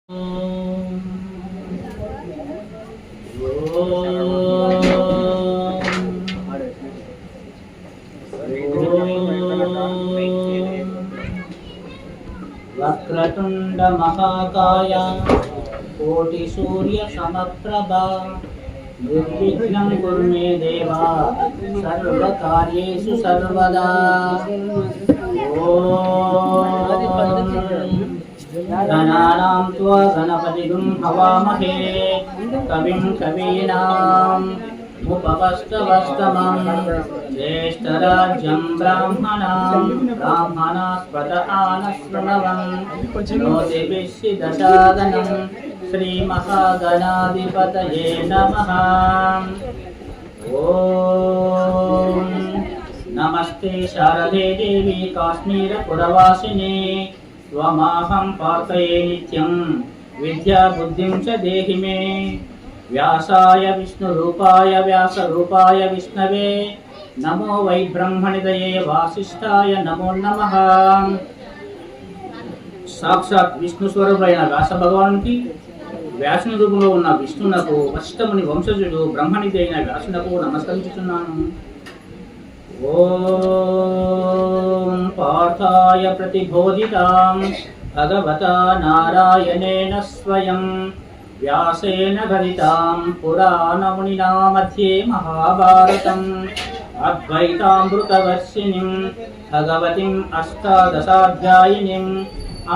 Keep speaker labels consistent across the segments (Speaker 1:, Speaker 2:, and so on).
Speaker 1: वक्रतुंड महाकाय कोटि सूर्य समप्रभा निर्विघ्नं कुरु मे देवा सर्वकार्येषु सर्वदा। गणानां त्वा गणपतिं हवामहे कविं कवीनाम् उपवस्तवस्तमं ज्येष्ठराज्यं ब्राह्मणास्पद आनशृण्वन् नोतिभिश्चिदशादनं श्रीमहागणाधिपतये नमः। ॐ नमस्ते शारदे देवी काश्मीरपुरवासिने त्वमाहं प्रार्थये नित्यं विद्याबुद्धिं च देहि मे। व्यासाय विष्णुरूपाय व्यासरूपाय विष्णवे नमो वै ब्रह्मनिधये वासिष्ठाय नमो नमः। साक्षात् विष्णु स्वरूपమైన వ్యాస భగవానునికి వ్యాసుని రూపంలో ఉన్న విష్ణునకు వశిష్ఠముని వంశజుడు బ్రహ్మనిధి అయిన వ్యాసునకు నమస్కరించుచున్నాను. ఓం పార్థాయ ప్రతిబోధితాం భగవతా నారాయణేన స్వయం व्यासेन गदितां पुराणमुनिना मध्ये महाभारतम् अद्वैतामृतवर्षिणीं भगवतीम् अष्टादशाध्यायिनीम्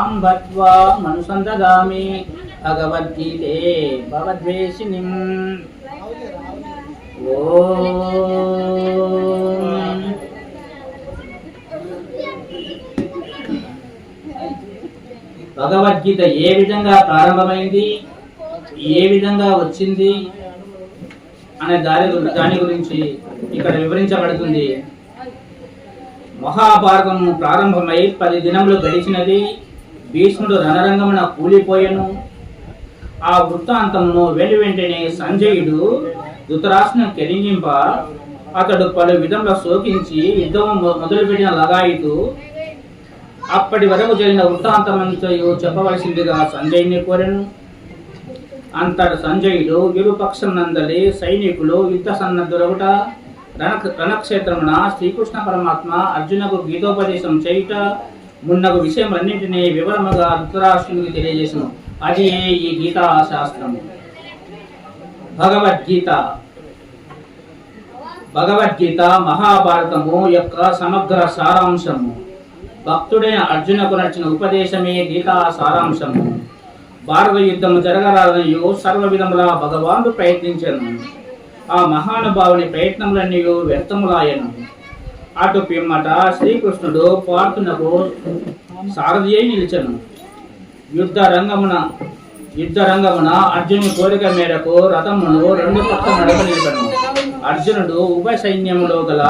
Speaker 1: अम्ब त्वामनुसन्दधामि भगवद्गीते भवद्वेषिणीम्। భగవద్గీత ఏ విధంగా ప్రారంభమైంది, ఏ విధంగా వచ్చింది అనే దాని గురించి ఇక్కడ వివరించబడుతుంది. మహాభారతము ప్రారంభమై 10 దినములు గడిచినది. భీష్ముడు రణరంగమున కూలిపోయెను. ఆ వృత్తాంతమును వెంటనే సంజయుడు ధృతరాష్ట్రుని కెలింగింప అతడు పలు విధముల శోకించి యుద్ధము మొదలుపెట్టిన లగాయితూ అప్పటి వరకు జరిగిన వృత్తాంతమంతయు చెప్పవలసిందిగా సంజయుని కోరెను. అంతట సంజయుడు విరుపక్షం నందలి సైనికులు యుద్ధ సన్నద్ధులగుట, రణక్షేత్రమున శ్రీకృష్ణ పరమాత్మ అర్జునకు గీతోపదేశం చేయుట మున్నగు విషయములన్నింటినీ వివరముగా ధృతరాష్ట్రునికి తెలియజేసను. అది ఈ గీతా శాస్త్రము. భగవద్గీత మహాభారతము యొక్క సమగ్ర సారాంశము. భక్తుడైన అర్జునకు నచ్చిన ఉపదేశమే గీతా సారాంశము. భారత యుద్ధము జరగరాదనియు సర్వ విధములా భగవానుడు ప్రయత్నించను. ఆ మహానుభావుని ప్రయత్నములన్నీ వ్యర్థములాయను. అటు పిమ్మట శ్రీకృష్ణుడు పార్థునకు సారథి అయి నిలిచెను. యుద్ధ రంగమున అర్జునుని కోరిక మేరకు రథమును 2 పక్కల నడప నిలిపెను. అర్జునుడు ఉభయ సైన్యములో గల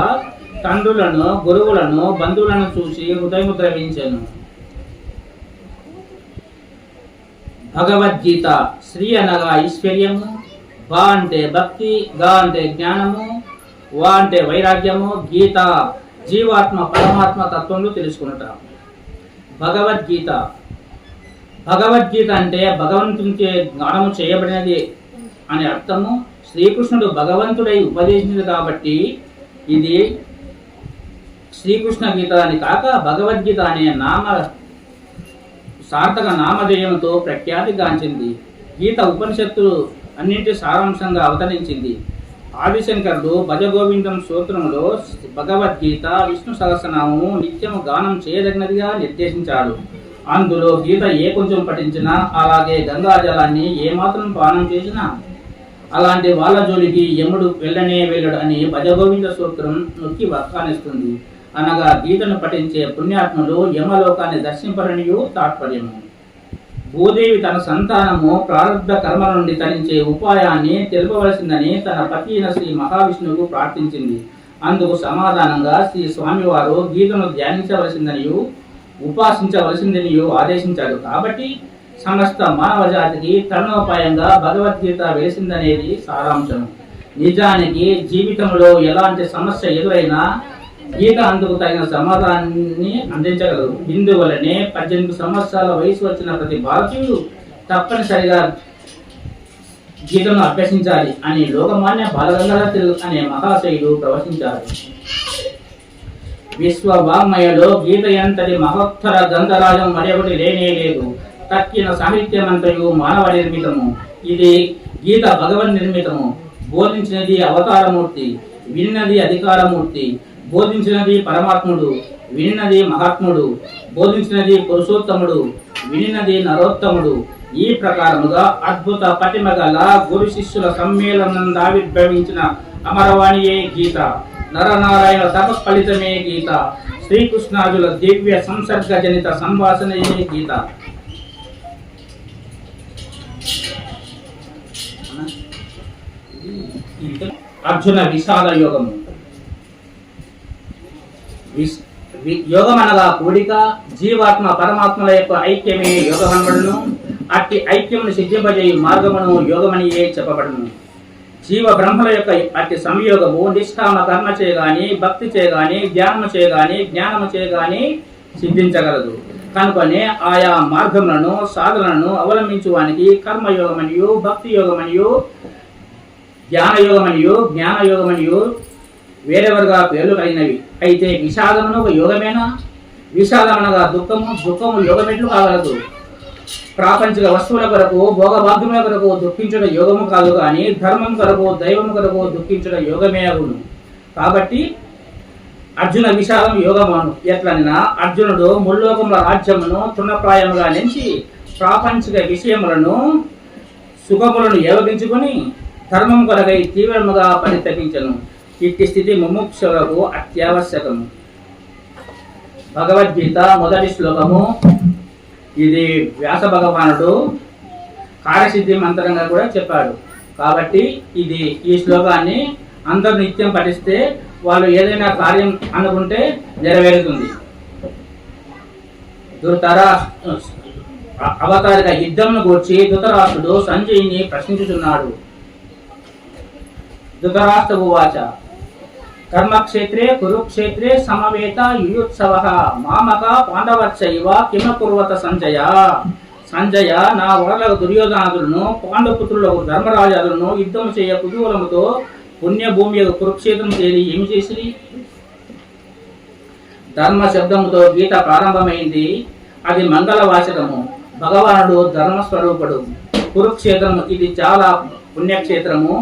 Speaker 1: తండ్రులను, గురువులను, బంధువులను చూసి హృదయము ద్రవించెను. భగవద్గీత శ్రీ అనగా ఐశ్వర్యము, భా అంటే భక్తి, గా అంటే జ్ఞానము, వా అంటే వైరాగ్యము, గీత జీవాత్మ పరమాత్మ తత్వంలో తెలుసుకున్నట. భగవద్గీత అంటే భగవంతునికి జ్ఞానము చేయబడినది అని అర్థము. శ్రీకృష్ణుడు భగవంతుడై ఉపదేశించింది కాబట్టి ఇది శ్రీకృష్ణ గీత అని కాక భగవద్గీత అనే సార్థక నామధేయంతో ప్రఖ్యాతిగాంచింది. గీత ఉపనిషత్తులు అన్నింటి సారాంశంగా అవతరించింది. ఆదిశంకరుడు భజగోవిందం సూత్రములో భగవద్గీత విష్ణు సహస్రనామము నిత్యము గానం చేయదగినదిగా నిర్దేశించాడు. అందులో గీత ఏ కొంచెం పఠించినా, అలాగే గంగాజలాన్ని ఏమాత్రం పానం చేసినా అలాంటి వాళ్ళ జోలికి యముడు వెళ్ళడు అని భజగోవింద సూత్రం నొక్కి వక్కానిస్తుంది. అనగా గీతను పఠించే పుణ్యాత్ములు యమలోకాన్ని దర్శింపరనియు తాత్పర్యము. భూదేవి తన సంతానము ప్రారంభ కర్మ నుండి తరించే ఉపాయాన్ని తెలుపవలసిందని తన పతి అయిన శ్రీ మహావిష్ణువుకు ప్రార్థించింది. అందుకు సమాధానంగా శ్రీ స్వామివారు గీతను ధ్యానించవలసిందనియు ఉపాసించవలసిందనియు ఆదేశించాడు. కాబట్టి సమస్త మానవ జాతికి తరుణోపాయంగా భగవద్గీత వెలిసిందనేది సారాంశం. నిజానికి జీవితంలో ఎలాంటి సమస్య ఎదురైనా గీత అందుకు తగిన సమాధానాన్ని అందించగలరు. ఇందువల్లనే 18 సంవత్సరాల వయసు వచ్చిన ప్రతి భారతీయుడు తప్పనిసరిగా గీతను అభ్యసించాలి అని లోకమాన్య బాలగంగాధర అనే మహాశయుడు ప్రవచించారు. విశ్వ వాంగ్మయలో గీత ఎంతటి మహోత్తర గంధరాజం మరొకటి లేనే లేదు. తక్కిన సాహిత్యమంతయు మానవ నిర్మితము. ఇది గీత భగవన్ నిర్మితము. బోధించినది అవతారమూర్తి, విన్నది అధికారమూర్తి. బోధించినది పరమాత్ముడు, విన్నది మహాత్ముడు. బోధించినది పురుషోత్తముడు, విన్నది నరోత్తముడు. ఈ ప్రకారముగా అద్భుత పటిమ గల గురు శిష్యుల సమ్మేళనం ఆవిర్భవించిన అమరవాణియే గీత. నరనారాయణ తప ఫలితమే గీత. శ్రీకృష్ణార్జుల దివ్య సంసర్గ జనిత సంభాషణయే గీత. అర్జున విషాద యోగము. యోగం అనగా కూడిక, జీవాత్మ పరమాత్మల యొక్క ఐక్యమే యోగమనబడును. అట్టి ఐక్యమును సిద్ధింపజేయు మార్గమును యోగమనియే చెప్పబడును. జీవ బ్రహ్మల యొక్క అట్టి సంయోగము నిష్కామ కర్మ చేయగాని, భక్తి చేయగాని, ధ్యానము చేయగాని, జ్ఞానము చేయగాని సిద్ధించగలదు. కనుకనే ఆయా మార్గములను సాధనలను అవలంబించువానికి కర్మయోగమనియు, భక్తి యోగమనియు, ధ్యానయోగమనియు, జ్ఞానయోగమనియు వేరెవరుగా పేర్లు కలిగినవి. అయితే విషాదమును ఒక యోగమేనా? విషాదమనగా దుఃఖము. దుఃఖము యోగమెట్లు కాగలదు? ప్రాపంచిక వస్తువుల కొరకు, భోగభాగ్యముల కొరకు దుఃఖించడం యోగము కాదు, కానీ ధర్మం కొరకు, దైవము కొరకు దుఃఖించడం యోగమే అగును. కాబట్టి అర్జున విషాదం యోగమాను. ఎట్లన్నా అర్జునుడు ముల్లోకముల రాజ్యమును తృణప్రాయముగా నెంచి ప్రాపంచిక విషయములను, సుఖములను ఏవగించుకొని ధర్మం కొరకై తీవ్రముగా పరితపించను. ఇట్టి స్థితి ముముక్షులకు అత్యావశ్యకము. భగవద్గీత మొదటి శ్లోకము. ఇది వ్యాస భగవానుడు కార్యసిద్ధి మంత్రంగా కూడా చెప్పాడు. కాబట్టి ఈ శ్లోకాన్ని అందరూ నిత్యం పఠిస్తే వాళ్ళు ఏదైనా కార్యం అనుకుంటే నెరవేరుతుంది. అవతారిక యుద్ధంను గూర్చి ధృతరాష్ట్రుడు సంజయుని ప్రశ్నించుచున్నాడు. ధృతరాష్ట్ర ఉవాచ కర్మక్షేత్రే కురుక్షేత్రే సమవేత యుయుత్సవః మామక పాండవచ్చైవ కిమకుర్వత సంజయ. సంజయ, నా వర్లకు దుర్యోధనాదులను, పాండవపుత్రులకు ధర్మరాజాదులను యుద్ధం చేయ కుతూహలముతో పుణ్యభూమి యొక్క కురుక్షేత్రం చేరి ఏమి చేసిరి? ధర్మ శబ్దముతో గీత ప్రారంభమైంది. అది మంగళవాచకము. భగవానుడు ధర్మస్వరూపుడు. కురుక్షేత్రము ఇది చాలా పుణ్యక్షేత్రము.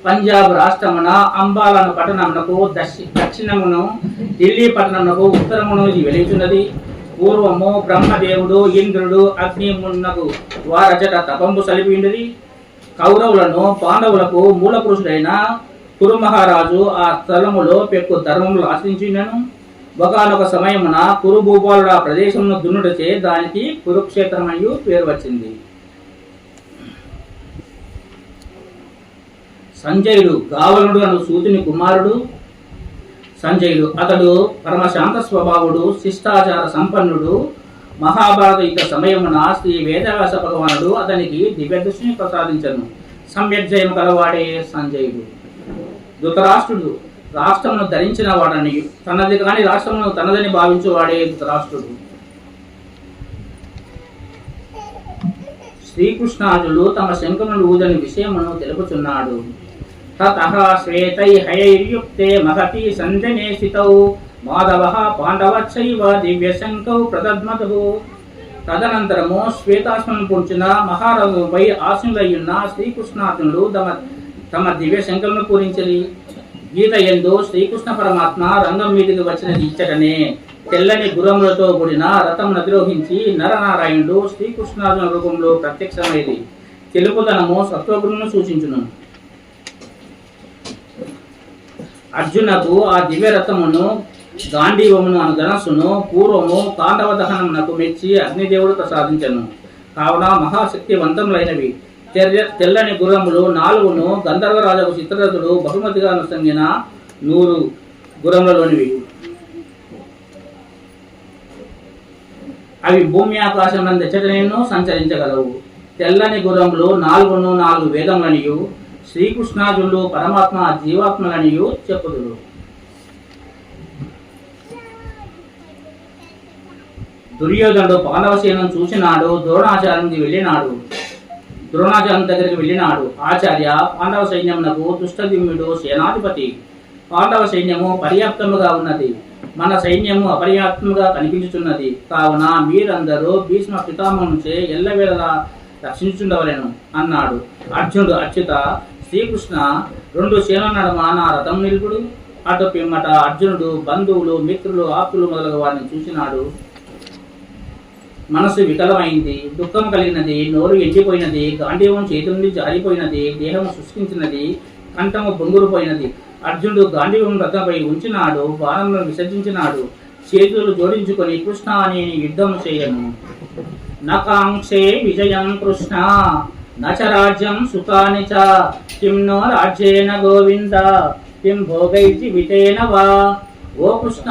Speaker 1: పంజాబ్ రాష్ట్రమున అంబాలను పట్టణమునకు దక్షిణమును, ఢిల్లీ పట్టణమునకు ఉత్తరమును ఇది వెలుచున్నది. పూర్వము బ్రహ్మదేవుడు, ఇంద్రుడు, అగ్ని మున్నకు వారచట తపంబు సలిపిండిది. కౌరవులను, పాండవులకు మూల పురుషుడైన కురు మహారాజు ఆ స్థలములో పెక్కు ధర్మములు ఆశ్రయించినను. ఒకనొక సమయమున కురు భూపాలుడు ఆ ప్రదేశమును దున్నుటచే దానికి కురుక్షేత్రమయు పేరు వచ్చింది. సంజయుడు గావలుడు అను సూతుని కుమారుడు. సంజయుడు అతడు పరమశాంత స్వభావుడు, శిష్టాచార సంపన్నుడు. మహాభారత యుద్ధ సమయమున శ్రీ వేదవ్యాస భగవానుడు అతనికి దివ్యదృష్టిని ప్రసాదించను. సమ్యజ్జయము కలవాడే సంజయుడు. ధృతరాష్ట్రుడు రాష్ట్రమును ధరించిన వాడని, తనది కాని రాష్ట్రమును తనదని భావించువాడే ధృతరాష్ట్రుడు. శ్రీకృష్ణార్జునులు తమ శంఖమును ఊదని విషయమును తెలుపుచున్నాడు. తతః శ్వేతైర్యుక్తే మహతి సంజనే స్థితౌ మాధవః పాండవచ్చైవ దివ్యశంఖౌ ప్రదద్మతుః. తదనంతరము శ్వేతాశ్వమును పూర్చిన మహారథముపై ఆసీనులయ్యున్న శ్రీకృష్ణార్జునులు తమ దివ్య శంఖమును పూరించిరి. గీత యందు శ్రీకృష్ణ పరమాత్మ రంగం మీదికి వచ్చినది ఇచ్చటనే. తెల్లని గుర్రములతో కూడిన రథమును అధిరోహించి నరనారాయణుడు శ్రీకృష్ణార్జున రూపంలో ప్రత్యక్షమైంది. తెలుపుదనము సత్వగుణమును సూచించును. అర్జునకు ఆ దివ్య రథమును, గాంధీవమును అను ధనస్సును పూర్వము కాండవ దహనమునకు మెచ్చి అగ్నిదేవుడు ప్రసాదించను. కావున మహాశక్తివంతములైనవి. తెల్లని గుర్రములు 4ను గంధర్వరాజకు చిత్రరథుడు బహుమతిగా అనుసంగిన 100 గుర్రములలోనివి. అవి భూమి ఆకాశం ఎచ్చటనేను సంచరించగలవు. తెల్లని గుర్రములు 4 వేదములనియు, శ్రీకృష్ణార్జునులు పరమాత్మ జీవాత్మలనియు చెప్పుదురు. దుర్యోధనుడు పాండవసేనను చూసినాడు. ద్రోణాచార్యునికి వెళ్ళినాడు. ద్రోణాచార్యుని దగ్గరికి వెళ్ళినాడు. ఆచార్య, పాండవ సైన్యమునకు దుష్టదిమ్యుడు సేనాధిపతి. పాండవ సైన్యము పర్యాప్తముగా ఉన్నది, మన సైన్యము అపర్యాప్తముగా కనిపించుచున్నది. కావున మీరందరూ భీష్మ పితామహునిచే ఎల్లవేళలా రక్షించుండవలెను అన్నాడు. అర్జునుడు, అచ్యుత శ్రీకృష్ణ, రెండు సేనల నడుమ నా రథం నిలుపుడు. అటు పిమ్మట అర్జునుడు బంధువులు, మిత్రులు, ఆప్తులు మొదలగు వారిని చూసినాడు. మనసు వికలమైంది, దుఃఖం కలిగినది, నోరు ఎండిపోయినది, గాంధీవం చేతి నుండి జారిపోయినది, దేహము శుష్కించినది, కంఠము బొంగురుపోయినది. అర్జునుడు గాంధీవం రథంపై ఉంచినాడు, బాణములను విసర్జించినాడు. చేతులు జోడించుకొని, కృష్ణ నేను యుద్ధం చేయను, నకాంక్షే విజయం కృష్ణ, నచ రాజ్యం సుఖాని చ, కిం నో రాజ్యేన గోవింద, కిం భోగైతి విజేన వా. ఓ కృష్ణ,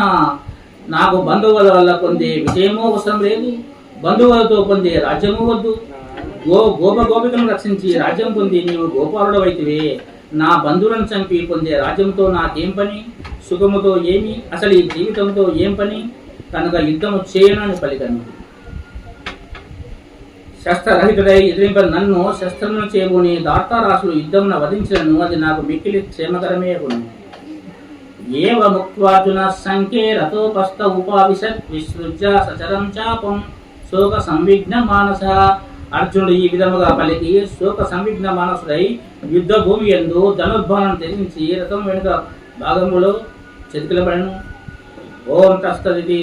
Speaker 1: నాకు బంధువుల వల్ల పొందే విజయమో అవసరం లేదు, బంధువులతో పొందే రాజ్యము వద్దు. గోపికలను రక్షించి రాజ్యం పొంది నీవు గోపాలుడవైతివే. నా బంధువులను చంపి పొందే రాజ్యంతో నాకేం పని, సుఖముతో ఏమి, అసలు ఈ జీవితంతో ఏం పని, కనుక యుద్ధము చేయనని పలికను. శస్త్రరహితుడై ఎదిరింప నన్ను శస్త్రములను చేబూని దార్తారాసులు యుద్ధమున వధించను, అది నాకు మిక్కిలి క్షేమకరమే గుణం. ఏవ ముక్త్వార్జున సంఖ్యే రథోపస్థ ఉపావిశత్ విసృజ్య సచరం చాపం శోక సంవిఘ్న మానస. అర్జునుడు ఈ విధముగా పలికి శోక సంవిఘ్న మానసుడై యుద్ధ భూమి యందు ధనుర్బాణం త్యజించి రథం వెనుక భాగములో చెతికిలబడెను. ఓం తత్సదితి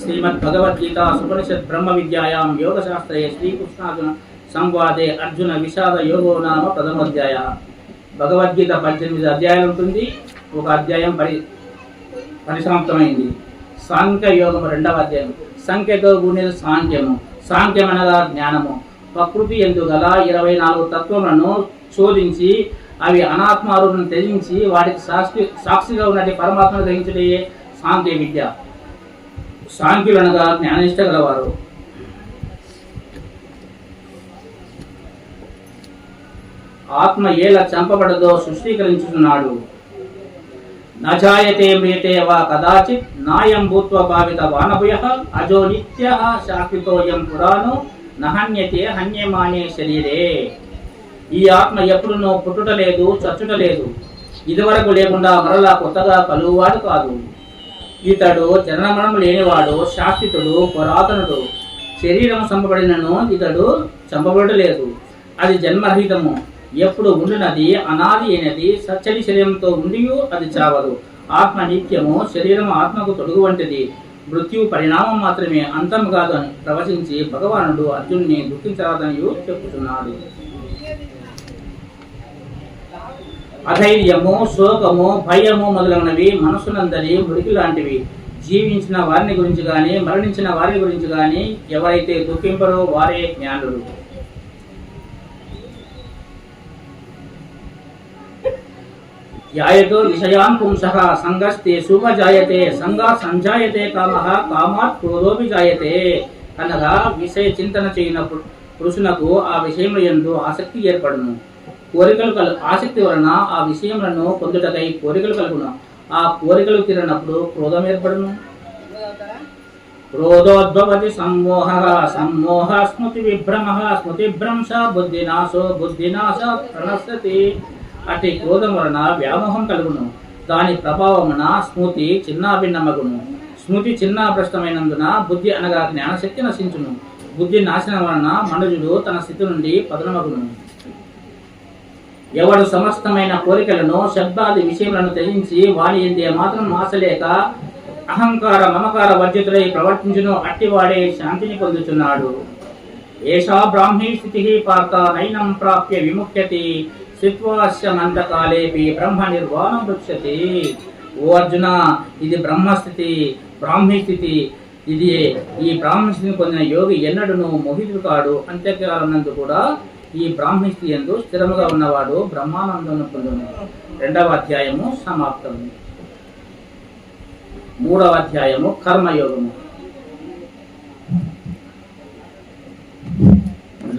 Speaker 1: శ్రీమద్భగవద్గీత సుపనిషత్ బ్రహ్మ విద్యాయాం యోగశాస్త్రే శ్రీకృష్ణార్జున సంవాదే అర్జున విషాద యోగో నామ ప్రథమోధ్యాయ. భగవద్గీత 18 అధ్యాయాలు ఉంటుంది. ఒక అధ్యాయం పరిసమాప్తమైంది. సాంఖ్య యోగము 2వ అధ్యాయం. సంఖ్యతో కూడినది సాంఖ్యము. సాంఖ్యం అనగా జ్ఞానము. ప్రకృతి యందు గల 24 తత్వములను శోధించి అవి అనాత్మారూపం త్యజించి వాటికి సాక్షిగా ఉన్నది పరమాత్మను గ్రహించడే సాంఖ్య విద్య. సాంఖ్యులనగా జ్ఞాననిష్ట గలవారు. ఆత్మ ఎలా చంపబడదో సృష్టీకరించుతున్నాడు. నజాయతే మ్రియతే వా కదాచిత్ నాయం భూత్వ భావిత వానభుయః అజో నిత్యః శాశ్వతోయం పురాణో నహన్యతే హన్యమానే శరీరే. ఈ ఆత్మ ఎప్పుడునో పుట్టుట లేదు, చచ్చుట లేదు. ఇదివరకు లేకుండా మరలా కొత్తగా కలుగువాడు కాదు. ఇతడు జననమరణం లేనివాడు, శాశ్వతుడు, పురాతనుడు. శరీరం చంపబడినను ఇతడు చంపబడలేదు. అది జన్మరహితము, ఎప్పుడు ఉండునది, అనాది అయినది. సచ్చని శరీరంతో ఉండి అది చావదు. ఆత్మ నిత్యము, శరీరం ఆత్మకు తొడుగు వంటిది. మృత్యు పరిణామం మాత్రమే, అంతం కాదు అని ప్రవచించి భగవానుడు అర్జునుని దుఃఖించరాదని చెప్పుతున్నాడు. అధైర్యము, శోకము, భయము మొదలైనవి మనసునందరి మురికి లాంటివి. జీవించిన వారిని గురించి గాని, మరణించిన వారి గురించి గాని ఎవరైతే దుఃఖింపరో వారే జ్ఞానులు. ధ్యాయతో విషయాన్ పుంసః సంగస్తే శుభజాయతే సంగా సంజాయతే కామః కామాత్ క్రోధోపి జాయతే. అనగా విషయ చింతన చేయనప్పుడు పురుషునకు ఆ విషయముల యందు ఆసక్తి ఏర్పడును. ఆసక్తి వలన ఆ విషయములను పొందుటకై కోరికలు కలుగును. ఆ కోరికలు తీరినప్పుడు క్రోధం ఏర్పడును. క్రోధోద్భవతి సమ్మోహ, సమ్మోహ స్మృతి విభ్రమ, స్మృతి భ్రంశ బుద్ధినాశో, బుద్ధినాశ ప్రణశ్యతి. అట్టి క్రోధం వలన వ్యామోహం కలుగును. దాని ప్రభావమున స్మృతి చిన్నాభిన్నమగును. స్మృతి చిన్నాభ్రష్టమైనందున బుద్ధి అనగా జ్ఞానశక్తి నశించును. బుద్ధి నాశనం వలన మనుజుడు తన స్థితి నుండి పతనమగును. ఎవడు సమస్తమైన కోరికలను, శబ్దాది విషయములను త్యజించి వాని ఎందే మాత్రం ఆశలేక అహంకార మమకార వర్జితుడై ప్రవర్తించును, అట్టివాడే శాంతిని పొందుతున్నాడు. ఏషా బ్రాహ్మీ స్థితి పార్త నైనం ప్రాప్య విముఖ్యతి, స్థిత్వాస్యమంతకాలేపి బ్రహ్మ నిర్వాణం వృక్షతి. ఓ అర్జున, ఇది బ్రహ్మస్థితి, బ్రాహ్మీ స్థితి. ఇది ఈ బ్రాహ్మణ స్థితిని పొందిన యోగి ఎన్నడూను మోహితుడు కాడు. అంత్యకాలనందు కూడా ఈ బ్రాహ్మీ స్థితి యందు స్థిరముగా ఉన్నవాడు బ్రహ్మానందమును పొందును. 2వ అధ్యాయము సమాప్తం. 3వ అధ్యాయము కర్మయోగము.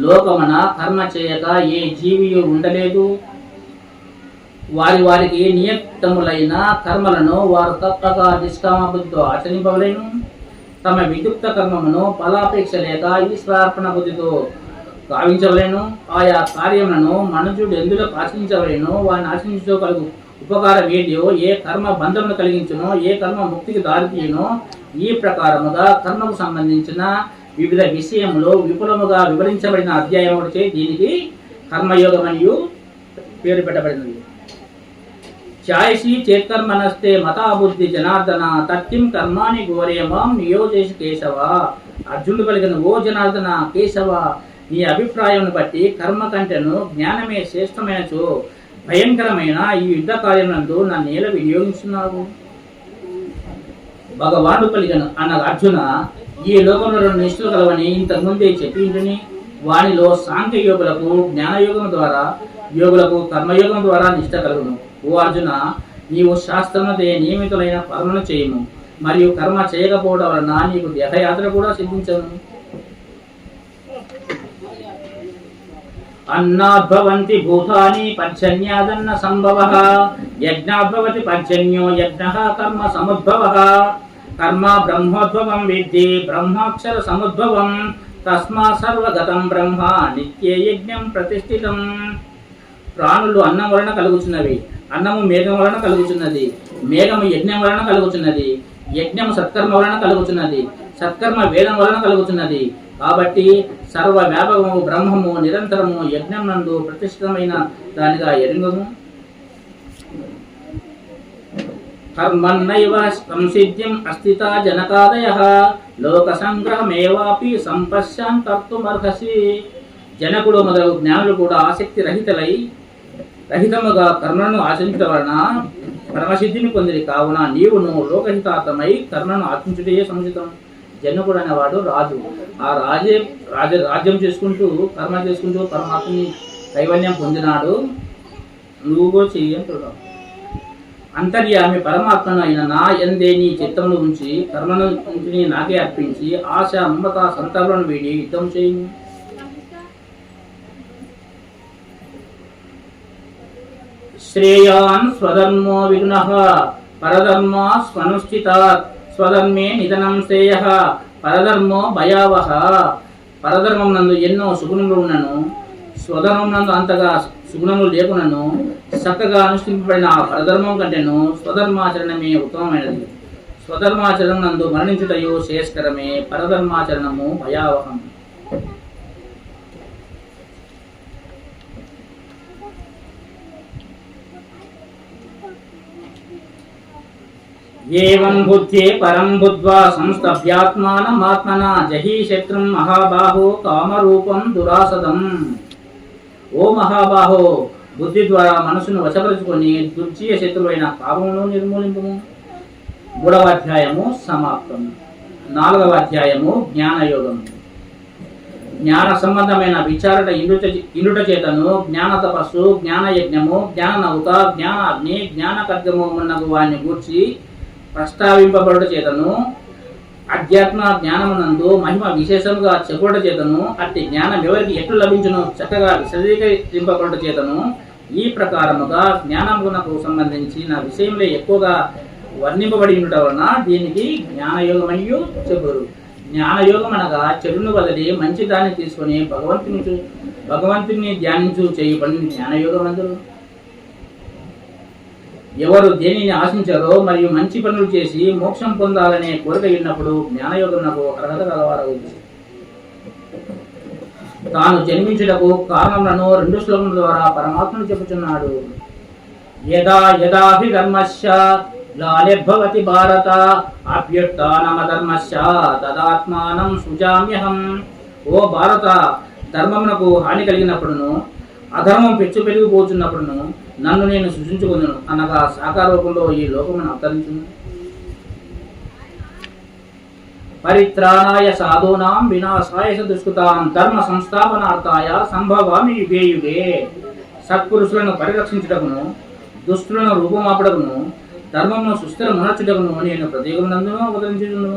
Speaker 1: లోకమున కర్మ చేయక ఏ జీవియు ఉండలేదు. వారికి నియతములైన కర్మలను వారు తప్పక నిష్కామ బుద్ధితో ఆచరింపవలేను. తమ విదుక్త కర్మమును ఫలాపేక్ష లేక ఈశ్వరార్పణ బుద్ధితో గావించవలేను. ఆయా కార్యములను మనుషుడు ఎందులో ఆచరించవలేను, వారిని ఆచరించుకోగలుగు ఉపకారం ఏదియో, ఏ కర్మ బంధమును కలిగించునో, ఏ కర్మ ముక్తికి దారితీయునో, ఈ ప్రకారముగా కర్మకు సంబంధించిన వివిధ విషయములు విపులముగా వివరించబడిన అధ్యాయం ఒకటి దీనికి కర్మయోగమనియు పేరు పెట్టబడినది. ఛాయసి చేత్కర్మనస్తే మతాబుద్ధి జనార్దన తత్యం కర్మాని ఘోరేమాం నియోజేసి కేశవ. అర్జునుడు పలికిన, ఓ జనార్దన కేశవ, నీ అభిప్రాయం బట్టి కర్మ కంటెను జ్ఞానమే శ్రేష్టమైనచో భయంకరమైన ఈ యుద్ధ కార్యమునందు నన్ను ఎలా వినియోగిస్తున్నావు? భగవానుడు పలికను అన్న అర్జున, ఈ లోకంలో 2 నిష్ఠలు కలవని ఇంతకుముందే చెప్పించుని, వానిలో సాంఖ్య యోగులకు జ్ఞానయోగం ద్వారా, యోగులకు కర్మయోగం ద్వారా నిష్ఠ కలుగును. ఓ అర్జున, నీవు శాస్త్రముదే నియమితులైన కర్మను చేయము, మరియు కర్మ చేయకపోవడం వలన నీకు దేహయాత్ర కూడా సిద్ధించను. అన్నాద్భవంతి భూతాని పర్జన్యాదన్న సంభవః, యజ్ఞాద్భవతి పర్జన్యో యజ్ఞః కర్మ సముద్భవః. కర్మ బ్రహ్మోద్భవం విద్ధి బ్రహ్మాక్షర సముద్భవం, తస్మా సర్వగతం బ్రహ్మ నిత్యే యజ్ఞం ప్రతిష్ఠితం. ప్రాణులు అన్నం వలన కలుగుచున్నవి, అన్నము మేఘం వలన కలుగుచున్నది, మేఘము యజ్ఞం వలన కలుగుచున్నది, యజ్ఞము సత్కర్మ వలన కలుగుచున్నది, సత్కర్మ వేదం వలన కలుగుచున్నది. కాబట్టి సర్వ వ్యాపకము బ్రహ్మము నిరంతరము యజ్ఞం నందు ప్రతిష్ఠితమైన దానిగా ఎరుంగము. కర్మన్నైవ సంసిద్ధిం అస్థితా జనకాదయః, లోక సంగ్రహమేవాపి సంపశ్యాన్ కర్తుమర్హసి. జనకుడు మొదలగు జ్ఞానులు కూడా ఆసక్తి రహితముగా కర్మలను ఆచరించడం వలన పరమసిద్ధిని పొందిరి. కావున నీవును లోకహితార్థమై కర్మను ఆచరించుటే సముచితం. జనకుడు అనేవాడు రాజు. ఆ రాజ్యం చేసుకుంటూ కర్మ చేసుకుంటూ పరమాత్మని కైవల్యం పొందినాడు. నువ్వు కూడా చెయ్యి అంటున్నావు. అంతర్యామి పరమాత్మను అయిన నా ఎందే నీ చిత్తమును ఉంచి కర్మను నాకే అర్పించి ఆశ మమత సంతాలను వీడి యుద్ధం చేయము. శ్రేయాన్ స్వధర్మో విఘ్నః పరధర్మా స్వనుష్ఠితాత్, స్వధర్మే నిధనం శ్రేయః పరధర్మో భయావహ. పరధర్మం నందు ఎన్నో సుగుణములు ఉన్నను, స్వధర్మం నందు అంతగా సుగుణములు లేకునను, చక్కగా అనుష్ఠింపబడిన ఆ పరధర్మం కంటేను స్వధర్మాచరణమే ఉత్తమమైనది. స్వధర్మాచరణం నందు మరణించుటయు శ్రేయస్కరమే, పరధర్మాచరణము భయావహం. ఏవం బుద్ధే పరం బుద్ధ్వా సంస్తభ్యాత్మానమాత్మనా జహీ శత్రుం మహాబాహో కామరూపం దురాసదం. ఓ మహాబాహో, బుద్ధి ద్వారా మనసును వశపరుచుకొని దుర్జీయ శత్రువైన కామమును నిర్మూలింపుము. 3వ అధ్యాయము సమాప్తం. 4వ అధ్యాయము జ్ఞానయోగము. జ్ఞాన సంబంధమైన విచారణ ఇండుట చేతను జ్ఞాన తపస్సు, జ్ఞాన యజ్ఞము, జ్ఞాన నౌక, జ్ఞాన అగ్ని, జ్ఞాన ఖడ్గము మున్నగు వారిని గూర్చి ప్రస్తావింపబడుట చేతను, అధ్యాత్మ జ్ఞానమునందు మహిమ విశేషముగా చెప్పుట చేతను, అట్టి జ్ఞానం ఎవరికి ఎట్లు లభించును చక్కగా విశదీకరింపబడుట చేతను, ఈ ప్రకారముగా జ్ఞానమునకు సంబంధించిన విషయంలో ఎక్కువగా వర్ణింపబడి ఉండటం వలన దీనికి జ్ఞానయోగమనియు చెబురు. జ్ఞానయోగం అనగా చెడును వదిలి మంచి దాన్ని తీసుకొని భగవంతుని ధ్యానించు చేయు పనిని జ్ఞానయోగం అందరు. ఎవరు దేనిని ఆశించారో మరియు మంచి పనులు చేసి మోక్షం పొందాలనే కోరిక ఉన్నప్పుడు జ్ఞానయోగమునకు అర్హత కలవారవుతుంది. తాను జన్మించుటకు కారణములను 2 శ్లోకముల ద్వారా పరమాత్మను చెప్పుచున్నాడు. యదా యదాహి ధర్మస్య గ్లానిర్భవతి భారత అభ్యుత్థానమధర్మస్య తదాత్మానం సృజామ్యహం. ఓ భారత, ధర్మమునకు హాని కలిగినప్పుడును అధర్మం పెరిగిపోతున్నప్పుడును నన్ను నేను సృజించుకుందును అనగా సాకార రూపంలో ఈ లోకమును అవతరించును. పరిత్రాణాయ సాధూనాం వినాశాయ దుష్కృతాం ధర్మ సంస్థాపనార్థాయ సంభవామి యుగే యుగే. సత్పురుషులను పరిరక్షించుటకును, దుష్టులను రూపమాపడకును, ధర్మమును సుస్థిరమునర్చుటకును నేను ప్రతియుగమునందును అవతరించుచును.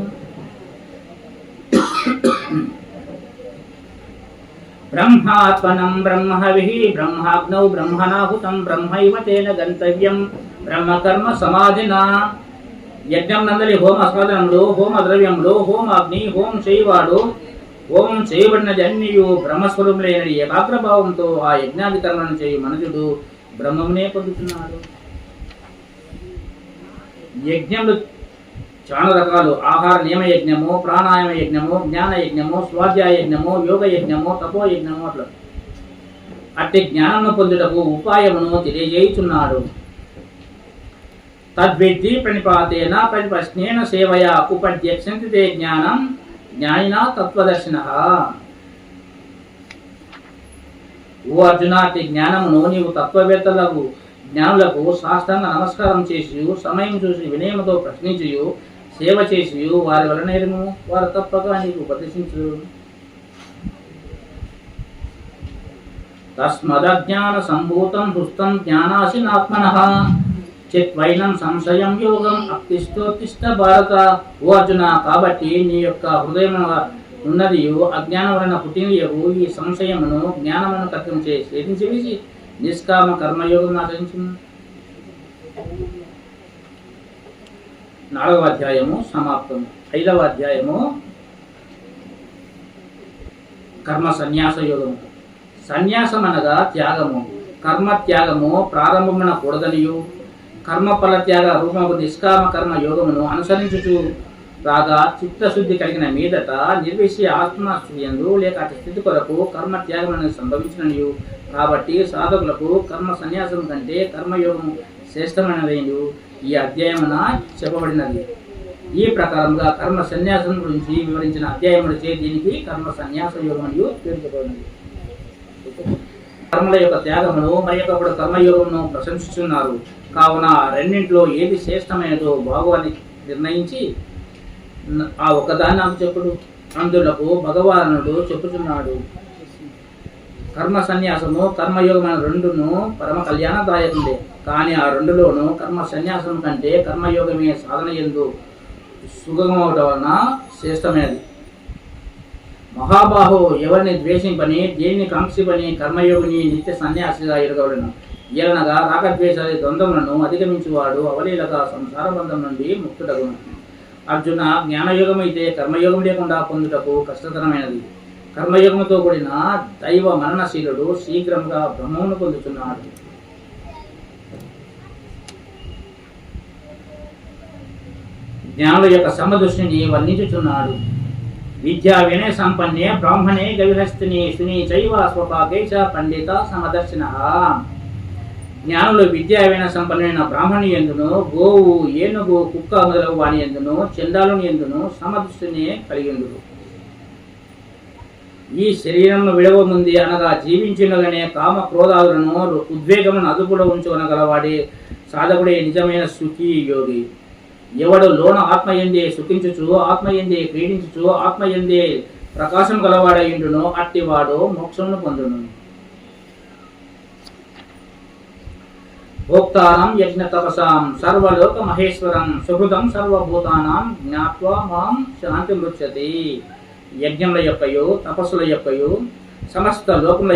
Speaker 1: బ్రహ్మాత్మనం బ్రహ్మహవిః బ్రహ్మాగ్నౌ బ్రహ్మణాహుతం బ్రహ్మైవ తేన గంతవ్యం బ్రహ్మకర్మ సమాధినా. యజ్ఞం నందలి హోమ సాధనములు, హోమ ద్రవ్యములు, హోమాగ్ని, హోం చేయవాడు హోమం చేయబడినది అన్నియు బ్రహ్మస్వరూపులైన ఏకాగ్రభావంతో ఆ యజ్ఞాది కర్మలను చేయు మనుషుడు బ్రహ్మమునే పొందుతున్నాడు. యజ్ఞములు చాలా రకాలు. ఆహార నియమ యజ్ఞము, ప్రాణాయామ యజ్ఞము, జ్ఞాన యజ్ఞము, స్వాధ్యాయ యజ్ఞము, యోగ యజ్ఞము, తపో యజ్ఞము. అట్లా అట్టి జ్ఞానము పొందుటకు ఉపాయమును తెలియజేయుచున్నాడు. తద్విద్ధి ప్రణిపాతేన పరిప్రశ్నేన సేవయా ఉపధ్యక్షంతి తే జ్ఞానం జ్ఞానినా తత్వదర్శినః. ఓ అర్జున, అట్టి జ్ఞానమును నీవు తత్వవేత్తలకు జ్ఞానులకు సాష్టాంగ నమస్కారం చేసి సమయం చూసి వినయముతో ప్రశ్నించి సేవ చేసి వారి వలనేరును, వారు తప్పక నీకు ఉపదేశించు. తస్మదజ్ఞాన సంభూతం హృస్తం జ్ఞానాశినాత్మనః చిత్వైనం సంశయం యోగం అక్తిష్టోత్తిష్ట భారత. ఓ అర్జున, కాబట్టి నీ యొక్క హృదయం ఉన్నది అజ్ఞానం వలన పుట్టినయగు ఈ సంశయమును జ్ఞానమును కర్తించే ఛేదించి వేసి నిష్కామ కర్మయోగం ఆచరించు. 4వ అధ్యాయము సమాప్తం. 5వ అధ్యాయము కర్మ సన్యాస యోగము. సన్యాసం అనగా త్యాగము. కర్మ త్యాగము ప్రారంభమున కూడదనియు కర్మఫల త్యాగ రూపము నిష్కామ కర్మ యోగమును అనుసరించుచు రాగా చిత్తశుద్ధి కలిగిన మీదట నిర్విషయ ఆత్మయందు లేక అతి స్థితి కొరకు కర్మ త్యాగములను సంభవించిననియు. కాబట్టి సాధకులకు కర్మ సన్యాసం కంటే కర్మయోగము శ్రేష్టమైనది ఈ అధ్యాయమున చెప్పబడినది. ఈ ప్రకారంగా కర్మ సన్యాసం గురించి వివరించిన అధ్యాయములచే దీనికి కర్మ సన్యాస యోగం అని పేరు చెప్పబడినది. కర్మల యొక్క త్యాగమును మరి ఒకప్పుడు కర్మయోగమును ప్రశంసిస్తున్నారు. కావున రెండింటిలో ఏది శ్రేష్టమైనదో బాగుని నిర్ణయించి ఆ ఒక్కదాన్ని నాకు చెప్పుడు. అందులకు భగవానుడు చెప్పుచున్నాడు, కర్మ సన్యాసము కర్మయోగమైన రెండును పరమ కళ్యాణదాయకుండే. కానీ ఆ రెండులోనూ కర్మ సన్యాసం కంటే కర్మయోగమే సాధన యందు సుగమవడం వలన శ్రేష్టమైనది. మహాబాహు, ఎవరిని ద్వేషింపని దేన్ని కాంక్షిపని కర్మయోగిని నిత్య సన్యాసిగా ఎరగవలను. ఏలనగా రాగద్వేషాది ద్వంద్వములను అధిగమించువాడు అవలీలగా సంసార బంధం నుండి ముక్తుడగును. అర్జున, జ్ఞానయోగం అయితే కర్మయోగం లేకుండా పొందుటకు కష్టతరమైనది. కర్మయోగముతో కూడిన దైవ మరణశీలుడు శీఘ్రంగా బ్రహ్మమును పొందుతున్నాడు. జ్ఞానుల యొక్క సమదృష్టిని వర్ణించుచున్నాడు. విద్యా వినయ సంపన్నే బ్రాహ్మణే గవిహస్తిని సునీ చైవ స్వపాకైచ పండిత సమదర్శినః. జ్ఞానులు విద్యా వినయ సంపన్నైన బ్రాహ్మణి ఎందును, గోవు, ఏనుగు, కుక్క మొదలగు వాని ఎందును, చండాలుని ఎందును సమదృష్టిని కలిగిందురు. ఈ శరీరమును విడవ ముందు అనగా జీవించుండగానే కామ క్రోధాదులను ఉద్వేగములను అదుపులో ఉంచుకొనగలవాడే సాధకుడే నిజమైన సుఖీ యోగి. ఎవడు లోన ఆత్మయందే సుఖించుచు, ఆత్మయందే క్రీడించుచు, ఆత్మయందే ప్రకాశం గలవాడయుండునో అట్టివాడు మోక్షమును పొందును. భోక్తారం యజ్ఞ తపసాం సర్వలోక మహేశ్వరం సుహృదం సర్వభూతానాం జ్ఞాత్వా మాం శాంతి మృచ్చతి. యజ్ఞముల యొక్కయు తపస్సుల యొక్కయు సమస్త లోకముల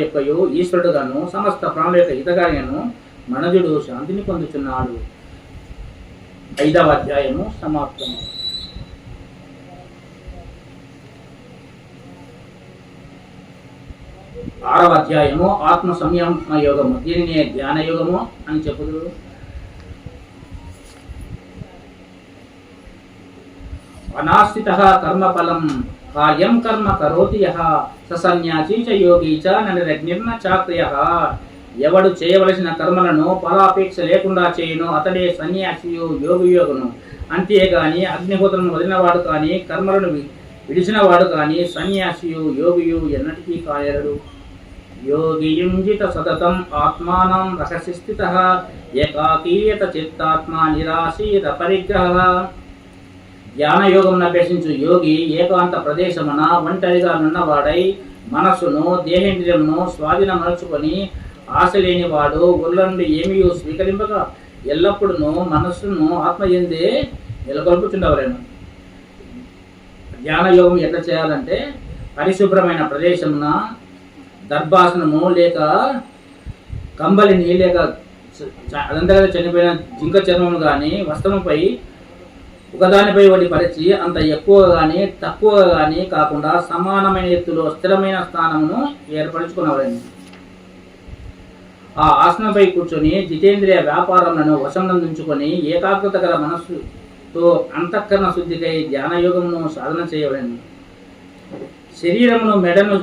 Speaker 1: యొక్కయు ఈశ్వరుడుగాను సమస్త ప్రాణుల యొక్క హితగాను మనుజుడు శాంతిని పొందుతున్నాడు. 5వ అధ్యాయము సమాప్తం. 6వ అధ్యాయము ఆత్మ సంయమ యోగము. దీనిని ధ్యాన యోగము అని చెప్పుదురు. అనాశ్రితః కర్మఫలం కార్యం కర్మ కరోతి యః స సన్యాసీ చ యోగి చ ననిరగ్నిర్న చాక్రియః. ఎవడు చేయవలసిన కర్మలను ఫలాపేక్ష లేకుండా చేయును అతడే సన్యాసియు యోగియోగును. అంతేగాని అగ్నిహోత్రను వదిలినవాడు కానీ కర్మలను విడిచినవాడు కానీ సన్యాసియు యోగియు ఎన్నటికీ కాయరడు. యోగియుంజిత సతతం ఆత్మానం రహసి స్థితః ఏకాకీయత చిత్తాత్మా నిరాశీత పరిగ్రహః. ధ్యానయోగం అభ్యసించు యోగి ఏకాంత ప్రదేశమున ఒంటరిగా నున్నవాడై మనస్సును దేహేంద్రియమును స్వాధీనమరుచుకొని ఆశ లేనివాడు ఊళ్ళ నుండి ఏమీ స్వీకరింపక ఎల్లప్పుడూ మనస్సును ఆత్మయందే నెలకొల్పుచుండవలేను. ధ్యానయోగం ఎట్లా చేయాలంటే పరిశుభ్రమైన ప్రదేశమున దర్భాసనము లేక కంబలిని లేక అదంతా చనిపోయిన జింక చర్మము కానీ వస్త్రముపై ఒకదానిపై ఒకటి పరిచి అంత ఎక్కువగా కానీ తక్కువగా కానీ కాకుండా సమానమైన ఎత్తులో స్థిరమైన స్థానమును ఏర్పరచుకున్నవాడని. ఆ ఆసనంపై కూర్చొని జితేంద్రియ వ్యాపారములను వశంనందించుకొని ఏకాగ్రత గల మనస్సుతో అంతఃకరణ శుద్ధికై ధ్యానయోగమును సాధన చేయవలెను. శరీరమును మెడను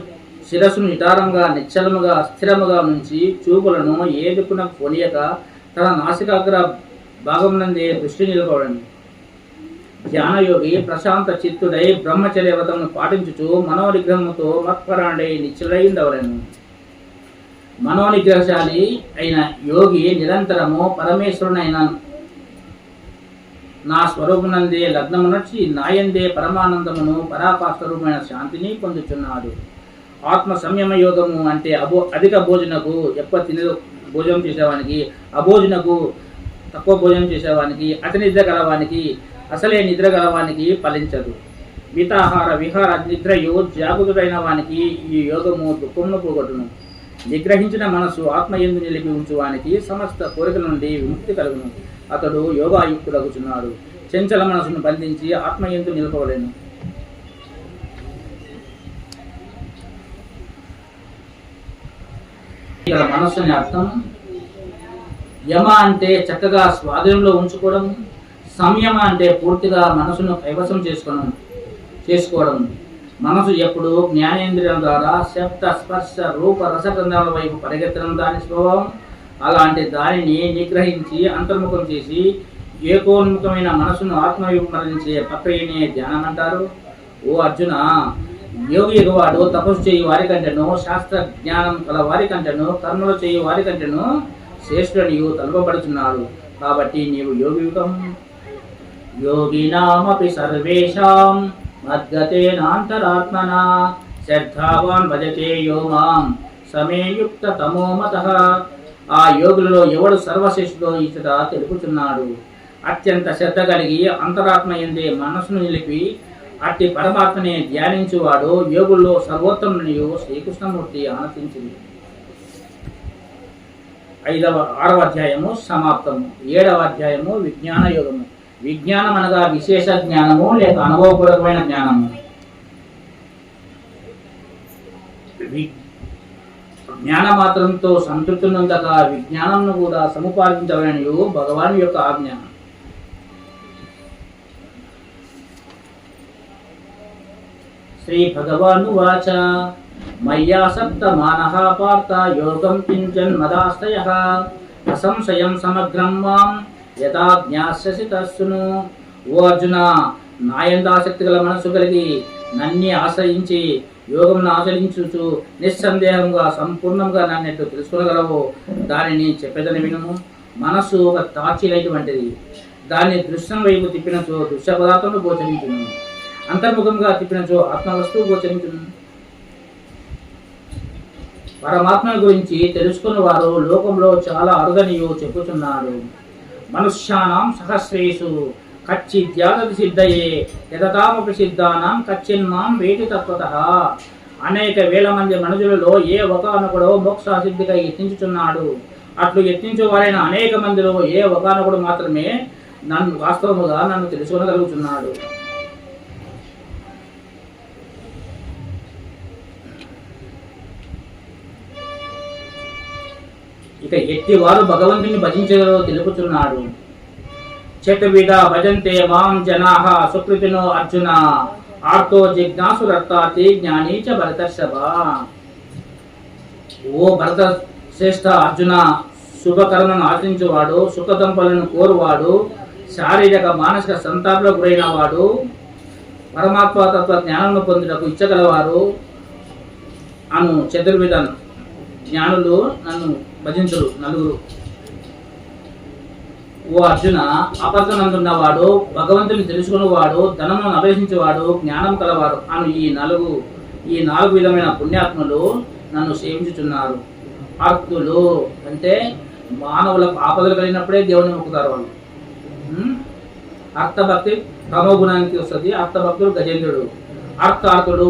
Speaker 1: శిరస్సును నిటారంగా నిశ్చలముగా స్థిరముగా నుంచి చూపులను ఏ దిక్కున కొనియక తన నాసికాగ్ర భాగమునందే దృష్టి నిలపవలను. ధ్యానయోగి ప్రశాంత చిత్తుడై బ్రహ్మచర్య వ్రతమును పాటించుచు మనోనిగ్రహముతో మత్పరాండై నిశ్చలైండవలను. మనోనిగ్రహశాలి అయిన యోగి నిరంతరము పరమేశ్వరునైన నా స్వరూపునందే లగ్నమునర్చి నాయందే పరమానందమును పరాకాష్ఠరూపమైన శాంతిని పొందుచున్నాడు. ఆత్మ సంయమ యోగము అంటే అధిక భోజనకు ఎక్కువ భోజనం చేసేవానికి, అభోజనకు తక్కువ భోజనం చేసేవానికి, అతి నిద్ర గలవానికి, అసలే నిద్ర గలవానికి ఫలించదు. మితాహార విహార నిద్రయు జాగృతుడైన వానికి ఈ యోగము దుఃఖమును పోగొట్టును. నిగ్రహించిన మనసు ఆత్మయందు నిలిపి ఉంచువానికి సమస్త కోరికల నుండి విముక్తి కలుగును. అతడు యోగాయుక్తుడగుచున్నాడు. చంచల మనసును బంధించి ఆత్మయందు నిలపవలేను. ఇక్కడ మనస్సు అనే అర్థం యమ అంటే చక్కగా స్వాధీనంలో ఉంచుకోవడం, సంయమ అంటే పూర్తిగా మనసును కైవసం చేసుకోవడం. మనసు ఎప్పుడు జ్ఞానేంద్రియం ద్వారా శబ్ద స్పర్శ రూప రసగంధాల వైపు పరిగెత్తడం దాని స్వభావం. అలాంటి దానిని నిగ్రహించి అంతర్ముఖం చేసి ఏకోన్ముఖమైన మనసును ఆత్మవైపు మరణించే ప్రక్రియనే ధ్యానం అంటారు. ఓ అర్జున, యోగి ఎగవాడు తపస్సు చేయి వారి కంటేను, శాస్త్ర జ్ఞానం కల వారి కంటేను, కర్మలు చేయి వారి కంటేను శ్రేష్ఠుడు తలుపబడుతున్నాడు. కాబట్టి నీవు యోగియుగం యోగినామపి సర్వేషాం మద్గతేనాంతరాత్మనా శ్రద్ధావాన్ భజతే యో మాం సమేయుక్త తమోమతః. ఆ యోగులలో ఎవడు సర్వశ్రేష్ఠుడో ఇచ్చట తెలుపుచున్నాడు. అత్యంత శ్రద్ధ కలిగి అంతరాత్మ యందే మనసును నిలిపి అట్టి పరమాత్మనే ధ్యానించువాడు యోగుల్లో సర్వోత్తమునియు శ్రీకృష్ణమూర్తి ఆనతించింది. 6వ అధ్యాయము సమాప్తము. 7వ అధ్యాయము విజ్ఞాన యోగము. విజ్ఞానం అనగా విశేష జ్ఞానము లేక అనుభవపూర్వకమైన జ్ఞానము. జ్ఞాన మాత్రంతో సంతృప్తి నొందక విజ్ఞానంను కూడా సముపార్జించవలని భగవాన్ యొక్క ఆజ్ఞ. శ్రీ భగవానువాచ మయ్యాసక్త మానః పార్థ యోగం కించన్ మదాశ్రయః అసంశయం సమగ్రం మాం యథా జ్ఞాస్యసి తస్సును. ఓ అర్జున, నాయందు ఆసక్తి గల మనసు కలిగి నన్ను ఆశ్రయించి యోగంను ఆచరించుచు నిస్సందేహంగా సంపూర్ణంగా నన్ను తెలుసుకొనగలవు దానిని చెప్పేదని వినుము. మనస్సు ఒక తాచి లైట్ వంటిది. దాన్ని దృశ్యం వైపు తిప్పినచో దృశ్య పదార్థంలో గోచరించును, అంతర్ముఖంగా తిప్పినచో ఆత్మవస్తువు గోచరించును. పరమాత్మ గురించి తెలుసుకున్న వారు లోకంలో చాలా అరుదనియో చెప్పుచున్నారు. మనుష్యానాం సహస్రేషు కచ్చిద్యాదతి సిద్ధయే యతతామపి సిద్ధానాం కచ్చిన్మాం వేటి తత్వతః. అనేక వేల మంది మనుషులలో ఏ ఒకానొకడో మోక్ష సిద్ధిగా యత్నించుచున్నాడు. అట్లు యత్నించు వారైన అనేక మందిలో ఏ ఒకానొకడు మాత్రమే వాస్తవముగా నన్ను తెలుసుకొనగలుగుతున్నాడు. ఇక ఎట్టి వారు భగవంతుని భజించగలో తెలుపుచున్నాడు. చతుర్విధ భజంతే మాం జనాః సుకృతినో అర్జున ఆర్తో జిజ్ఞాసురర్థాతి జ్ఞానీ చ భరతర్షభ. ఓ భరత శ్రేష్ఠ అర్జున, శుభకర్మను ఆచరించువాడు, సుఖదంపలను కోరువాడు, శారీరక మానసిక సంతాపంలో గురైన వాడు, పరమాత్మ తత్వ జ్ఞానము పొందుటకు ఇచ్చగలవారు అను చతుర్విధ జ్ఞానులు నన్ను భజించుడు నలుగురు. ఓ అర్జున, అపర్ధనందున్నవాడు, భగవంతుని తెలుసుకున్నవాడు, ధనమును అపేక్షించేవాడు, జ్ఞానం కలవాడు అను ఈ నాలుగు విధమైన పుణ్యాత్ములు నన్ను సేవించుచున్నారు. అర్థులు అంటే మానవులకు ఆపదలు కలిగినప్పుడే దేవుని మొక్కుతారు వాళ్ళు. అర్థభక్తి తమోగుణానికి వస్తుంది. అర్థభక్తుడు గజేంద్రుడు. అర్థార్థుడు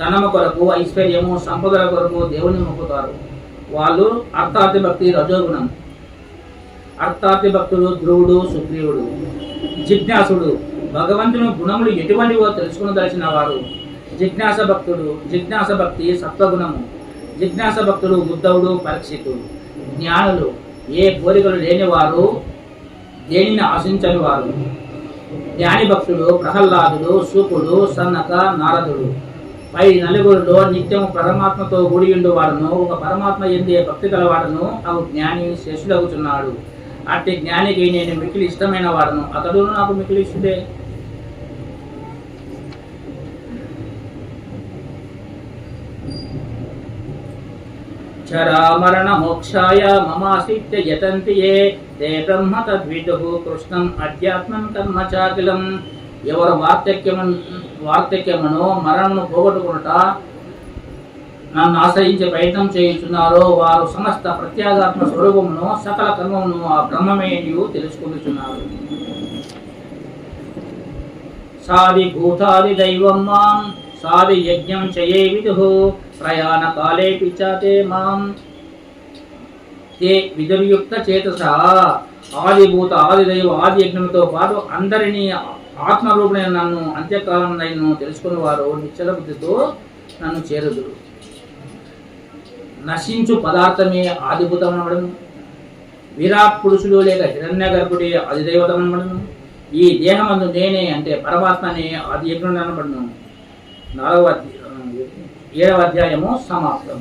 Speaker 1: ధనము కొరకు, ఐశ్వర్యము, సంపదల కొరకు దేవుని మొక్కుతారు. వాళ్ళు అర్థార్థి భక్తి రజోగుణం. అర్థార్థి భక్తుడు ధ్రువుడు, సుగ్రీవుడు. జిజ్ఞాసుడు భగవంతుని గుణములు ఎటువంటివో తెలుసుకునదలిచిన వారు జిజ్ఞాస భక్తుడు. జిజ్ఞాస భక్తి సత్వగుణము. జిజ్ఞాస భక్తుడు ఉద్ధవుడు, పరీక్షితుడు. జ్ఞానులు ఏ కోరికలు లేనివారు, దేనిని ఆశించని వారు. జ్ఞాని భక్తుడు ప్రహ్లాదుడు, శూకుడు, సన్నక, నారదుడు. పై నలుగురిలో నిత్యము పరమాత్మతో కూడి ఉండువాడును, ఒక పరమాత్మ ఎందే భక్తి గలవాడును అవు జ్ఞాని శేషుడవుతున్నాడు. అట్టి జ్ఞానికి నేను మిక్కిలి ఇష్టమైన వాడును, అతడు నాకు మిక్కిలి ఇష్టడే. చరామరణ మోక్షాయ మమాసిత్య యతంతి ఏ తే బ్రహ్మ తద్విదుః కృష్ణం అధ్యాత్మం కర్మ చాకిలం. ఎవరు వార్ధక్యమును మరణమును పోగొట్టుకునుట నన్ను ఆశ్రయించే ప్రయత్నం చేయుచున్నారో వారు సమస్త ప్రత్యేగాత్మ స్వరూపమును సకల కర్మమును ఆ బ్రహ్మమే నీవు తెలుసుకుంటున్నారు. సాది భూతాది దైవం మాం సాది యజ్ఞం చయే విదుః ప్రయాణ కాలే పిచాతే మాం తే విదుర్యుక్త చేతస. ఆదిభూత ఆది దైవ ఆది యజ్ఞంతో పాటు అందరినీ ఆత్మరూపుడైన నన్ను అంత్యకాలం నన్ను తెలుసుకుని వారు నిశ్చల బుద్ధితో నన్ను చేరుదురు. నశించు పదార్థమే ఆదిభూతం అనబడను. విరాట్ పురుషుడు లేక హిరణ్య గర్భుడే ఆదిదైవతం అనబడను. ఈ దేహమందు నేనే అంటే పరమాత్మనే ఆది యజ్ఞుడు అనబడను. 7వ అధ్యాయము సమాప్తం.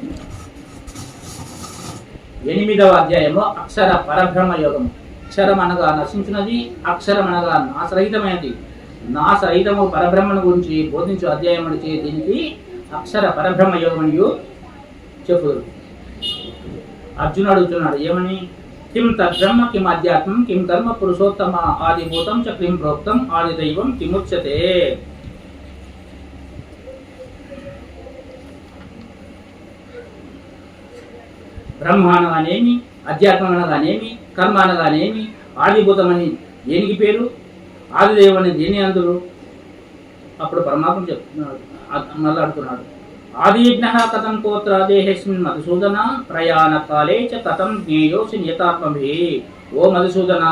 Speaker 1: 8వ అధ్యాయము అక్షర పరబ్రహ్మ యోగము. అక్షరం అనగా నశించినది, అక్షరం అనగా నాశరహితమైనది. నాశరహితము పరబ్రహ్మను గురించి బోధించు అధ్యాయం అంటే దీనికి అక్షర పరబ్రహ్మ యోగం అని చెప్పుదు. అర్జునుడు అడుగుతున్నాడు ఏమని? కిం తద్బ్రహ్మ కిం అధ్యాత్మం కిం కర్మ పురుషోత్తమ ఆదిభూతం చ కిం ప్రోక్తం ఆది దైవం కిముచ్యతే. బ్రహ్మ అనగానేమి, అధ్యాత్మం అనగానేమి, కర్మ అనగానేమి, ఆదిభూతం అని దేనికి పేరు, ఆదిదేవం అని దేని అందురు? అప్పుడు పరమాత్మ చెప్తున్నాడు, మళ్ళాడుతున్నాడు. ఆదియజ్ఞ కథం కోత్ర దేహేస్మిన్ మధుసూదన ప్రయాణ కాలే చ కథం జ్ఞేయోసి నియతాత్మభి. ఓ మధుసూదన,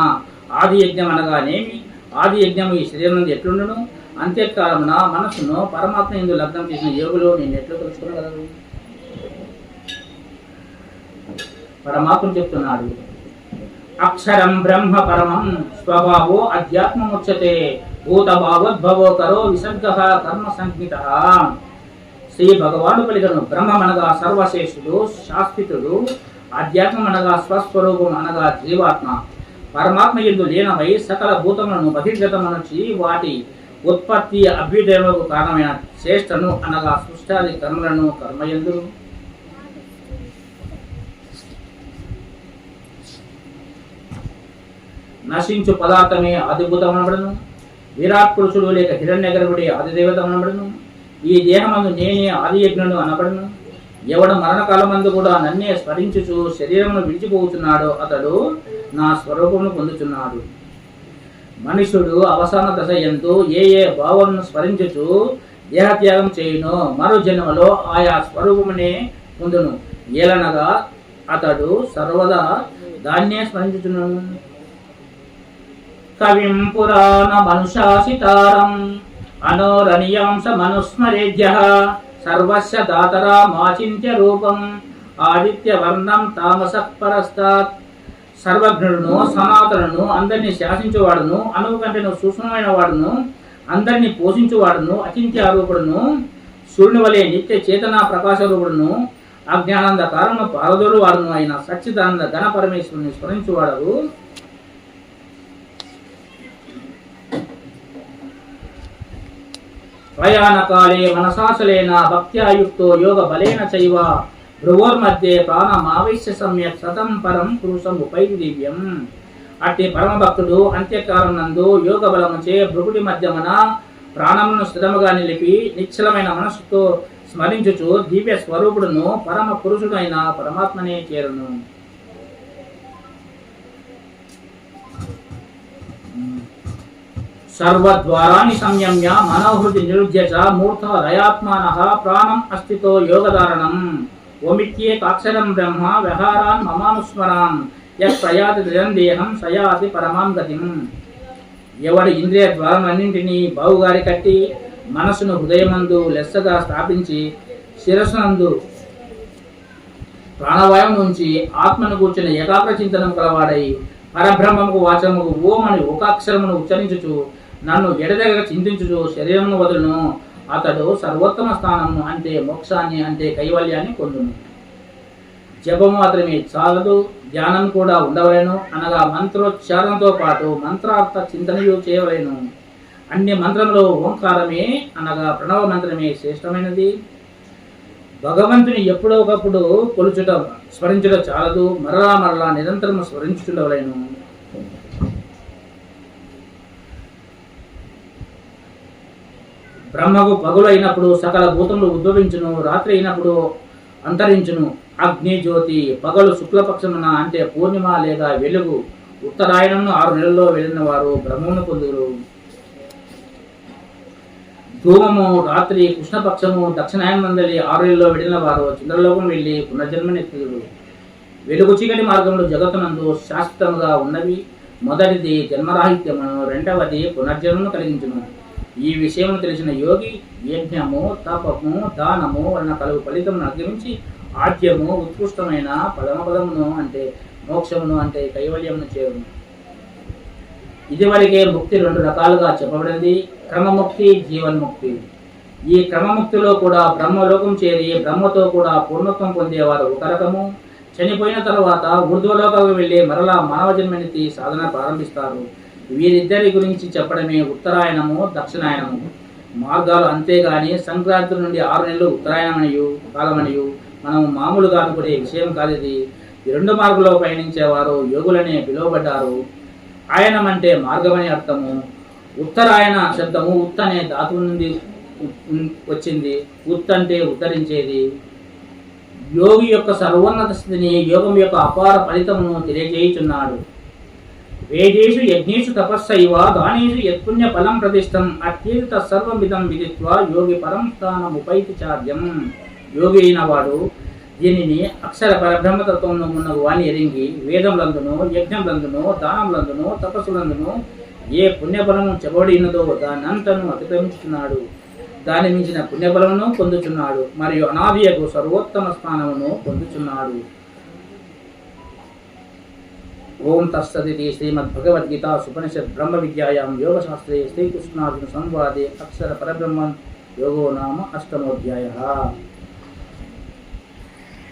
Speaker 1: ఆది యజ్ఞం అనగానేమి, ఆది యజ్ఞం ఈ శరీరం ఎట్లుండును, అంత్యకాలమున మనస్సును పరమాత్మ యందు లగ్నం చేసిన యోగులు నేను ఎట్లు తెలుసుకోగలరు? పరమాత్మ చెప్తున్నాడు, అక్షరం బ్రహ్మ పరమం స్వభావో అధ్యాత్మముచ్యతే భూతభావోద్భవో కరో విసర్గ కర్మ సంజ్ఞిత. శ్రీ భగవాను పలికను బ్రహ్మమనగా సర్వశ్రేష్ఠుడు శాస్త్రితుడు, ఆధ్యాత్మం అనగా స్వస్వరూపం అనగా జీవాత్మ. పరమాత్మ యందు లీనమై సకల భూతములను బహిర్గతమనచి వాటి ఉత్పత్తి అభ్యుదయములకు కారణమైన శ్రేష్టను అనగా సృష్టాది కర్మలను కర్మయందు. నశించు పదార్థమే ఆదిభూతం అనబడను. విరాట్ పురుషుడు లేక హిరణ్య గర్భుడే ఆదిదేవతం అనబడను. ఈ దేహమందు నేనే ఆది యజ్ఞుడు అనబడను. ఎవడు మరణకాలమందు కూడా నన్నే స్మరించుచు శరీరమును విడిచిపోతున్నాడో అతడు నా స్వరూపమును పొందుతున్నాడు. మనుషుడు అవసాన దశ ఎందు ఏ ఏ భావమును స్మరించుచు దేహత్యాగం చేయునో మరో జన్మలో ఆయా స్వరూపమునే పొందును. ఏలనగా అతడు సర్వదా దాన్నే స్మరించుచున్నాను. కవిం పురాణ మనుషాసితారం అనోరణీయాంస మనుస్మరేద్యః సర్వస్య దాతరా మాచింత్య రూపం ఆదిత్య వర్ణం తామసః పరస్తాత్. సర్వజ్ఞుడును సనాతనును అందరినీ శాసించువాడును అణువు కంటేను సూక్ష్మమైన వాడును అందరినీ పోషించువాడును అచింత్య రూపుడును సూర్యుని వలె నిత్య చేతన ప్రకాశ రూపుడును అజ్ఞానంద కారణము పారదోడు వాడును అయిన సచ్చిదానంద ఘన పరమేశ్వరుని స్మరించువాడు. ప్రయాణకాలే మనసాచలేన భక్త్యాయుక్తో యోగ బలేన చైవ భ్రువోర్మధ్యే ప్రాణమావేశ్య సమ్యక్ సతం పరం పురుషం ఉపైతి దివ్యం. అట్టి పరమభక్తుడు అంత్యకాలం నందు యోగ బలముచే భృగుడి మధ్యమున ప్రాణమును స్థిరముగా నిలిపి నిశ్చలమైన మనస్సుతో స్మరించుచు దివ్య స్వరూపుడును పరమ పురుషుడైన పరమాత్మనే చేరును. సర్వద్వారాన్ని సంయమ్య మనోహృది నిరుధ్య చ మూర్త లయాత్మానః ప్రాణం అస్థితో యోగధారణం ఓమిత్యేకాక్షరం బ్రహ్మ వ్యహారాన్ మమానుస్మరాన్ యః ప్రయాతి త్రియం దేహం సయాతి పరమాం గతిం. ఎవడు ఇంద్రియ ద్వారములన్నింటినీ బావుగారి కట్టి మనసును హృదయమందు లెస్సగా స్థాపించి శిరస్సునందు ప్రాణవాయువు నుంచి ఆత్మను కూర్చుని ఏకాగ్ర చింతనం కలవాడై పరబ్రహ్మముకు వాచముకు ఓం అని ఒక అక్షరమును ఉచ్చరించుచు నన్ను ఎడదగ చింతించుచు శరీరమును వదులును అతడు సర్వోత్తమ స్థానమును అంటే మోక్షాన్ని అంటే కైవల్యాన్ని పొందును. జపము మాత్రమే చాలదు, ధ్యానం కూడా ఉండవలేను. అనగా మంత్రోచ్చారణతో పాటు మంత్రార్థ చింతనయు చేయవలేను. అన్ని మంత్రములో ఓంకారమే అనగా ప్రణవ మంత్రమే శ్రేష్టమైనది. భగవంతుని ఎప్పుడో ఒకప్పుడు కొలుచుట స్మరించుట చాలదు, మరలా మరలా నిరంతరం స్మరించుచుండవలేను. బ్రహ్మకు పగులు అయినప్పుడు సకల భూతములు ఉద్భవించును, రాత్రి అయినప్పుడు అంతరించును. అగ్ని జ్యోతి పగలు శుక్లపక్షమున అంటే పూర్ణిమ లేదా వెలుగు, ఉత్తరాయణమును 6 నెలల్లో వెళ్ళిన వారు బ్రహ్మమును పొందురు. ధూమము రాత్రి కృష్ణపక్షము దక్షిణాయనందలి 6 నెలల్లో వెళ్ళిన వారు చంద్రలోకం వెళ్ళి పునర్జన్మనెత్తుదురు. వెలుగు చీకటి మార్గంలో జగత్తునందు శాశ్వతముగా ఉన్నవి. మొదటిది జన్మరాహిత్యమును, రెండవది పునర్జన్మను కలిగించును. ఈ విషయము తెలిసిన యోగి యజ్ఞము తపము దానము వలన కలుగు ఫలితమును అధిగమించి ఆద్యము ఉత్కృష్టమైన పదమును అంటే మోక్షమును అంటే కైవల్యమును చేరును. ఇదివరకే ముక్తి 2 రకాలుగా చెప్పబడింది, క్రమముక్తి, జీవన్ముక్తి. ఈ క్రమముక్తిలో కూడా బ్రహ్మలోకం చేరి బ్రహ్మతో కూడా పూర్ణత్వం పొందేవారు ఒక రకము. చనిపోయిన తర్వాత ఊర్ధ్వలోకాలకు వెళ్ళి మరలా మానవ జన్మనితి సాధన ప్రారంభిస్తారు. వీరిద్దరి గురించి చెప్పడమే ఉత్తరాయణము, దక్షిణాయనము మార్గాలు. అంతేగాని సంక్రాంతి నుండి 6 నెలలు ఉత్తరాయణమనియు కాలమనియు మనం మామూలుగా అనుకునే విషయం కాదు ఇది. ఈ 2 మార్గంలో పయనించేవారు యోగులనే పిలువబడ్డారు. ఆయనం అంటే మార్గమని అర్థము. ఉత్తరాయణ శబ్దము ఉత్ అనే ధాతువు నుండి వచ్చింది. ఉత్ అంటే ఉత్తరించేది. యోగి యొక్క సర్వోన్నత స్థితిని, యోగం యొక్క అపార ఫలితమును తెలియజేయుచున్నాడు. వేదేషు యజ్ఞేషు తపస్సైవ దానేషు యత్పుణ్య ఫలం ప్రతిష్టం అత్యేత సర్వమిదం విదిత్వా యోగి పరం స్థానముపైతి చాద్యం. యోగి అయిన వాడు దీనిని అక్షర పరబ్రహ్మతత్వమును మున్నగు వాణి ఎరింగి వేదములందును, యజ్ఞములందును, దానములందును, తపస్సులందును ఏ పుణ్యఫలము చెప్పబడినదో దానంతను అతిక్రమించుతున్నాడు. దాని మించిన పుణ్యఫలమును పొందుచున్నాడు మరియు అనాదియకు సర్వోత్తమ స్థానమును పొందుచున్నాడు. ఓం తత్సదితి శ్రీమద్భగవద్గీత ఉపనిషత్ బ్రహ్మ విద్యాయాం యోగశాస్త్రే శ్రీకృష్ణార్జున సంవాదే అక్షర పరబ్రహ్మ యోగో నామ 8వ అధ్యాయ.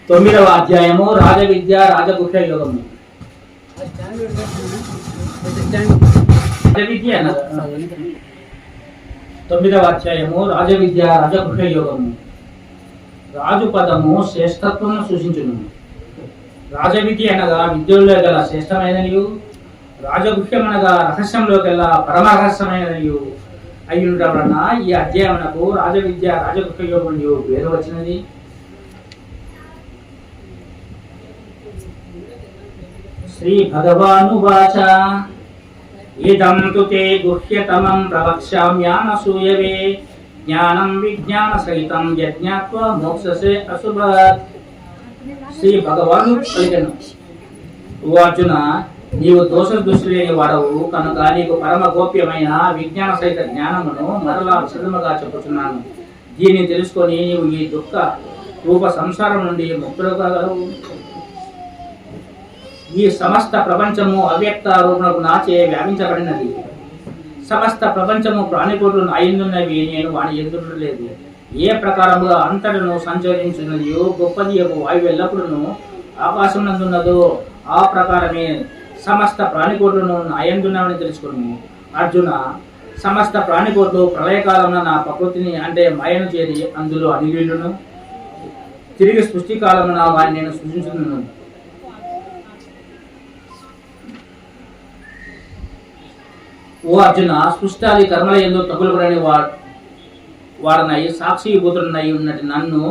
Speaker 1: 9వ అధ్యాయము రాజవిద్య రాజగుహ్య యోగము. రాజవిద్య 9వ అధ్యాయము రాజవిద్య రాజగుహ్య యోగము. రాజు పదము శ్రేష్టత్వమును సూచించును. రాజవిద్య అనగా విద్యలో గల శ్రేష్టమైనదియు, రాజగుహ్యం అనగా రహస్యంలో గల పరమ రహస్యమైనదియు అయ్యుండటం వలన ఈ అధ్యాయమునకు రాజవిద్య రాజగుహ్య యోగం పేరు వచ్చినది. శ్రీ భగవానువాచ ఇదం తు తే గుహ్యతమం ప్రవక్ష్యామ్యానసూయవే జ్ఞానం విజ్ఞాన సహితం యజ్ఞాత్వా మోక్షసే అశుభాత్. శ్రీ భగవాను పలికెను, ఓ అర్జున, నీవు దోష లేని వాడవు కనుక నీకు పరమ గోప్యమైన విజ్ఞాన సహిత జ్ఞానమును మరలా విశదముగా చెప్పుచున్నాను. దీన్ని తెలుసుకొని నీవు ఈ దుఃఖ రూప సంసారం నుండి ముక్తులు కాగలవు. ఈ సమస్త ప్రపంచము అవ్యక్త రూపమునకు నాచే వ్యాపించబడినది. సమస్త ప్రపంచము ప్రాణికోట్లను అయిందున్నవి, నేను వాని ఎదురులేదు. ఏ ప్రకారముగా అంతటను సంచరించున్నదియో గొప్పది యొక్క వాయువు ఎల్లప్పుడూ ఆకాశం నందున్నదో ఆ ప్రకారమే సమస్త ప్రాణికోట్లను అయందున్నవని తెలుసుకుని అర్జున, సమస్త ప్రాణికోట్లు ప్రళయకాలంలో నా ప్రకృతిని అంటే మాయను చేరి అందులో అనిలీలును, తిరిగి సృష్టి కాలమున వారిని నేను సృష్టించున్నాను. ఓ అర్జున, సృష్టాది కర్మల యందు తగులుకుని వాడనై సాక్షిభూతుడనై ఉన్నట్టు నన్ను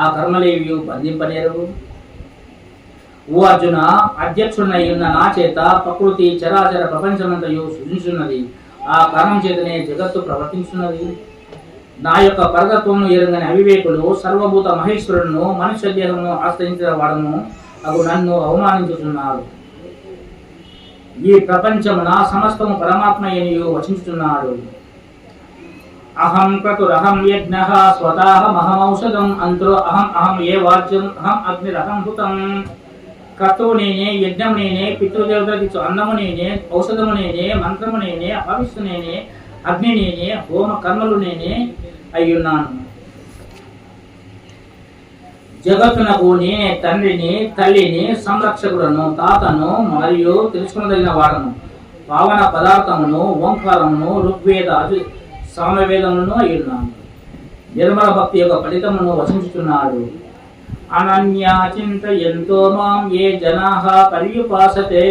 Speaker 1: ఆ కర్మలేవి బంధింపనేరు. ఓ అర్జున, అధ్యక్షుడనై ఉన్న నా చేత ప్రకృతి చరాచర ప్రపంచమంతయు సృజించున్నది. ఆ కారణం చేతనే జగత్తు ప్రవర్తించున్నది. నా యొక్క పరతత్వమును ఎరుగని అవివేకులు సర్వభూత మహేశ్వరులను మనుష్య దేహమును ఆశ్రయించిన వాడను అగు నన్ను అవమానించుతున్నారు. ఈ ప్రపంచమున సమస్తము పరమాత్మ ఎనియు వచించుచున్నాడు. అహం క్రతురహం యజ్ఞః స్వతాహమహమౌషధం అంతరో అహం అహం ఏ వాచ్యం అహం అగ్నిరహం హుతం. క్రతువు నేనే, యజ్ఞము నేనే, పితృదేవతలకు ఇచ్చు అన్నము నేనే, ఔషధము నేనే, మంత్రము నేనే, హవిస్సు నేనే, అగ్ని నేనే, హోమ కర్మలు నేనే అయ్యున్నాను. జగత్తునకు నేనే తండ్రిని, తల్లిని, సంరక్షకులను, తాతను మరియు తెలుసుకునదగిన వాడను. పావన పదార్థమును, ఓంకారమును, ఋగ్వేద సామవేదములను అయ్యున్నాను. నిర్మల భక్తి యొక్క ఫలితమును వచించుచున్నాడు. అనన్యా చింతయంతో మాం ఏ జనాః పర్యుపాసతే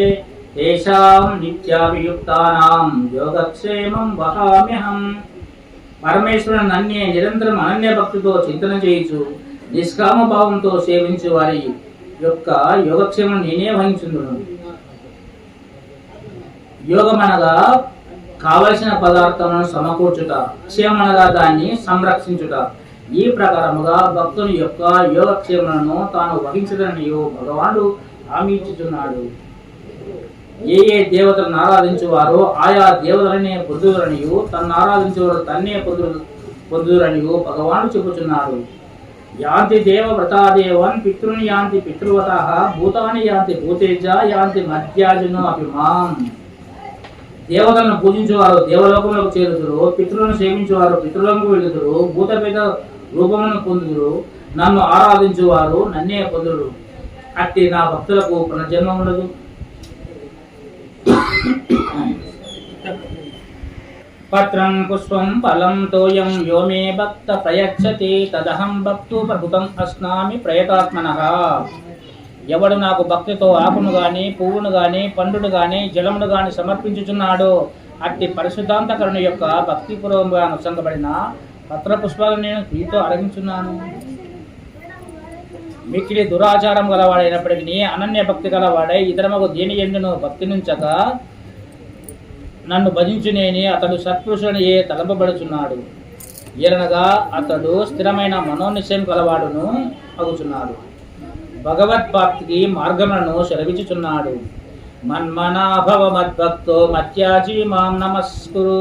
Speaker 1: తేషాం నిత్యాభియుక్తానాం యోగక్షేమం వహామ్యహం. పరమేశ్వరుని నన్నే నిరంతరం అనన్య భక్తితో చింతన చేయించు నిష్కామ భావంతో సేవించే వారి యొక్క యోగక్షేమం నేనే వహించుదును. యోగమనగా కావలసిన పదార్థములను సమకూర్చుట, క్షేమనగా దాన్ని సంరక్షించుట. ఈ ప్రకారముగా భక్తుని యొక్క యోగక్షేమలను తాను వహించదని భగవానుడు హామీ ఇచ్చుచున్నాడు. ఏ ఏ దేవతలను ఆరాధించువారో ఆయా దేవతలనే పొందుదరనియు, తన్ను ఆరాధించేవారు తన్నే పొందుదరనియు భగవానుడు చెప్పుచున్నాడు. యాంతి దేవ వ్రతాదేవన్ పితృని యాంతి పితృవతః భూతాని యాంతి భూతేజ యాంతి మధ్యాజును అభిమాం. దేవతలను పూజించేవారు దేవలోకములకు చేరుదురు, పితృలను సేవించేవారు పితృలకు వెళుదురు, భూతపేద రూపమును పొందుదురు, నన్ను ఆరాధించువారు నన్నే పొందుడు. అట్టి నా భక్తులకు పునర్జన్మ ఉండదు. పత్రం పుష్పం ఫలం తోయం యో మే భక్త ప్రయచ్చతి తదహం భక్తు ప్రభుతం అస్నామి ప్రయతాత్మనః. ఎవడు నాకు భక్తితో ఆకును గాని, పువ్వును గాని, పండును గాని, జలమును గాని సమర్పించుచున్నాడో అట్టి పరిశుద్ధాంతకరణ యొక్క భక్తిపూర్వకంగా అనుసంగబడిన పత్ర పుష్పాలను నేను ప్రీతితో అరగించున్నాను. మిక్కిలి దురాచారం గలవాడైనప్పటికీ అనన్య భక్తి గలవాడై ఇతరమకు దేని ఎందును భక్తి నుంచక నన్ను భజించునేని అతడు సత్పురుషునియే తలంపబడుచున్నాడు. ఏలనగా అతడు స్థిరమైన మనోనిశ్చయం కలవాడును అగుచున్నాడు. భగవత్ప్రాప్తికి మార్గములను సెలవిచ్చుచున్నాడు. మన్మనాభవ మద్భక్తో మత్యాజీ మాం నమస్కురు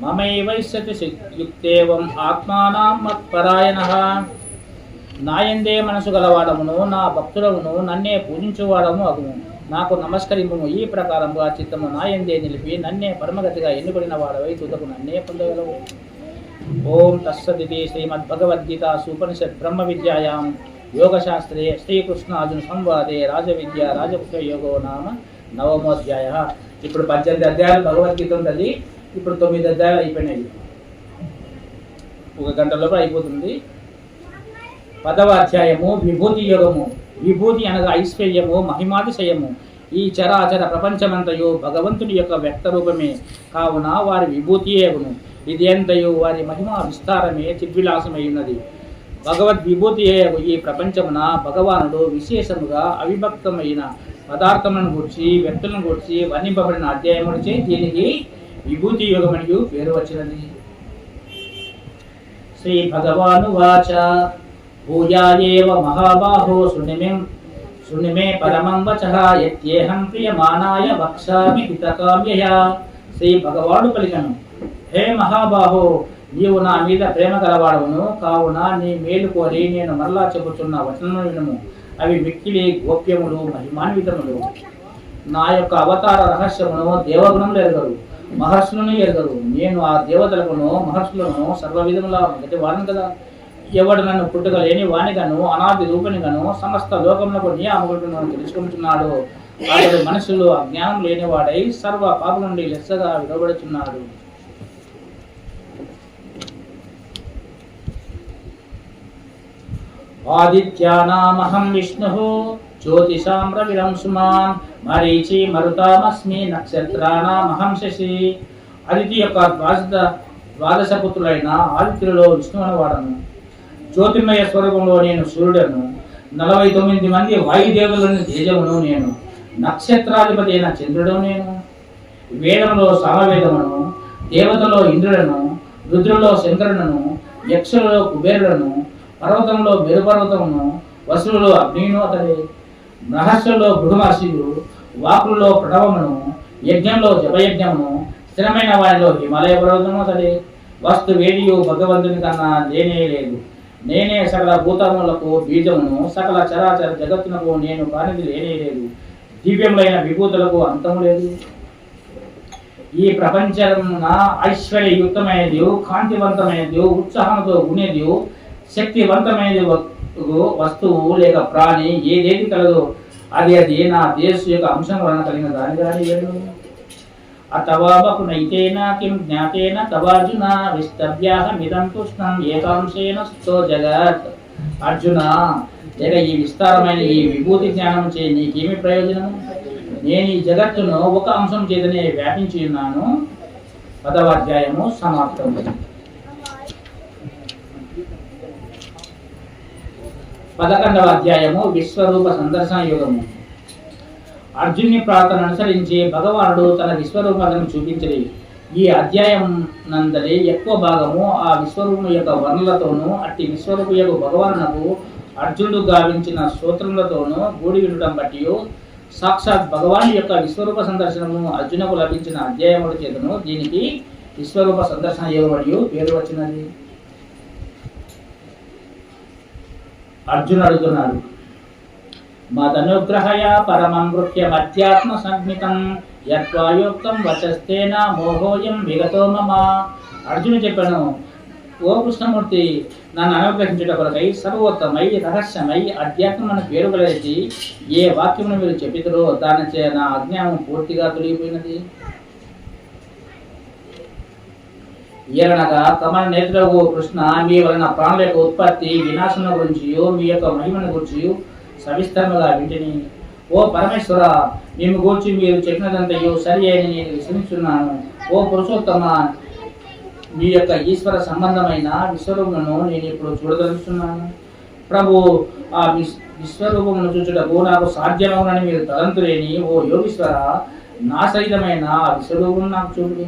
Speaker 1: మమైవైశ్యతి యుక్తేవం ఆత్మానాం మత్పరాయణః. నాయందే మనసు గలవాడమును నా భక్తులమును నన్నే పూజించువాడము అగుము. నాకు నమస్కరింపుము. ఈ ప్రకారముగా చిత్తము నాయందే నిలిపి నన్నే పరమగతిగా ఎన్నుబడిన వాడవై తుదకు నన్నే పొందగలవు. ఓం తస్సదితి శ్రీమద్భగవద్గీత ఉపనిషత్ బ్రహ్మ విద్యాయాం యోగశాస్త్రే శ్రీకృష్ణార్జున సంవాదే రాజవిద్య రాజపుత్ర యోగో నామ నవమోధ్యాయ. ఇప్పుడు 18 అధ్యాయాలు భగవద్గీత ఉంటుంది. ఇప్పుడు 9 అధ్యాయాలు అయిపోయినాయి. 1 గంట లోపల అయిపోతుంది. 10వ అధ్యాయము విభూతి యోగము. విభూతి అనగా ఐశ్వర్యము, మహిమాతిశయము. ఈ చరాచర ప్రపంచమంతయు భగవంతుని యొక్క వ్యక్త రూపమే కావున వారి విభూతియే అగును. ఇది ఎంతయు వారి మహిమా విస్తారమే చిద్విలాసమై ఉన్నది. భగవద్విభూతియే ఈ ప్రపంచమున భగవానుడు విశేషముగా అవిభక్తమైన పదార్థములను గూర్చి వ్యక్తులను గూర్చి వర్ణింపబడిన అధ్యాయములచే దీనికి విభూతి యోగమనియు పేరు వచ్చినది. శ్రీ భగవాను వాచ భూయాయేవ మహాబాహో శృణిమే పరమం వచః యత్యేహం ప్రియమానాయ వక్ష్యామి హితకామ్యయా. శ్రీ భగవానుడు పలికెను, హే మహాబాహో, నీవు నా మీద ప్రేమ గలవాడవును కావున నీ మేలు కోరి నేను మరలా చెబుతున్న వచనములు వినుము. అవి మిక్కిలి గోప్యములు, మహిమాన్వితములు. నా యొక్క అవతార రహస్యమును దేవగుణములు ఎరగరు, మహర్షులను ఎరగరు. నేను ఆ దేవతలకును మహర్షులను సర్వ విధముల మొదటి వాడను కదా. ఎవడు నన్ను పుట్టుక లేని వానిగాను అనాది రూపినిగాను సమస్త లోకములకు నియామకులను తెలుసుకుంటున్నాడు. అతడు మనుషులు అజ్ఞానం లేనివాడై సర్వ పాపం నుండి లెస్సగా విడవబడుచున్నాడు. ఆదిత్యానామహం విష్ణుః జ్యోతిషాం రవిరంశుమాన్ మరీచి మరుతామస్మి నక్షత్రానామహం శశి. అదితి యొక్క ద్వాదశ పుత్రులైన ఆదిత్యులలో విష్ణు అనేవాడను. జ్యోతిర్మయ స్వరూపంలో నేను సూర్యుడను. 49 మంది వాయుదేవులను తేజమును నేను. నక్షత్రాధిపతి అయిన చంద్రుడు నేను. వేదంలో సామవేదమును, దేవతలో ఇంద్రుడను, రుద్రులో శంకరుడను, యక్షులలో కుబేరుడను, పర్వతంలో మేరుపర్వతమును, వసులలో అగ్నిను అతడే, మహర్షులలో బృహమర్షియు, వాకులలో ప్రణవమును, యజ్ఞంలో జపయజ్ఞమును, స్థిరమైన వారిలో హిమాలయ పర్వతము అతడే. వస్తు వేడియు భగవంతుని కన్నా లేనే లేదు. నేనే సకల భూతములకు బీజమును, సకల చరాచర జగత్తునకు నేను కానిది లేనే లేదు. దివ్యములైన విభూతులకు అంతము లేదు. ఈ ప్రపంచమున ఐశ్వర్యయుక్తమైనది, కాంతివంతమైనది, ఉత్సాహంతో ఉండేది, శక్తివంతమైనది వస్తువు లేక ప్రాణి ఏదేది కలదో అది నా దేశ యొక్క అంశం వలన కలిగిన దాని లేదు. అతవాబకునైతేన కిం జ్ఞాతేన తవార్జున విస్తవ్యాహమిదం కృష్ణం ఏకాంశేన స్థో జగత్. అర్జున, లేక ఈ విస్తారమైన ఈ విభూతి జ్ఞానం చే నీకేమి ప్రయోజనం? నేను ఈ జగత్తును ఒక అంశం చేతనే వ్యాపించి ఉన్నాను. 10వ అధ్యాయము సమాప్తం. 11వ అధ్యాయము విశ్వరూప సందర్శన యోగము. అర్జునుని ప్రార్థన అనుసరించి భగవానుడు తన విశ్వరూపాలను చూపించలేదు. ఈ అధ్యాయం నందలి ఎక్కువ భాగము ఆ విశ్వరూపం యొక్క వర్ణలతోనూ అట్టి విశ్వరూప యొక్క భగవానునకు అర్జునుడు గావించిన స్తోత్రములతోనూ కూడి ఉండటం బట్టి సాక్షాత్ భగవాను యొక్క విశ్వరూప సందర్శనము అర్జునకు లభించిన అధ్యాయముడి చేతను దీనికి విశ్వరూప సందర్శన యోగమడియు పేరు వచ్చినది. అర్జునుడు అడుగుతున్నాడు, మదనుగ్రహయ పరమం గృహ్యమధ్యాత్మ సంజ్ఞితం యత్వాయోక్తం వచస్తేన మోహోయం విగతో మమ. అర్జునుడు చెప్పాను, ఓ కృష్ణమూర్తి, నన్ను అనుగ్రహించుట కొరకై సర్వోత్తమై రహస్యమై అధ్యాత్మను పేరు కలిసి ఏ వాక్యమును మీరు చెప్పితురో దానిచే నా అజ్ఞానం పూర్తిగా తొలగిపోయినది. ఏలనగా కమల నేత్రులకు కృష్ణ, మీ వలన ప్రాణుల యొక్క ఉత్పత్తి వినాశనం గురించి మీ యొక్క మహిమను గురించి సవిస్తరముగా వింటిని. ఓ పరమేశ్వర, మేము గూర్చి మీరు చెప్పినదంతయు సరి అని నేను విశ్వసిస్తున్నాను. ఓ పురుషోత్తమ, మీ యొక్క ఈశ్వర సంబంధమైన విశ్వరూపమును నేను ఇప్పుడు చూడదలుచున్నాను. ప్రభు, ఆ విశ్వరూపమును చూచుటకు నాకు సాధ్యమవునని మీరు తలంతులేని ఓ యోగీశ్వర, నా సహితమైన ఆ విశ్వరూపం నాకు చూపుడి.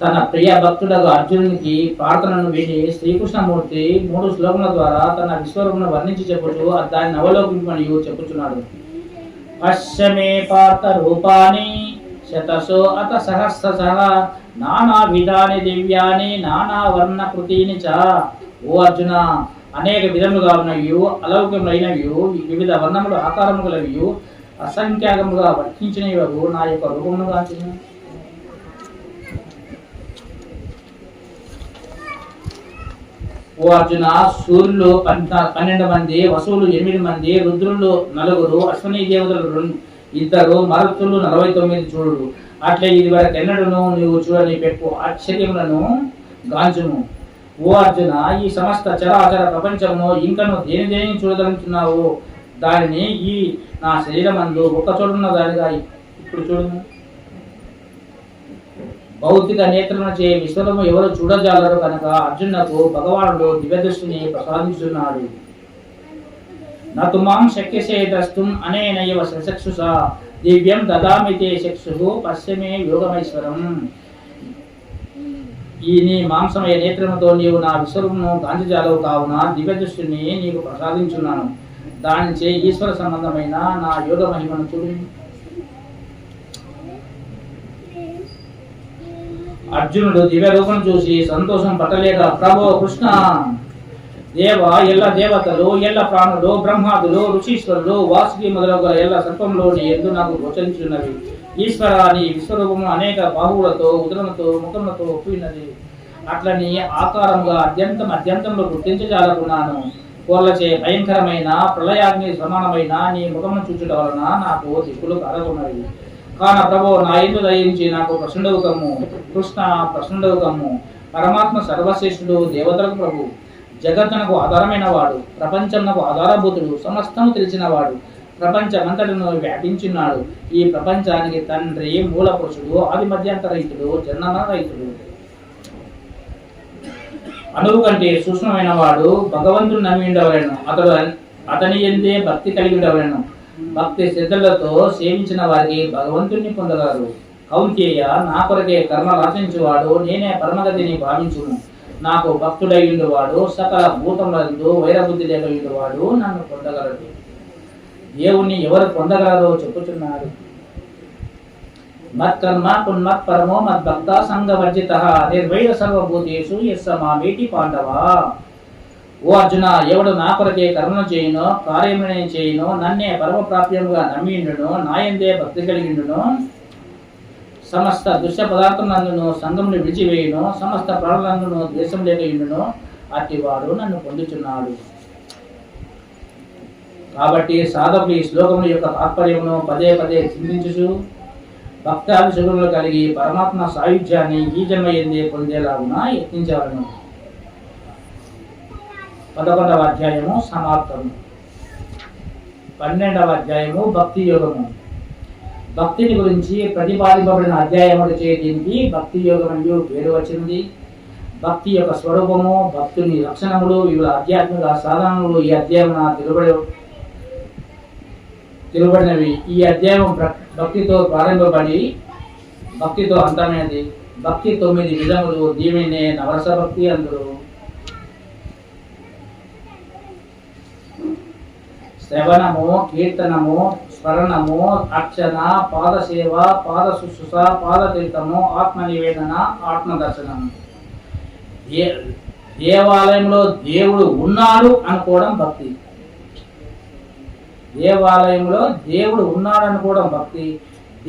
Speaker 1: తన ప్రియ భక్తుడకు అర్జునునికి ప్రార్థనను విని శ్రీకృష్ణమూర్తి 3 శ్లోకముల ద్వారా తన విశ్వరూపమును వర్ణించి చెప్పుచు దాన్ని అవలోకింపని చెప్పుచున్నాడు. పశ్చమే పార్థ రూపాని శతసో అత సహస్రశః నానా విధాని దివ్యాని నానా వర్ణకృతిని చ. ఓ అర్జున, అనేక విధములుగా ఉన్నవి, అలౌకికములైనవి, వివిధ వర్ణములు ఆకారము గలవి, అసంఖ్యాకముగా వర్తించినవి నా యొక్క రూపమును గాంచును. ఓ అర్జున, సూర్యులు 12 మంది, వసువులు 8 మంది, రుద్రులు 4, అశ్వనీ దేవతలు 2, మరుతులు 49 చూడు. అట్లే ఇది వరకు ఎన్నడను నీవు చూడని పెట్టు ఆశ్చర్యములను గాంచును. ఓ అర్జున, ఈ సమస్త చరాచర ప్రపంచము ఇంకను దేని చూడగలుగుతున్నావు దానిని ఈ నా శరీరమందు ఒక్క చోటున్న దానిగా ఇప్పుడు చూడము. భౌతిక నేత్రముచే విశ్వరూపము ఎవరు చూడజాలరు కనుక అర్జునునకు భగవానుడు దివ్యదృష్టిని ప్రసాదించున్నాడు. నతు మాం శక్యసే ద్రష్టుం అనేనైవ చక్షుషా దివ్యం దదామితే చక్షుః పశ్యమే యోగమైశ్వరం. ఈ నీ మాంసమయ నేత్రముతో నీవు నా విశ్వరూపమును గాంచజాలవు కావున దివ్యదృష్టిని నీకు ప్రసాదించున్నాను. దానిచే ఈశ్వర సంబంధమైన నా యోగ మహిమను చూడు. అర్జునుడు దివ్య రూపం చూసి సంతోషం పట్టలేక, ప్రభో కృష్ణ దేవ, ఎల్ల దేవతలు, ఎల్ల ప్రాణులు, బ్రహ్మాదులు, ఋషీశ్వరులు, వాసుకి మొదలగు ఎల్ల సర్పంలో నీ ఎందు నాకు గోచరించున్నవి. ఈశ్వర, నీ విశ్వరూపము అనేక బాహువులతో, ఉదరముతో, ముఖములతో ఒప్పినది. అట్లని ఆకారముగా అత్యంతంలో గుర్తించజాలకున్నాను. కోర్లచే భయంకరమైన ప్రళయాగ్ని సమానమైన నీ ముఖమును చూచుట వలన నాకు దిక్కులు కారకున్నవి. కాన ప్రభో, నా ఎందు దయించి నాకు ప్రసన్నుడవుకమ్ము. కృష్ణ, ప్రసన్నుడవుకమ్ము. పరమాత్మ సర్వశ్రేష్ఠుడు, దేవతలకు ప్రభు, జగత్తునకు ఆధారమైన వాడు, ప్రపంచమునకు ఆధారభూతుడు, సమస్తము తెలిసిన వాడు, ప్రపంచమంతటను వ్యాపించున్నాడు. ఈ ప్రపంచానికి తండ్రి, మూల పురుషుడు, ఆది మధ్యాంతరహితుడు, జన్మరహితుడు. అణువు కంటే సూక్ష్మమైన వాడు, భగవంతుడు నమ్మి ఉండవలను. అతని ఎందే భక్తి కలిగి ఉండవలను. భక్తి శ్రద్ధలతో సేవించిన వారికి భగవంతుణ్ణి పొందగలరు. కౌంతేయ, నా కొరకే కర్మలు ఆచరించువాడు నేనే పరమగతిని భావించును. నాకు భక్తుడైండువాడు సకల భూతములందు వైరబుద్ధి లేకయుండువాడు నన్ను పొందగలడు. దేవుణ్ణి ఎవరు పొందగలరో చెప్పుచున్నారు. మత్కర్మ పున్మత్ పరమో మద్భక్త సంగవర్జిత నిర్వైర సర్వభూతేషు యస్సమామేటి పాండవ. ఓ అర్జున, ఎవడు నా కొరకే కర్మను చేయునో కార్యమునే చేయునో నన్నే పరమప్రాప్యముగా నమ్మిండును నాయందే భక్తి కలిగిండును సమస్త దుష్ట పదార్థములందును సంగమును విడిచివేయును సమస్త ప్రాణులందును ద్వేషం లేకయుండును అట్టివాడు నన్ను పొందుచున్నాడు. కాబట్టి సాధకులు ఈ శ్లోకముల యొక్క తాత్పర్యమును పదే పదే చింతించుచు భక్తాభిషేకములు కలిగి పరమాత్మ సాయుధ్యాన్ని ఈ జన్మ ఎందే పొందేలాగున యత్నించవలను. 11వ అధ్యాయము సమాప్తము. 12వ అధ్యాయము భక్తి యోగము. భక్తిని గురించి ప్రతిపాదింపబడిన అధ్యాయములు దీనికి భక్తి యోగం అని పేరు వచ్చింది. భక్తి యొక్క స్వరూపము, భక్తుని లక్షణములు, వివిధ ఆధ్యాత్మిక సాధనలు ఈ అధ్యాయం తిరుబడినవి. ఈ అధ్యాయం భక్తితో ప్రారంభపడి భక్తితో అంతమైనది. భక్తి 9 విధములు. దీనినే నవరస భక్తి అందరూ. శ్రవణము, కీర్తనము, స్మరణము, అర్చన, పాదసేవ, పాద శుశ్రూష, పాదతీర్థము, ఆత్మ నివేదన, ఆత్మదర్శనము. దేవాలయంలో దేవుడు ఉన్నాడు అనుకోవడం భక్తి. దేవాలయంలో దేవుడు ఉన్నాడు అనుకోవడం భక్తి.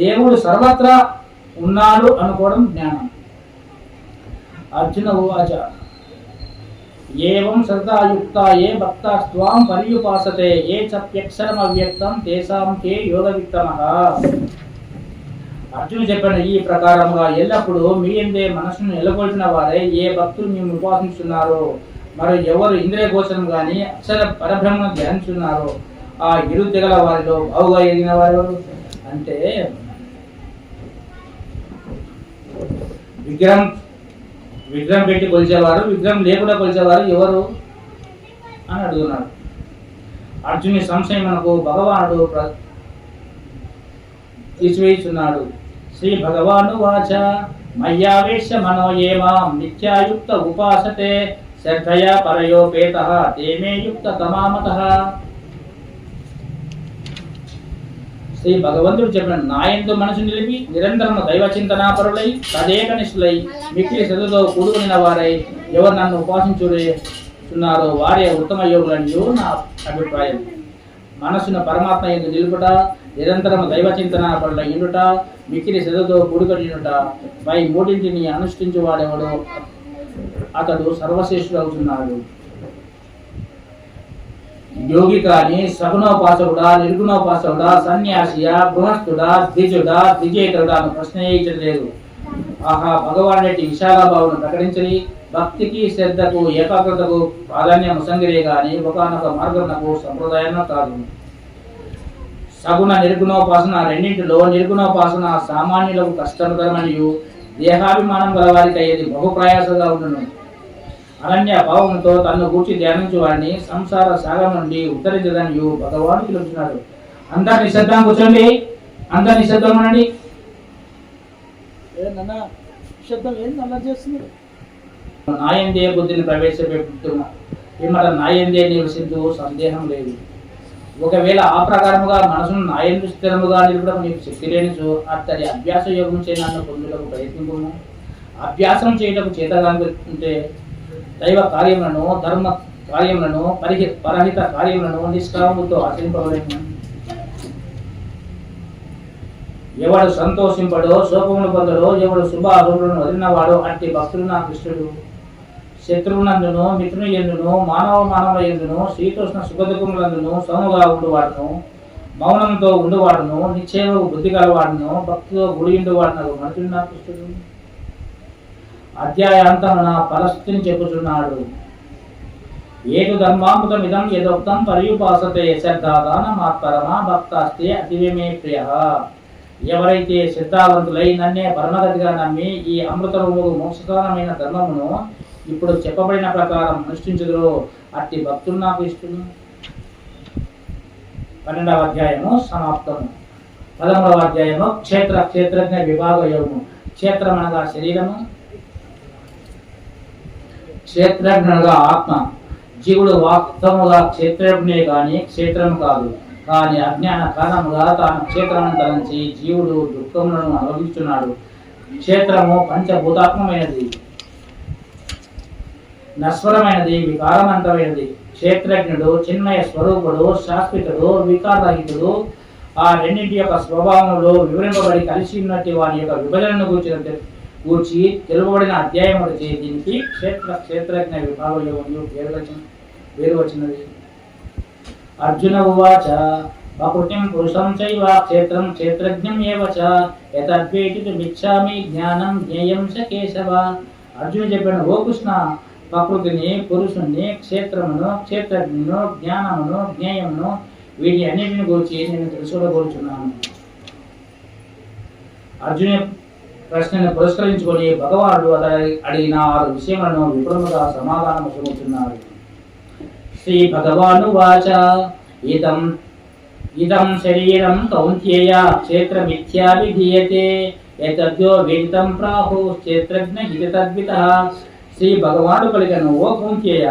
Speaker 1: దేవుడు సర్వత్రా ఉన్నాడు అనుకోవడం జ్ఞానం. అర్జున ఉవాచ ఏవం శ్రద్ధాయుక్త ఏ భక్తాస్త్వాం పర్యుపాసతే ఏ చప్యక్షరం అవ్యక్తం తేషాం కే యోగవిత్తమః. అర్జునుడు చెప్పిన ఈ ప్రకారముగా ఎల్లప్పుడూ మీ ఎందే మనసును నెలకొల్పిన వారే ఏ భక్తులు మేము ఉపాసించున్నారో మరి ఎవరు ఇంద్రియ గోచరం గాని అక్షర పరబ్రహ్మను ధ్యానించున్నారో ఆ ఇరు తెగల వారిలో బావుగా ఎదిగిన వారు అంటే విగ్రహం పెట్టి కొలిచేవారు, విగ్రహం లేకుండా కొలిచేవారు ఎవరు అని అడుగుతున్నాడు. అర్జుని సంశయం మనకు భగవానుడు తీసివేయుచున్నాడు. శ్రీ భగవాను వాచ మయ్యావేశ మనో ఏమాం నిత్యాయుక్త ఉపాసతే శ్రద్ధయా పరయోపేతః తేమే యుక్త తమామతః. శ్రీ భగవంతుడు చెప్పిన నాయందు మనసు నిలిపి నిరంతరము దైవ చింతనాపరులై తదేక నిష్ఠులై మిక్కిలి శ్రద్ధతో కూడుకున్న వారై ఎవరు నన్ను ఉపాసించున్నారో వారే ఉత్తమ యోగులని నా అభిప్రాయం. మనసును పరమాత్మ యందు నిలుపుట, నిరంతరము దైవ చింతనాపరులై ఉండుట, మిక్కిలి శ్రద్ధతో కూడుకొని ఉండుట పై మూడింటిని అనుష్ఠించువాడెవడో అతడు సర్వశ్రేష్ఠుడు అవుతున్నాడు. యోగి కాని సగుణోపాసకుడా, నిర్గుణోపాసకుడా, సన్యాసియా, గృహస్థుడా, ద్విజుడా, ద్విజేతరుడా అని ప్రశ్నించలేదు. ఆహా భగవానుడి విశాలభావం ప్రకటించని భక్తికి శ్రద్ధకు ఏకాగ్రతకు ప్రాధాన్యం సంగిరే గాని ఒకనొక మార్గమునకు సంప్రదాయం కాదు. సగుణ నిర్గుణోపాసన రెండింటిలో నిర్గుణోపాసన సామాన్యులకు కష్టతరమనియు దేహాభిమానం గలవారికి అయ్యేది బహు ప్రయాసంగా ఉండును. అనన్య భావంతో తన్ను కూర్చి ధ్యానించు వారిని సంసార సాగం నుండి ఉత్తరించదని భగవాను పిలుచున్నాడు. అందరు నిశ్శబ్దం కూర్చోండి, అందరు నిశ్శబ్దం అనండి. నాయందే బుద్ధిని ప్రవేశపెడుతున్నా మిమ్మల్ని నాయందే నివసించు సందేహం లేదు. ఒకవేళ ఆ ప్రకారముగా మనసును నాయందు స్థిరముగా నిలపడం నీకు శక్తి లేనిచో అతడి అభ్యాస యోగం చే నన్ను పొందుటకు ప్రయత్నింపుము. అభ్యాసం చేయటకు చేతగాంటే దైవ కార్యములను, ధర్మ కార్యములను, పరహిత కార్యములను నిష్కామముతో ఆచరింపవలేము. ఎవడు సంతోషింపడో శోకమును పొందడో ఎవడు శుభ అశుభులను వదిలినవాడో అట్టి భక్తుడు నా కృష్ణుడు. శత్రువునందును మిత్రుని ఎందును మానవ ఎందును శీతోష్ణ సుఖదుఖములందును సముగా ఉండువాడును, మౌనంతో ఉండువాడును, నిశ్చయము బుద్ధి గలవాడును, భక్తితో గుడియుండువాడును మనుషుడు నా కృష్ణుడు. అధ్యాయాంతమున ఫలస్థితిని చెప్పుచున్నాడు. ఏటు ధర్మామృతమిదం యదోక్తం పర్యుపాసతే శ్రద్ధాదానమాత్పరమా భక్తాస్తే అతివేమే ప్రియ. ఎవరైతే శ్రద్ధావంతులై నన్నే పరమగతిగా నమ్మి ఈ అమృతముకు మోక్షస్థానమైన ధర్మమును ఇప్పుడు చెప్పబడిన ప్రకారం అనుష్ఠించుదురో అట్టి భక్తులు నాకు ఇష్టము. 12వ అధ్యాయము సమాప్తము. 13వ అధ్యాయము క్షేత్రజ్ఞ విభాగ యోగము. క్షేత్రం అనగా శరీరము, క్షేత్రజ్ఞుడుగా ఆత్మ. జీవుడు వాస్తవముగా క్షేత్రజ్ఞే గాని క్షేత్రము కాదు. కానీ అజ్ఞాన కారణముగా తాను క్షేత్రమును తలంచి జీవుడు దుఃఖములను అనుభవిస్తున్నాడు. క్షేత్రము పంచభూతాత్మమైనది, నశ్వరమైనది, వికారవంతమైనది. క్షేత్రజ్ఞుడు చిన్మయ స్వరూపుడు, శాశ్వతుడు, వికారరహితుడు. ఆ రెండింటి యొక్క స్వభావంలో వివరింపబడి కలిసి ఉన్నట్టు వారి యొక్క విభజనను గూర్చి తెలుపబడిన అధ్యాయం వచ్చి దీనికి క్షేత్రజ్ఞ విభాగ యోగం పేరు వచ్చినది. అర్జున ఉవాచ ప్రకృతిం పురుషం చైవ క్షేత్రం క్షేత్రజ్ఞం ఏవ చ యతద్వేతితుమిచ్ఛామి జ్ఞానం జ్ఞేయం చ కేశవ. అర్జునుడు చెప్పాడు, ఓ కృష్ణ, ప్రకృతిని, పురుషుణ్ణి, క్షేత్రమును, క్షేత్రజ్ఞును, జ్ఞానమును, జ్ఞేయమును, వీటి అన్నిటిని గురించి నేను తెలుసుకోగలుగుతున్నాను. అర్జుని ప్రశ్నను పురస్కరించుకొని భగవానుడు అడిగిన 6 విషయములను విపులముగా సమాధానం చెబుతున్నారు. శ్రీ భగవాను వాచ ఇదం శరీరం కౌంత్యేయ క్షేత్రమిథ్యాభిధీయతే యతద్యో వేదితం ప్రాహు క్షేత్రజ్ఞ ఇది తద్వితః. శ్రీ భగవానుడు పలికను, ఓ కౌంత్యేయ,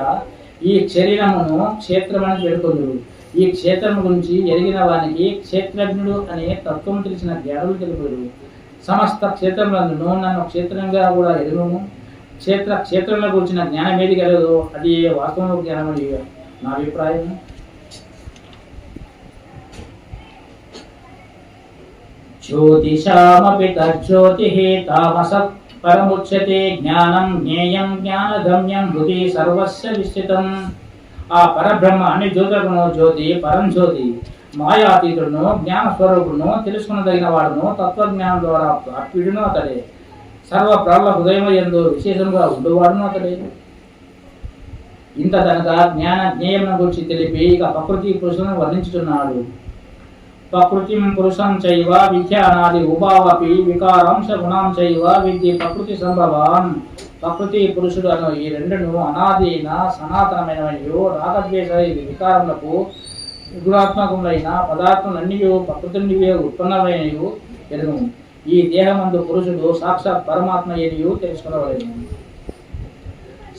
Speaker 1: ఈ శరీరమును క్షేత్రమని పేర్కొందురు. ఈ క్షేత్రము గురించి ఎరిగిన వానికి క్షేత్రజ్ఞుడు అనే తత్వం తెలిసిన జ్ఞానులు తెలుపుడు. సమస్త క్షేత్రములను నన్ను క్షేత్రంగా కూడా ఎరుగును. క్షేత్రంలో గురించిన జ్ఞానం ఏది కలదు అది వాస్తవ జ్ఞానమని నా అభిప్రాయం. జ్యోతిషామపి తజ్జ్యోతిః తామసః పరముచ్యతే జ్ఞానం జ్ఞేయం జ్ఞానగమ్యం హృది సర్వస్య విస్థితం. ఆ పరబ్రహ్మ అన్ని జ్యోతులను జ్యోతి, పరంజ్యోతి, మాయాతీతుడును, జ్ఞాన స్వరూపుడును, తెలుసుకునదగిన వాడును, తత్వజ్ఞానం ద్వారా ప్రాప్యుడును అతడే. సర్వ ప్రాణుల హృదయములందు విశేషంగా ఉండువాడును అతడే. ఇంత తనక జ్ఞాన జ్ఞేయమును గురించి తెలిపి ఇక ప్రకృతి పురుషులను వర్ణించుతున్నాడు. ప్రకృతిం పురుషం చైవ విద్యానాది ఉభావపి వికారాంశ గుణాం చైవ విద్య ప్రకృతి సంభవాం. ప్రకృతి పురుషుడు అను ఈ రెండును అనాదిన సనాతనమైనవనియు రాగద్వేష వికారములకు గుణాత్మకములైన పదార్థములన్నీ ప్రకృతి నుండి ఉత్పన్నమైనయు ఎరుగు. ఈ దేహమందు పురుషుడు సాక్షాత్ పరమాత్మ ఏదియు తెలుసుకునవలెను.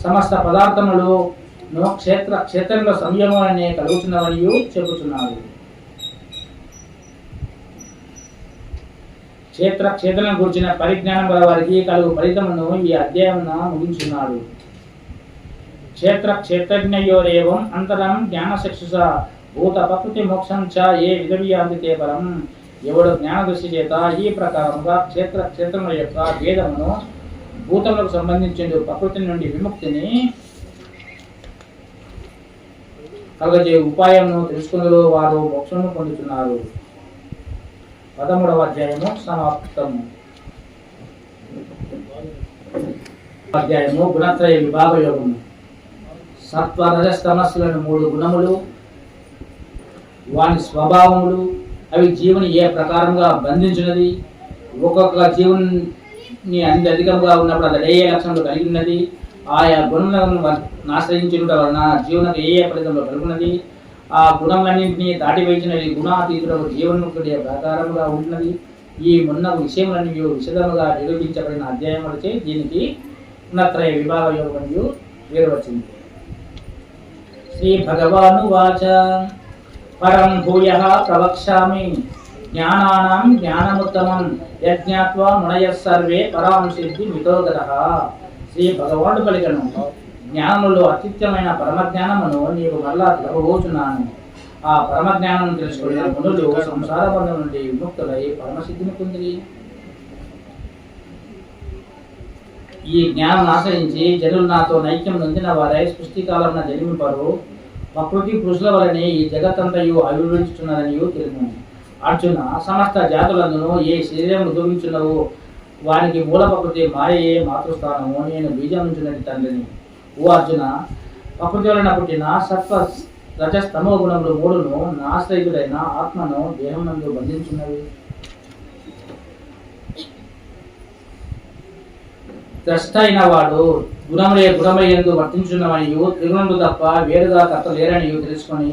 Speaker 1: సమస్త పదార్థములు క్షేత్రంలో సంయమనే కలుగుతున్నవనియు చెబుతున్నాడు. క్షేత్రం గురించిన పరిజ్ఞానం గల వారికి కలుగు ఫలితమును ఈ అధ్యాయమున ముగించున్నాడు. క్షేత్రజ్ఞయోరేవం అంతరం జ్ఞానచక్షుష భూత ప్రకృతి మోక్షం చ ఏ విధవియాంతితే పరం. ఎవడు జ్ఞాన దృష్టి చేత ఈ ప్రకారముగా క్షేత్రముల యొక్క భేదమును, భూతములకు సంబంధించిన ప్రకృతి నుండి విముక్తిని కలగజే ఉపాయమును తెలుసుకున్న వారు మోక్షమును పొందుతున్నారు. 13వ అధ్యాయము సమాప్తము. అధ్యాయము గుణత్రయ విభాగ యోగము. సత్వ రజస్తమస్సులను 3 గుణములు, వాని స్వభావములు, అవి జీవుని ఏ ప్రకారంగా బంధించినది, ఒక్కొక్క జీవుని అధికంగా ఉన్నప్పుడు అది ఏ లక్షణాలు కలిగి ఉన్నది, ఆయా గుణములను ఆశ్రయించుట వలన జీవనకు ఏ ఫలితంలో కలుగున్నది, ఆ గుణములన్నింటినీ దాటివేసినది గుణాతీతులకు జీవన్ముక్తుడి ప్రకారముగా ఉంటున్నది. ఈ మున్న విషయములన్నీ విశదముగా నిరూపించబడిన అధ్యాయములచే దీనికి గుణత్రయ విభాగ యోగము పేరు వచ్చింది. శ్రీ భగవాను వాచ పరం భూయః ప్రవక్ష్యామి జ్ఞానానాం జ్ఞానముత్తమం యజ్ఞాత్వా మునయః సర్వే పరాం సిద్ధి మితోగతః. శ్రీ భగవానుడు పలికెను, జ్ఞానములో అత్యుత్తమైన పరమజ్ఞానమును నీవు మరలా తెలుపబోచున్నాను. ఆ పరమజ్ఞానం తెలుసుకున్న మునులు సంసార బంధం నుండి విముక్తులై పరమసిద్ధిని పొందిరి. ఈ జ్ఞానం ఆశ్రయించి జనులు నాతో నైక్యం నొందిన వారై సృష్టికాలమున జన్మింపరు. ప్రకృతి పురుషుల వలనే ఈ జగత్తంతయు అభివృద్ధిస్తున్నదనియు తెలుసు. అర్జున, సమస్త జాతులందును ఏ శరీరం ఉద్భవించున్నవో వానికి మూల ప్రకృతి మాయయే మాతృస్థానము, నేను బీజం నుంచున్నది తండ్రిని. ఓ అర్జున, ప్రకృతి వలన పుట్టిన సత్వ రజస్తమో గుణములు 3ను నా ఆశ్రయితుడైన ఆత్మను దేహం నందు బంధించున్నవి. ద్రష్ట అయిన వాడు గుణములందు వర్తించున్నవనియు త్రిగుణములు తప్ప వేరుగా కర్త లేరనియు తెలుసుకొని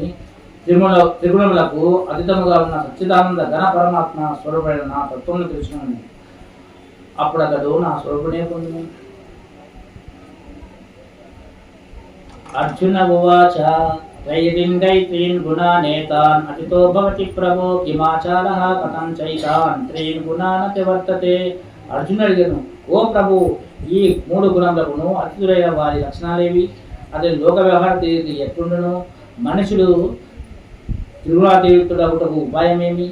Speaker 1: త్రిగుణములకు అతీతముగా ఉన్న సచ్చిదానంద ఘన పరమాత్మ స్వరూపమైన నా తత్వమును తెలుసుకున్నాను. అప్పుడు అతడు నా స్వరూపునే పొందును. అర్జున ఉవాచ त्रयीन् गुणानेतान् अतितो भवति प्रभो किमाचारः कथं चैतान् త్రీన్ గుణానతి వర్తతే. అర్జునుడు అడిగాను, ఓ ప్రభు, ఈ మూడు గుణములను అతిథులైన వారి లక్షణాలేవి? అతని లోక వ్యవహార తీరు ఎట్లుండును? మనుషులు తిరుగులాతీర్థుడగుటకు ఉపాయమేమి?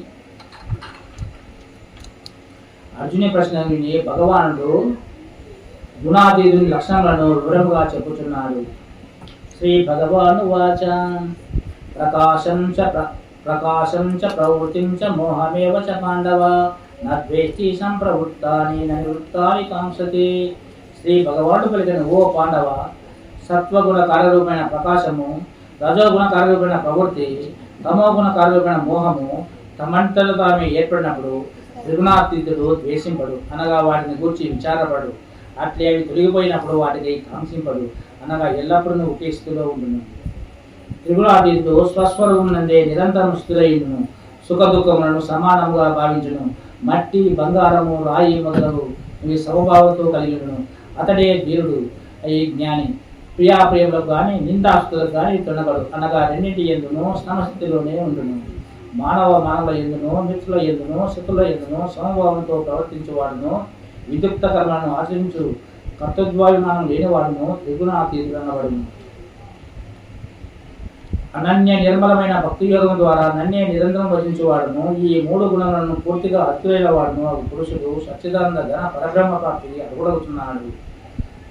Speaker 1: అర్జుని ప్రశ్న విని భగవానుడు గుణాతీతుని లక్షణాలను వివరముగా చెప్పుచున్నాడు. శ్రీ భగవాను వాచ ప్రకాశం చ ప్రవృత్తిం చ మోహమేవ చ పాండవ నద్వేష్టి సంప్రవృత్తాని నివృత్తాని కాంక్షతే. శ్రీ భగవానుడు పలికిన, ఓ పాండవ, సత్వగుణ కార్యరూపమైన ప్రకాశము, రజోగుణ కార్యరూపమైన ప్రవృత్తి, తమోగుణ కార్యరూపమైన మోహము తమంతలో తామే ఏర్పడినప్పుడు త్రిగుణాతీతుడు ద్వేషింపడు, అనగా వాటిని గూర్చి విచారపడు. అట్లే అవి తొలగిపోయినప్పుడు వాటికి కాంక్షింపడు, అనగా ఎల్లప్పుడూ ఒకే స్థితిలో ఉండును. త్రిగుణాతీతుడు స్వస్వరూపమునందే నిరంతరం స్థిరయుడును, సుఖ దుఃఖములను సమానముగా భావించును. మట్టి, బంగారము, రాయి మొదలగు ఇవి సమభావంతో కలిగిను. అతడే ధీరుడు అయి జ్ఞాని. ప్రియాప్రియములకు కానీ నిందాస్తులకు కానీ తొనగడు, అనగా రెండింటి ఎందును సమస్థితిలోనే ఉండును. మానవుల ఎందును, మిత్రుల ఎందును, శత్రుల ఎందును సమభావంతో ప్రవర్తించేవాడును, విద్యుక్త కర్మలను ఆచరించు కర్తృత్వాభిమానం లేనివాడును త్రిగుణాతీతుడు అనబడును. అనన్య నిర్మలమైన భక్తి యోగం ద్వారా నన్నే నిరంతరం భజించేవాడును, ఈ మూడు గుణములను పూర్తిగా అత్యులైన వాడును ఆ పురుషుడు సచ్చిదానంద ఘన పరబ్రహ్మ ప్రాప్తిని అడుగుతున్నాడు.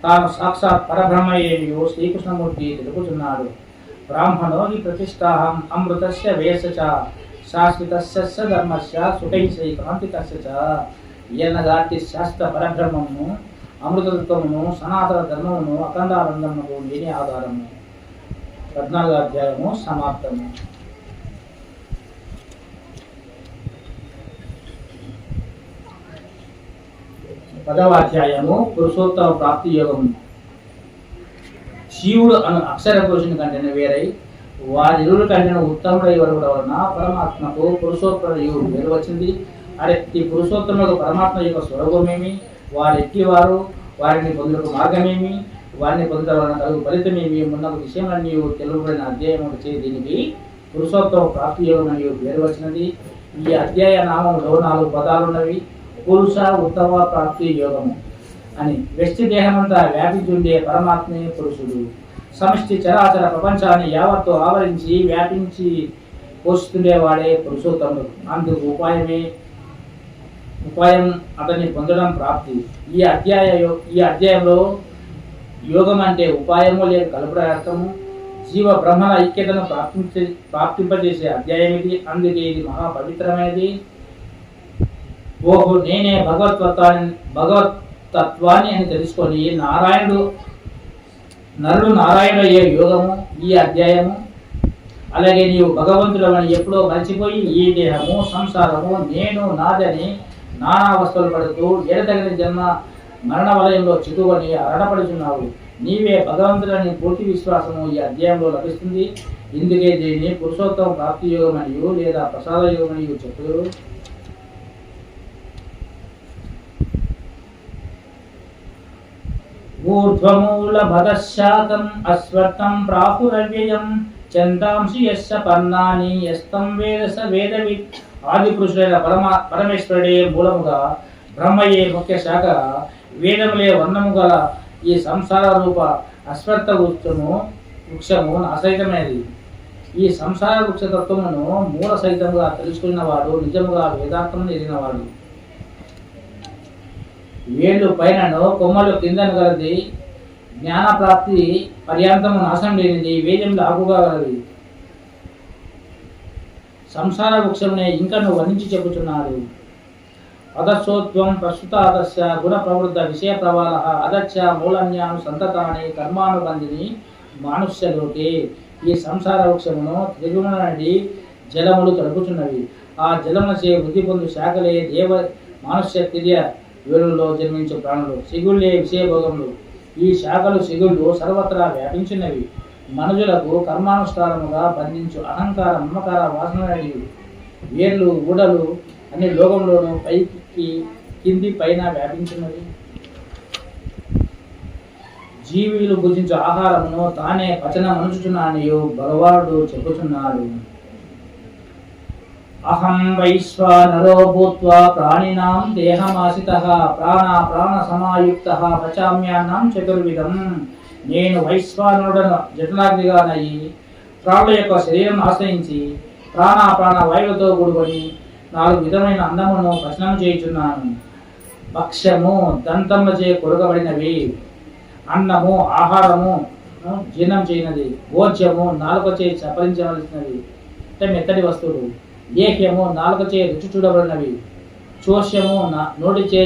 Speaker 1: తాను సాక్షాత్ పరబ్రహ్మయేమియో శ్రీకృష్ణమూర్తి తెలుపుతున్నాడు. బ్రాహ్మణో హి ప్రతిష్టాహం అమృతస్య వేసచ శాశ్వతస్య ధర్మస్య సుఖైశ్రీ కాంతికస్య చ. ఈయనగాటి శాస్త్ర పరబ్రహ్మమును, అమృతత్వమును, సనాతన ధర్మమును, అఖండానందమునకు లేని ఆధారము. 14వ అధ్యాయము సమాప్తము. పదవ అధ్యాయము పురుషోత్తమ ప్రాప్తి యోగము. శివుడు అను అక్షర పురుషుని కంటే వేరై వారిరువుల కంటే ఉత్తముడై వరవడం వలన పరమాత్మకు పురుషోత్తమ యుగం పేరు వచ్చింది. ఈ పురుషోత్తములకు పరమాత్మ యొక్క స్వరూపమేమి, వారెట్టి వారు, వారిని పొందుటకు మార్గమేమి, వారిని పొందడం వలన కలుగు ఫలితమేమి మున్నగు విషయములన్నీ తెలుపబడిన అధ్యాయం వచ్చే దీనికి పురుషోత్తమ ప్రాప్తి యోగం అని పేరు వచ్చినది. ఈ అధ్యాయ నామంలో 4 పదాలున్నవి. పురుష ఉత్తమ ప్రాప్తి యోగము అని. వ్యక్తి దేహమంతా వ్యాపించుండే పరమాత్మే పురుషుడు. సమష్టి చరాచర ప్రపంచాన్ని యావత్తు ఆవరించి వ్యాపించి పోషిస్తుండేవాడే పురుషోత్తముడు. అందుకు ఉపాయం అతన్ని పొందడం ప్రాప్తి. ఈ అధ్యాయంలో యోగం అంటే ఉపాయము లేక కల్పనార్థము, జీవ బ్రహ్మల ఐక్యతను ప్రాప్తింపజేసే అధ్యాయం ఇది. అందుకే ఇది మహాపవిత్రమైనది. ఓహో, నేనే భగవతత్వాన్ని అని తెలుసుకొని నరుడు నారాయణుడు అయ్యే యోగము ఈ అధ్యాయము. అలాగే నీవు భగవంతుడమని ఎప్పుడో మర్చిపోయి ఈ దేహము, సంసారము, నేను, నాదని నానా వస్తువులు పడుతూ ఎడతగిన జన్మ మరణ వలయంలో చిక్కుకొని అరణపడుచున్నావు. నీవే భగవంతుడని పూర్తి విశ్వాసము ఈ అధ్యాయంలో లభిస్తుంది. ఇందుకే దీన్ని పురుషోత్తమ ప్రాప్తి యోగం మరియు లేదా ప్రసాద యోగం అని చెప్పుదురు. ఊర్ధ్వమూలభగశాతం అశ్వత్థం ప్రాహురవ్యయం చందాంసి యస్య పర్ణాని యస్తం వేద స వేదవిత్. ఆది పురుషుడైన పరమేశ్వరుడే మూలముగా, బ్రహ్మయే ముఖ్య శాఖ, వేదములే వర్ణము గల ఈ సంసార రూప అశ్వత్థ వృక్షము అసహితమైనది. ఈ సంసార వృక్షతత్వమును మూల సహితముగా తెలుసుకున్నవాడు నిజముగా వేదాంతమును ఎరిగినవాడు. వేళ్ళు పైనను కొమ్మలు కిందను గలది, జ్ఞాన ప్రాప్తి పర్యాంతము నాశనం లేనిది, వేదములు ఆకుగా గలది. సంసార వృక్షమునే ఇంకను వర్ణించి చెబుతున్నాడు. అదర్శోత్వం ప్రస్తుతాదస్య గుణ ప్రవృద్ధ విషయ ప్రవాళ అదర్శ మూలన్యాను సంతతాని కర్మానుబంధిని మానుష్యలోకే. ఈ సంసార వృక్షమును త్రిగుణ నడి జలములు తడుపుచున్నవి. ఆ జలములచే వృద్ధి పొందు శాఖలే దేవ మానుష్య తిర్య వేలుల్లో జన్మించే ప్రాణులు. సిగుళ్ళే విషయభోగములు. ఈ శాఖలు సిగుళ్ళు సర్వత్రా వ్యాపించినవి. మనుజులకు కర్మానుష్ఠానముగా బంధించు అహంకార మమకార వాసన వేర్లు ఊడలు అన్ని లోకంలోనూ పైకి కింది పైన వ్యాపించినవి. జీవులు భుజించు ఆహారమును తానే పచనమనుచుచున్నానియు భగవానుడు చెప్పుచున్నాడు. అహం వైశ్వానరో భూత్వా ప్రాణినాం దేహమాసితః ప్రాణ సమాయుక్తః పచామ్యాన్నం చతుర్విధం. నేను వైశ్వానరుడను జఠరాగ్నిగానయి ప్రాణుల యొక్క శరీరం ఆశ్రయించి ప్రాణ వాయువులతో కూడుకొని 4 విధమైన అన్నమును పచనం చేయుచున్నాను. భక్ష్యము దంతములచే కొరకబడినవి, అన్నము ఆహారము జీర్ణం చేయనది, భోజ్యము నాలుకచే చపరించవలసినవి అంటే మెత్తటి వస్తువులు, లేహ్యము నాలుకచే రుచి చూడబడినవి, చోష్యము నోటిచే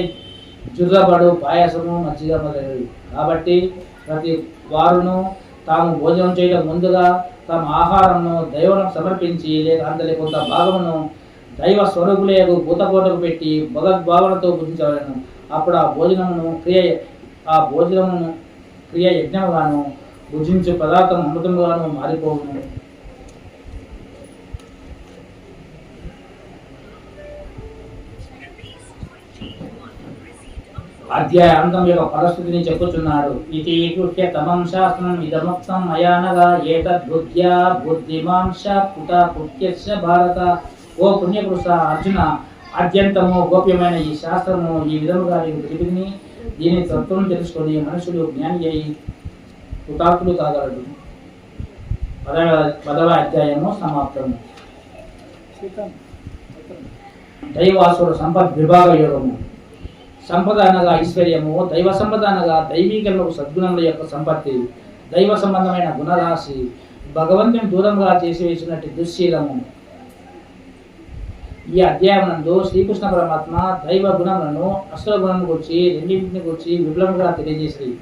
Speaker 1: జుర్రబడు పాయసము మజ్జిగ మొదలైనవి. కాబట్టి ప్రతి వారును తాము భోజనం చేయడం ముందుగా తమ ఆహారమును దైవం సమర్పించి లేక అందులో కొంత భాగమును దైవ స్వరూపులకు భూతకోటకు పెట్టి భగవద్భావనతో భుజించవలను. అప్పుడు ఆ భోజనమును క్రియ యజ్ఞముగాను భుజించు పదార్థం అమృతముగాను మారిపోవును. అధ్యాయ అంతం యొక్క పరిస్థితిని చెప్పుచున్నాడు. ఇది తమం శాస్త్రం ఇదముక్తం మయానగా ఏతద్బుద్ధ్యా బుద్ధిమాంస పుట పుట్యస్య భారత. ఓ పుణ్యపురుష అర్జున, అత్యంతము గోప్యమైన ఈ శాస్త్రము ఈ విధముగా నీకు తెలిపిని. దీని తత్వం తెలుసుకొని మనుషులు జ్ఞాని అయి కృతార్థులు కాగలడు. 10వ అధ్యాయము సమాప్తము. దైవాసుర సంపద్ విభాగ యోగము. సంపద అనగా ఐశ్వర్యము, దైవ సంపద అనగా దైవీకరణకు సద్గుణముల యొక్క సంపత్తి, దైవ సంబంధమైన గుణరాశి, భగవంతుని దూరంగా చేసివేసినట్టు దుశ్శీలము. ఈ అధ్యాయం నందు శ్రీకృష్ణ పరమాత్మ దైవ గుణములను అసుర గుణం గురించి రెండింటిని గురించి విపులంగా తెలియజేసింది.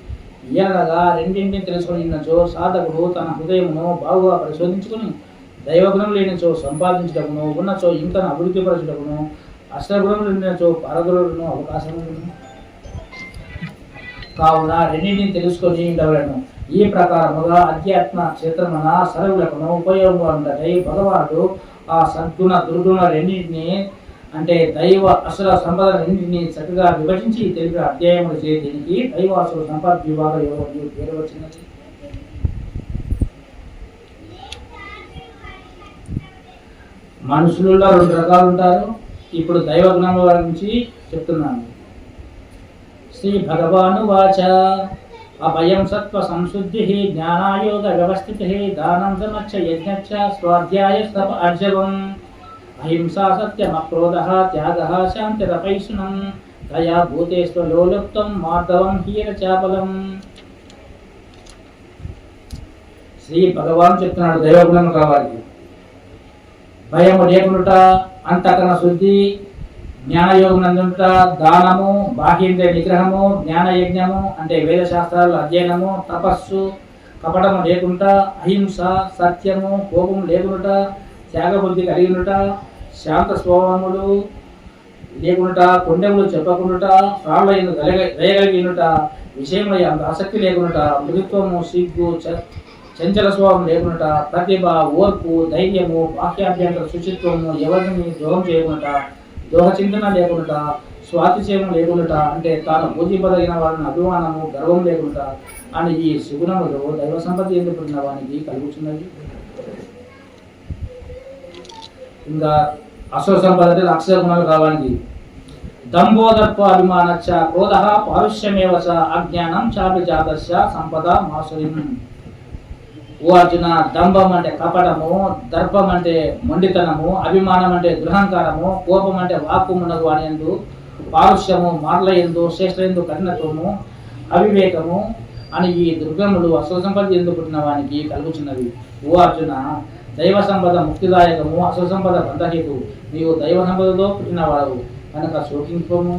Speaker 1: ఇయనగా రెండింటిని తెలుసుకున్నచో సాధకుడు తన హృదయమును బాగుగా పరిశోధించుకుని దైవ గుణం లేనిచో సంపాదించటమును, ఉన్నచో ఇంకను అభివృద్ధి పరచటమును, అష్టగుణములు ఉన్నచో పారగులను అవకాశం కావున రెండింటిని తెలుసుకొని ఉండవలను. ఈ ప్రకారముగా అధ్యాత్మ క్షేత్రమున సర్వులకు ఉపయోగంగా ఉండటై భగవానుడు ఆ సద్గుణ దుర్గుణ రెండింటిని అంటే దైవ అసుర సంపద రెండింటిని చక్కగా విభజించి తెలిపే అధ్యాయములు చే దీనికి దైవాసుర సంపద విభాగ యోగం పేరు వచ్చినది. మనుషులలో 2 రకాలు ఉంటారు. ఇప్పుడు దైవ గుణముల గురించి చెప్తున్నాను. శ్రీ భగవాను వాచ అభయం సత్వ సంశుద్ధి జ్ఞానాయోగ వ్యవస్థితి దానం సమక్ష యజ్ఞచ్చ స్వాధ్యాయ స్తప అర్జవం అహింసా సత్యమక్రోధ త్యాగ శాంతిరపైశునం దయా భూతేస్వ లోలుప్తం మార్దవం హీరచాపలం. శ్రీ భగవాన్ చెప్తున్నాడు దైవగుణం కావాలి. భయము లేకునుట, అంతఃకరణ శుద్ధి, జ్ఞానయోగం నందుట, దానము, బాహ్యేంద్రియ నిగ్రహము, జ్ఞానయజ్ఞము అంటే వేదశాస్త్రాల అధ్యయనము, తపస్సు, కపటము లేకుండా, అహింస, సత్యము, కోపము లేకునుట, త్యాగబుద్ధి కలిగినుట, శాంత స్వభావములు లేకునుట, కొండెములు చెప్పకుండుట, ప్రాణుల దయగలిగినుట, విషయంలో అంత ఆసక్తి లేకునుట, మృదుత్వము, సిగ్గు, చంచల స్వభావం లేకునుట, ప్రతిభ, ఓర్పు, ధైర్యము, బాహ్యాభ్యంతర శుచిత్వము, ఎవరిని ద్రోహం చేయకుండా, దోహ చింతన లేకుండా, స్వాతిశయము లేకుండా అంటే తాను పూజింపదగిన వారిని అభిమానము, గర్వం లేకుండా అని ఈ సుగుణములు దైవ సంపత్తి ఎందుకున్న వానికి కలుగుతున్నది. ఇంకా అసుర సంపద అంటే అక్షర గుణాలు కావాలి. దంభోదర్ప అభిమానచ్చ క్రోధ పారుష్యమేవ చ అజ్ఞానం చాపి జాతస్య సంపద మాసురిం. ఓ అర్జున, దంభం అంటే కపటము, దర్పం అంటే మొండితనము, అభిమానం అంటే దురహంకారము, కోపం అంటే వాక్కు మునగు వానియందు, పారుష్యము మాటల యందు, శ్రేష్ఠయందు కఠినత్వము, అవివేకము అని ఈ దుర్గములు అసుర సంపద ఎందు పుట్టిన వానికి కలుగుచున్నవి. ఓ అర్జున, దైవ సంపద ముక్తిదాయకము, అసుర సంపద బంధహేతు. నీవు దైవ సంపదతో పుట్టినవాడు కనుక శోకింపము.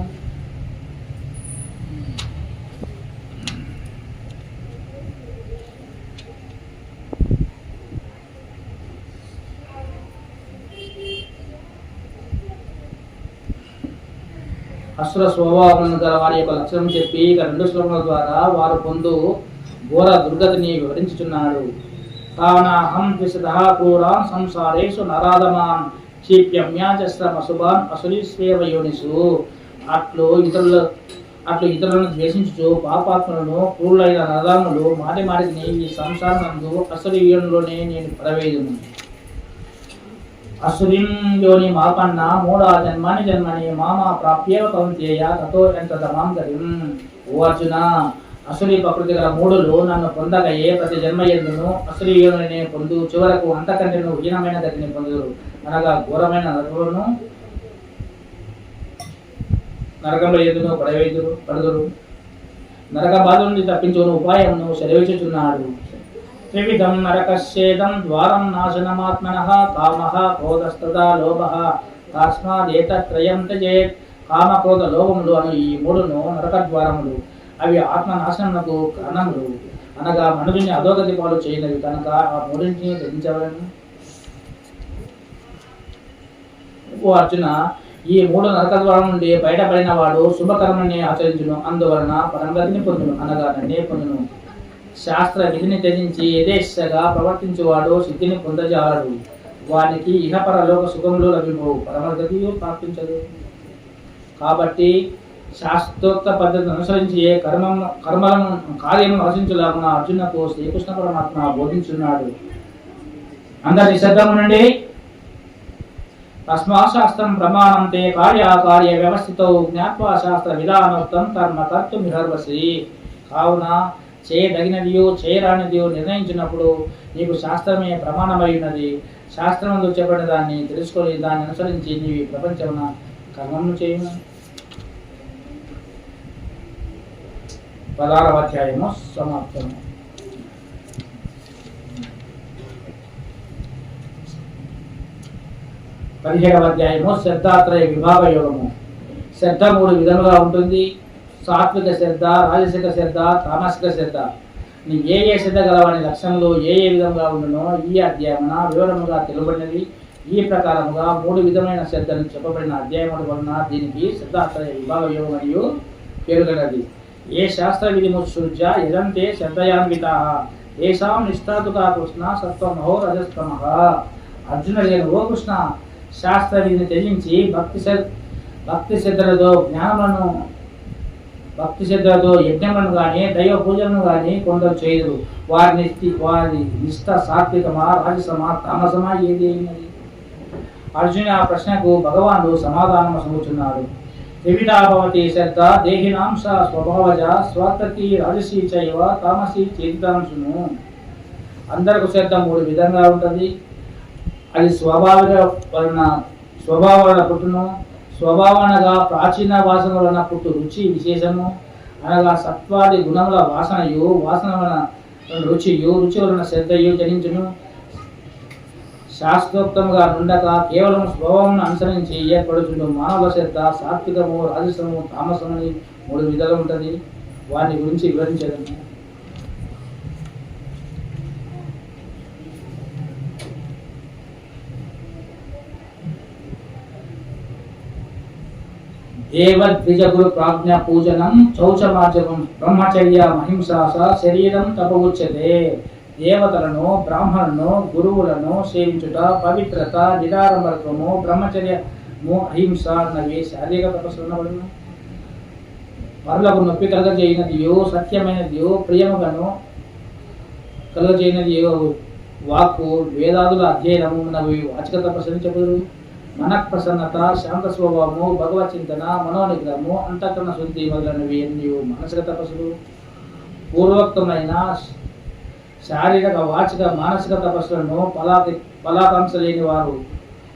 Speaker 1: అసుర స్వభావం గల వారి యొక్క లక్షణం చెప్పి ఇక 2 శ్లోకముల ద్వారా వారు పొందు ఘోర దుర్గతిని వివరించుచున్నాడు. కావున అహం ద్విషదః క్రూరాన్ సంసారేషు నరాధమాన్ క్షిప్యమ్యాచశ్రమశుభాన్ అసురీస్వేవ యోనిషు. అట్లు అట్లు ఇతరులను ద్వేషించుచు పాపాత్మలను క్రూరులైన నరదాములు మాటి మాటిని ఈ సంసారనందు అసలు నేను పడవేయును. అసురీం యోని మాపన్న మూఢా జన్మాని జన్మని మామ ప్రాప్యేవ కౌంతేయ తతో ఎంత దమాంతరిం. ఓ అర్జున, అసురీ ప్రకృతి గల మూడులు నన్ను పొందగయే ప్రతి జన్మ ఎందును అసురీ యోనినే పొందు చివరకు అంతకంటేను హీనమైన గతిని పొందుదురు, అనగా ఘోరమైన నరకంలో ఎందును పడుదురు. నరక బాధ నుండి తప్పించుకుని ఉపాయమును సెలవిచ్చుచున్నాడు. త్రివిధం నరకస్యేదం ద్వారం నాశనమాత్మనః కామః క్రోధస్తథా లోభః తస్మాదేతత్రయం త్యజేత్. కామ క్రోధ లోభములు అను ఈ మూడును నరక ద్వారములు. అవి ఆత్మ నాశనమునకు కారణములు, అనగా మనుషుని అధోగతి పాలు చేయనివి కనుక ఆ మూడింటిని త్యజించవలెను. ఓ అర్జున, ఈ మూడు నరక ద్వారం నుండి బయటపడిన వాడు శుభకర్మని ఆచరించును, అందువలన పరంగతిని పొందును, అనగా నన్నే పొందును. శాస్త్ర విధిని త్యజించి యథేచ్ఛగా ప్రవర్తించువాడు సిద్ధిని పొందజాలడు. వానికి ఇహపరలోక సుఖములు లభించవు, పరమగతియు ప్రాప్తించదు. కాబట్టి శాస్త్రోక్త పద్ధతిని అనుసరించి కర్మలను కార్యములను ఆశించలాగున అర్జునకు శ్రీకృష్ణ పరమాత్మ బోధించున్నాడు. అందరి శ్రద్ధమునండి. తస్మాశాస్త్రం ప్రమాణం తే కార్యాకార్య వ్యవస్థితో జ్ఞాత్వా శాస్త్ర విధానోక్తం కర్మ కర్తుమిహర్వసి. కావున చేయదగినదియో చేయరానిదియో నిర్ణయించినప్పుడు నీకు శాస్త్రమే ప్రమాణమైనది. శాస్త్రమందు చెప్పిన దాన్ని తెలుసుకొని దాన్ని అనుసరించి నీవి ప్రపంచమున కర్మను చేయను. 16వ అధ్యాయము సమాప్తము. పదిహేడవ అధ్యాయము శ్రద్ధాత్రయ విభాగ యోగము. శ్రద్ధ 3 విధములుగా ఉంటుంది. సాత్విక శ్రద్ధ, రాజసిక శ్రద్ధ, తామసిక శ్రద్ధ. నీ ఏ శ్రద్ధ గలవాని లక్షణములు ఏ విధంగా ఉండునో ఈ అధ్యాయమున వివరముగా తెలుపబడినది. ఈ ప్రకారముగా 3 విధమైన శ్రద్ధను చెప్పబడిన అధ్యాయముల వలన దీనికి శ్రద్ధాత్రయ విభాగ యోగం మరియు పేరుగలది. ఏ శాస్త్ర విధిముత్సృజ్య యజంతే శ్రద్ధయాన్వితాః తేషాం నిష్ఠాతుకా కృష్ణ సత్వమహో రజస్తమః. అర్జున, ఓ కృష్ణ, శాస్త్ర విధిని త్యజించి భక్తి శ్రద్ధలతో యజ్ఞములను కానీ దైవ పూజలను కానీ కొందరు చేయరు. వారి నిష్ఠ సాత్వికమా, రాజసమా, తామసమా ఏది అయినది? అర్జున ఆ ప్రశ్నకు భగవానుడు సమాధానం సమూచున్నాడు. త్రివిధా భవతి శ్రద్ధ దేహినాం స్వభావజ స్వాత్వకి రాజసీ చైవ తామసీ చేతితాంశును. అందరికి శ్రద్ధ 3 విధంగా ఉంటుంది. అది స్వభావాల పుట్టును, స్వభావనగా ప్రాచీన వాసన వలన పుట్టు రుచి విశేషము, అనగా సత్వాది గుణముల వాసన వలన రుచియు, రుచి వలన శ్రద్ధయు జనించును. శాస్త్రోక్తముగా నుండక కేవలం స్వభావం అనుసరించి ఏర్పడుచుండు మానవ శ్రద్ధ సాత్వికము, రాజసము, తామసము అని 3 విధాలు ఉంటుంది. వాటి గురించి వివరించదము. దేవద్విజగురు ప్రాజ్ఞ పూజనం చౌచమార్జకం బ్రహ్మచర్య మహింసాస శరీరం తపవుచ్యతే. దేవతలను, బ్రాహ్మణులను, గురువులను సేవించుట పవిత్రత, నిరాడంబరత్వము, బ్రహ్మచర్యము, అహింస అన్నవి శారీరక తపస్సులను. పరులకు నొప్పి కలగజేయనదియో, సత్యమైనదియో, ప్రియములను కలగజేయనదియో వాక్కు, వేదాదుల అధ్యయనము అన్నవి వాచిక తపస్సుని చెబుతారు. మనఃప్రసన్నత, శాంత స్వభావము, భగవత్ చింతన, మనోనిగ్రహము, అంతఃకరణ శుద్ధి మొదలైనవి ఎన్ని మానసిక తపస్సులు. పూర్వోక్తమైన శారీరక, వాచిక, మానసిక తపస్సులను ఫలాకాంక్ష లేని వారు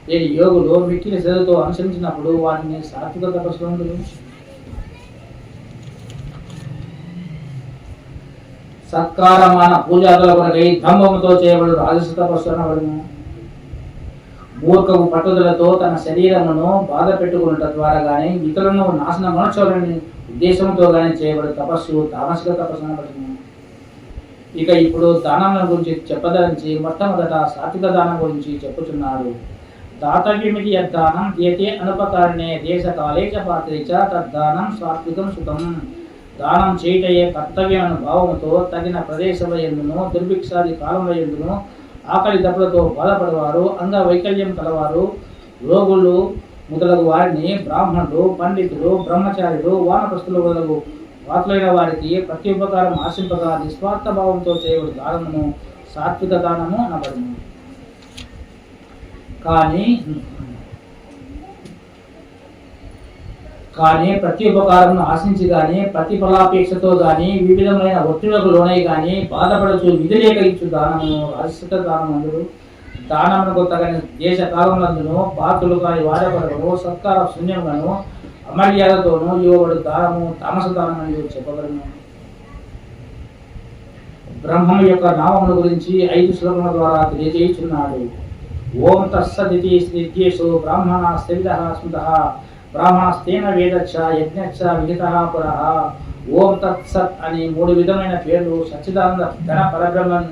Speaker 1: లేని యోగులు మిక్కిలి శ్రద్ధతో అనుసరించినప్పుడు వాటిని సాత్విక తపస్సులు ఉంటుంది. సత్కారమాన పూజాదుల కొరకై దంభముతో చేయబడు రాజస తపస్సు అనబడును. మూర్ఖము పట్టుదలతో తన శరీరమును బాధ పెట్టుకున్నట ద్వారా కానీ ఇతరులను నాశనం మనచోలని ఉద్దేశంతో కానీ చేయబడు తపస్సు తామసిక తపస్సు అనబడును. ఇక ఇప్పుడు దానముల గురించి చెప్పదలించి మొట్టమొదట సాత్విక దానం గురించి చెప్పుచున్నాడు. దాతవ్యమితి యద్దానం ఏతే అనుపకారణే దేశకాలే చ పాత్రే చ తద్దానం సాత్వికం సుతం. దానం చేయుటయే కర్తవ్యం అను భావముతో తగిన ప్రదేశముల యందును, దుర్భిక్షాది కాలముల యందును, ఆకలి దప్పులతో బాధపడేవారు, అంగవైకల్యం కలవారు, రోగులు, మొదలగు వారిని బ్రాహ్మణులు, పండితులు, బ్రహ్మచారులు, వానప్రస్థులు మొదలగు వాతులైన వారికి ప్రతి ఉపకారం ఆశింపగా నిస్వార్థ భావంతో చేయబడు దానము సాత్విక దానము అనబడును. కానీ ప్రతి ఉపకారం ఆశించి గాని ప్రతిఫలాపేక్షతో గాని వివిధమైన ఒత్తిళ్లకు లోనై గాని బాధపడచ్చు విధి లేక ఇచ్చు దానము రాజసిక దానములు. దానమునకు తగని దేశ కాలములందును బాతులు కాని వాడబడను సత్కార శూన్యములను అమర్యాదతోనూ ఇవ్వబడు దానము తామస దానం అని చెప్పబడును. బ్రహ్మము యొక్క నామముల గురించి 5 శ్లోకముల ద్వారా తెలియజేయుచున్నాడు. ఓం తస్సదితి శ్రీద్యేషు బ్రాహ్మణ స్థిరిదః స్మృతః బ్రాహ్మణస్తేన వేదచ్చ యజ్ఞచ్చ విహితః పురః. ఓం తత్సత్ అని 3 విధమైన పేర్లు సచ్చిదానంద ఘన పరబ్రహ్మను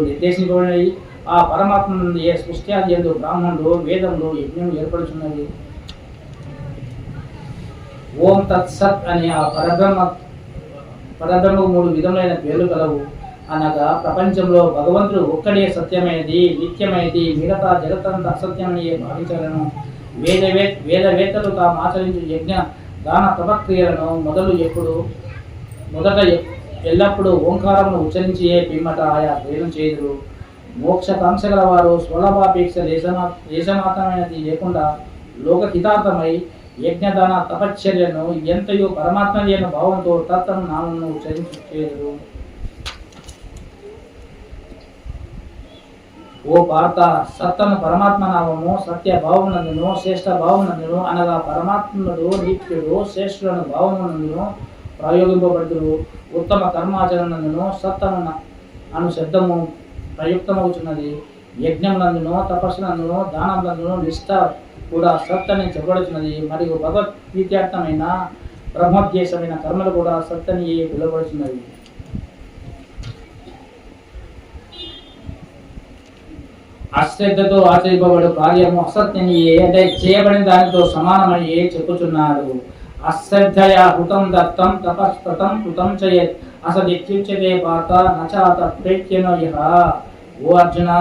Speaker 1: నిర్దేశించబడినవి. ఆ పరమాత్మ నుండి ఏ సృష్ట్యాది యందు బ్రాహ్మణులు, వేదములు, యజ్ఞం ఏర్పడుచున్నది. ఓం తత్సత్ అని ఆ పరబ్రహ్మకు 3 విధములైన పేర్లు కలవు. అనగా ప్రపంచంలో భగవంతుడు ఒక్కడే సత్యమైనది, నిత్యమైనది, మిగతా జగత్తంతా అసత్యమని భావించలను. వేదవేత్తలు తాము ఆచరించు యజ్ఞ దాన తపక్రియలను మొదట ఎల్లప్పుడూ ఓంకారమును ఉచ్చరించి పిమ్మట ఆయా క్రియలను చేయుదురు. మోక్ష కాంక్షగల వారు స్వలాభాపేక్ష దేశమాత్రమైనది లేకుండా లోకహితార్థమై యజ్ఞదాన తపశ్చర్యను ఎంతయో పరమాత్మయైన భావంతో తత్వం నామమును ఉచ్చరించేరు. ఓ పార్త, సత్తను పరమాత్మ నామము సత్య భావమునందును శ్రేష్ఠ భావమునందును అనగా పరమాత్ముడు నిత్యుడు శ్రేష్ఠులను భావమునందును ప్రయోగింపబడుతురు. ఉత్తమ కర్మాచరణందును సత్తను అను శబ్దము ప్రయుక్తమవుతున్నది. యజ్ఞమునందును తపస్సునందును దానమునందును నిష్ఠ కూడా సత్ అని చెప్పబడుతున్నది. మరియు భగవద్గీతార్థమైన బ్రహ్మోద్దేశమైన కర్మలు కూడా సత్ అని పిలువబడుతున్నది. అశ్రద్ధతో ఆచరింపబడు కార్యము అసత్యని అంటే చేయబడిన దానితో సమానమని చెప్పుచున్నాడు. అశ్రద్ధయా హృతం దత్తం తపస్కృతం కృతం చయేత్ అసదిత్యుచ్యతే పాత నచాత ప్రేత్యనో యః. ఓ అర్జున,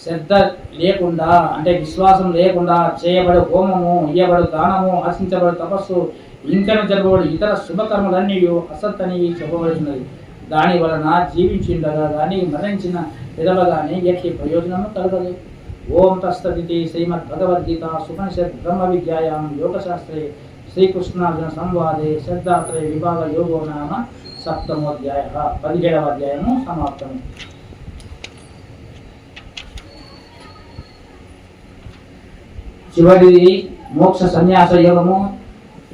Speaker 1: శ్రద్ధ లేకుండా అంటే విశ్వాసం లేకుండా చేయబడు హోమము, ఇయ్యబడు దానము, ఆశించబడు తపస్సు, ఇంకను జరగబడు ఇతర శుభకర్మలన్నీ అసత్ అని చెప్పబడుతున్నది. దాని వలన జీవించిండగా కానీ మరణించిన విధవ కానీ ఎట్టి ప్రయోజనము కలగదు. ఓం తస్తదితి శ్రీమద్భగవద్గీత సుపనిషత్ బ్రహ్మ విద్యాయాం యోగశాస్త్రే శ్రీకృష్ణార్జున సంవాదే శ్రద్ధాత్రయ విభాగ యోగో నామ 7వ అధ్యాయ 17వ అధ్యాయము సమాప్తం. చివరిది మోక్ష సన్యాస యోగము.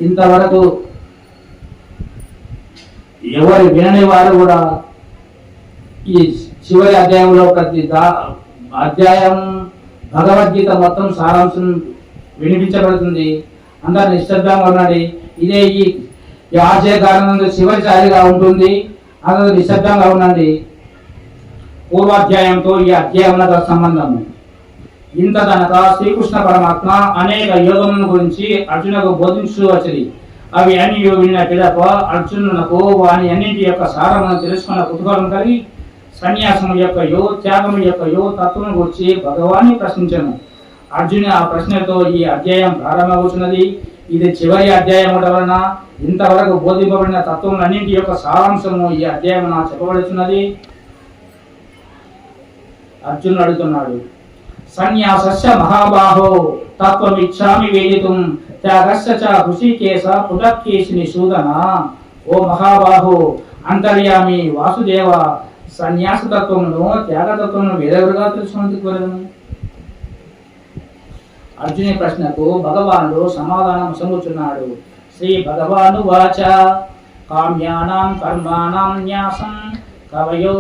Speaker 1: ఇంతవరకు ఎవరు వినని వారు కూడా ఈ చివరి అధ్యాయంలో ప్రతి అధ్యాయం భగవద్గీత మొత్తం సారాంశం వినిపించబడుతుంది. అందరు నిశ్శబ్దంగా ఉండండి. ఇదే ఈ ఆశయకారణం చివరిసారిగా ఉంటుంది. అందరూ నిశ్శబ్దంగా ఉండండి. పూర్వాధ్యాయంతో ఈ అధ్యాయం సంబంధం ఇంతదనక శ్రీకృష్ణ పరమాత్మ అనేక యోగముల గురించి అర్జునకు బోధించు వచ్చి అవి అన్ని వినిన పిదప అర్జునునకు వాని అన్నింటి యొక్క సారమును తెలుసుకున్న కుతూహలం కలిగి సన్యాసము యొక్కయో త్యాగము యొక్కయో తత్వము గురించి భగవాన్ని ప్రశ్నించను. అర్జును ఆ ప్రశ్నతో ఈ అధ్యాయం ప్రారంభమవుతున్నది. ఇది చివరి అధ్యాయం వలన ఇంతవరకు బోధింపబడిన తత్వములన్నింటి యొక్క సారాంశము ఈ అధ్యాయం చెప్పబడుతున్నది. అర్జునుడు అడుగుతున్నాడు, సన్యాసస్య మహాబాహో తత్వమిచ్ఛామి వేదితుం త్యాగస్య చ హృషికేశ పుటకేశిని సూదన. ఓ మహాబాహో, అంతర్యామి వాసుదేవ, సన్యాస తత్వమును త్యాగతత్వమును వేరెవరుగా తెలుసుకునేందుకు. అర్జుని ప్రశ్నకు భగవానుడు సమాధానం సమూచున్నాడు. శ్రీ భగవాను వాచ కామ్యానాం కర్మాణం న్యాసం కవయో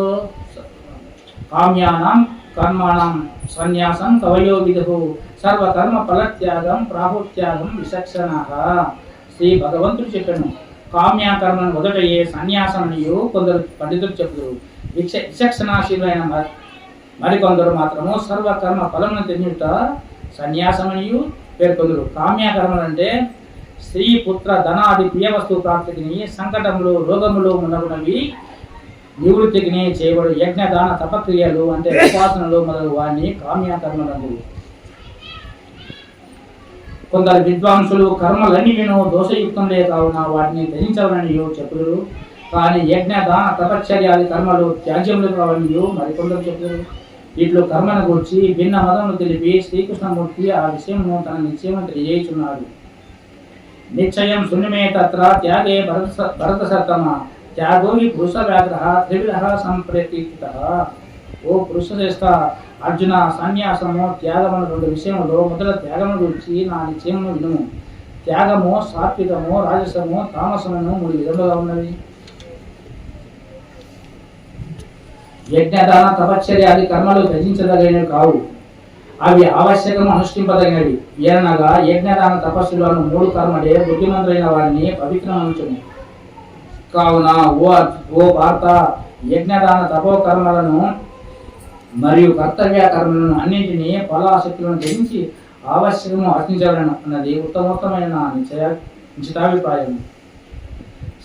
Speaker 1: సన్యాసం కవయో విదుః సర్వకర్మ ఫలత్యాగం ప్రాహుత్యాగం విచక్షణః. శ్రీ భగవంతుడు చెప్పాను, కామ్యకర్మను మొదటయే సన్యాసమనియు కొందరు పండితులు చెప్పుదురు. విచక్షణాశీలైన మరికొందరు మాత్రము సర్వకర్మ ఫలమును తెన్నుట సన్యాసమనియు పేర్కొందురు. కామ్యకర్మలు అంటే స్త్రీ, పుత్ర, ధనాది ప్రియ వస్తువు ప్రాప్తికి, సంకటములు, రోగములు మొదలగునవి నివృత్తికి చేయబడు యజ్ఞ దాన తపక్రియలు అంటే ఉపాసనలు మొదలు వారిని కామ్యకర్మలు. కొందరు విద్వాంసులు కర్మలన్నీను దోషయుక్తంలే కావున వాటిని త్యజించవలని చెప్పుదురు. కానీ యజ్ఞ దాన తపశ్చర్యాది కర్మలు త్యాజ్యములు కావని మరికొందరు చెప్పుదురు. ఇట్లు కర్మను గురించి భిన్న మతములు తెలిపి శ్రీకృష్ణమూర్తి ఆ విషయమును తన నిశ్చయం తెలియచున్నాడు. నిశ్చయం శూన్యమే తత్ర త్యాగే భరత సత్తమ త్యాగో హి పురుష వ్యాఘ్ర త్రివిధ సంప్రతిత. ఓ పురుషశ్రేష్ఠ అర్జున, సన్యాసము త్యాగమును రెండు విషయములో మొదట త్యాగము గురించి నా నిశ్చయమును వినుము. త్యాగము సాత్వికము, రాజసము, తామసమును మూడు విధములుగా ఉన్నవి. యజ్ఞదాన తపశ్చర్యాది కర్మలు త్యజించదగినవి కావు, అవి ఆవశ్యకము అనుష్ఠింపదగినవి. ఏనగా యజ్ఞదాన తపస్సులను మూడు కర్మలే బుద్ధిమంతులైన వారిని పవిత్రమంచును. కావున ఓ భారత, యజ్ఞదాన తపోకర్మలను మరియు కర్తవ్య కర్మలను అన్నింటినీ ఫలాశక్తులను త్యజించి ఆవశ్యకము అర్చించాలన్నది ఉత్తమోత్తమైన నిశ్చితాభిప్రాయం.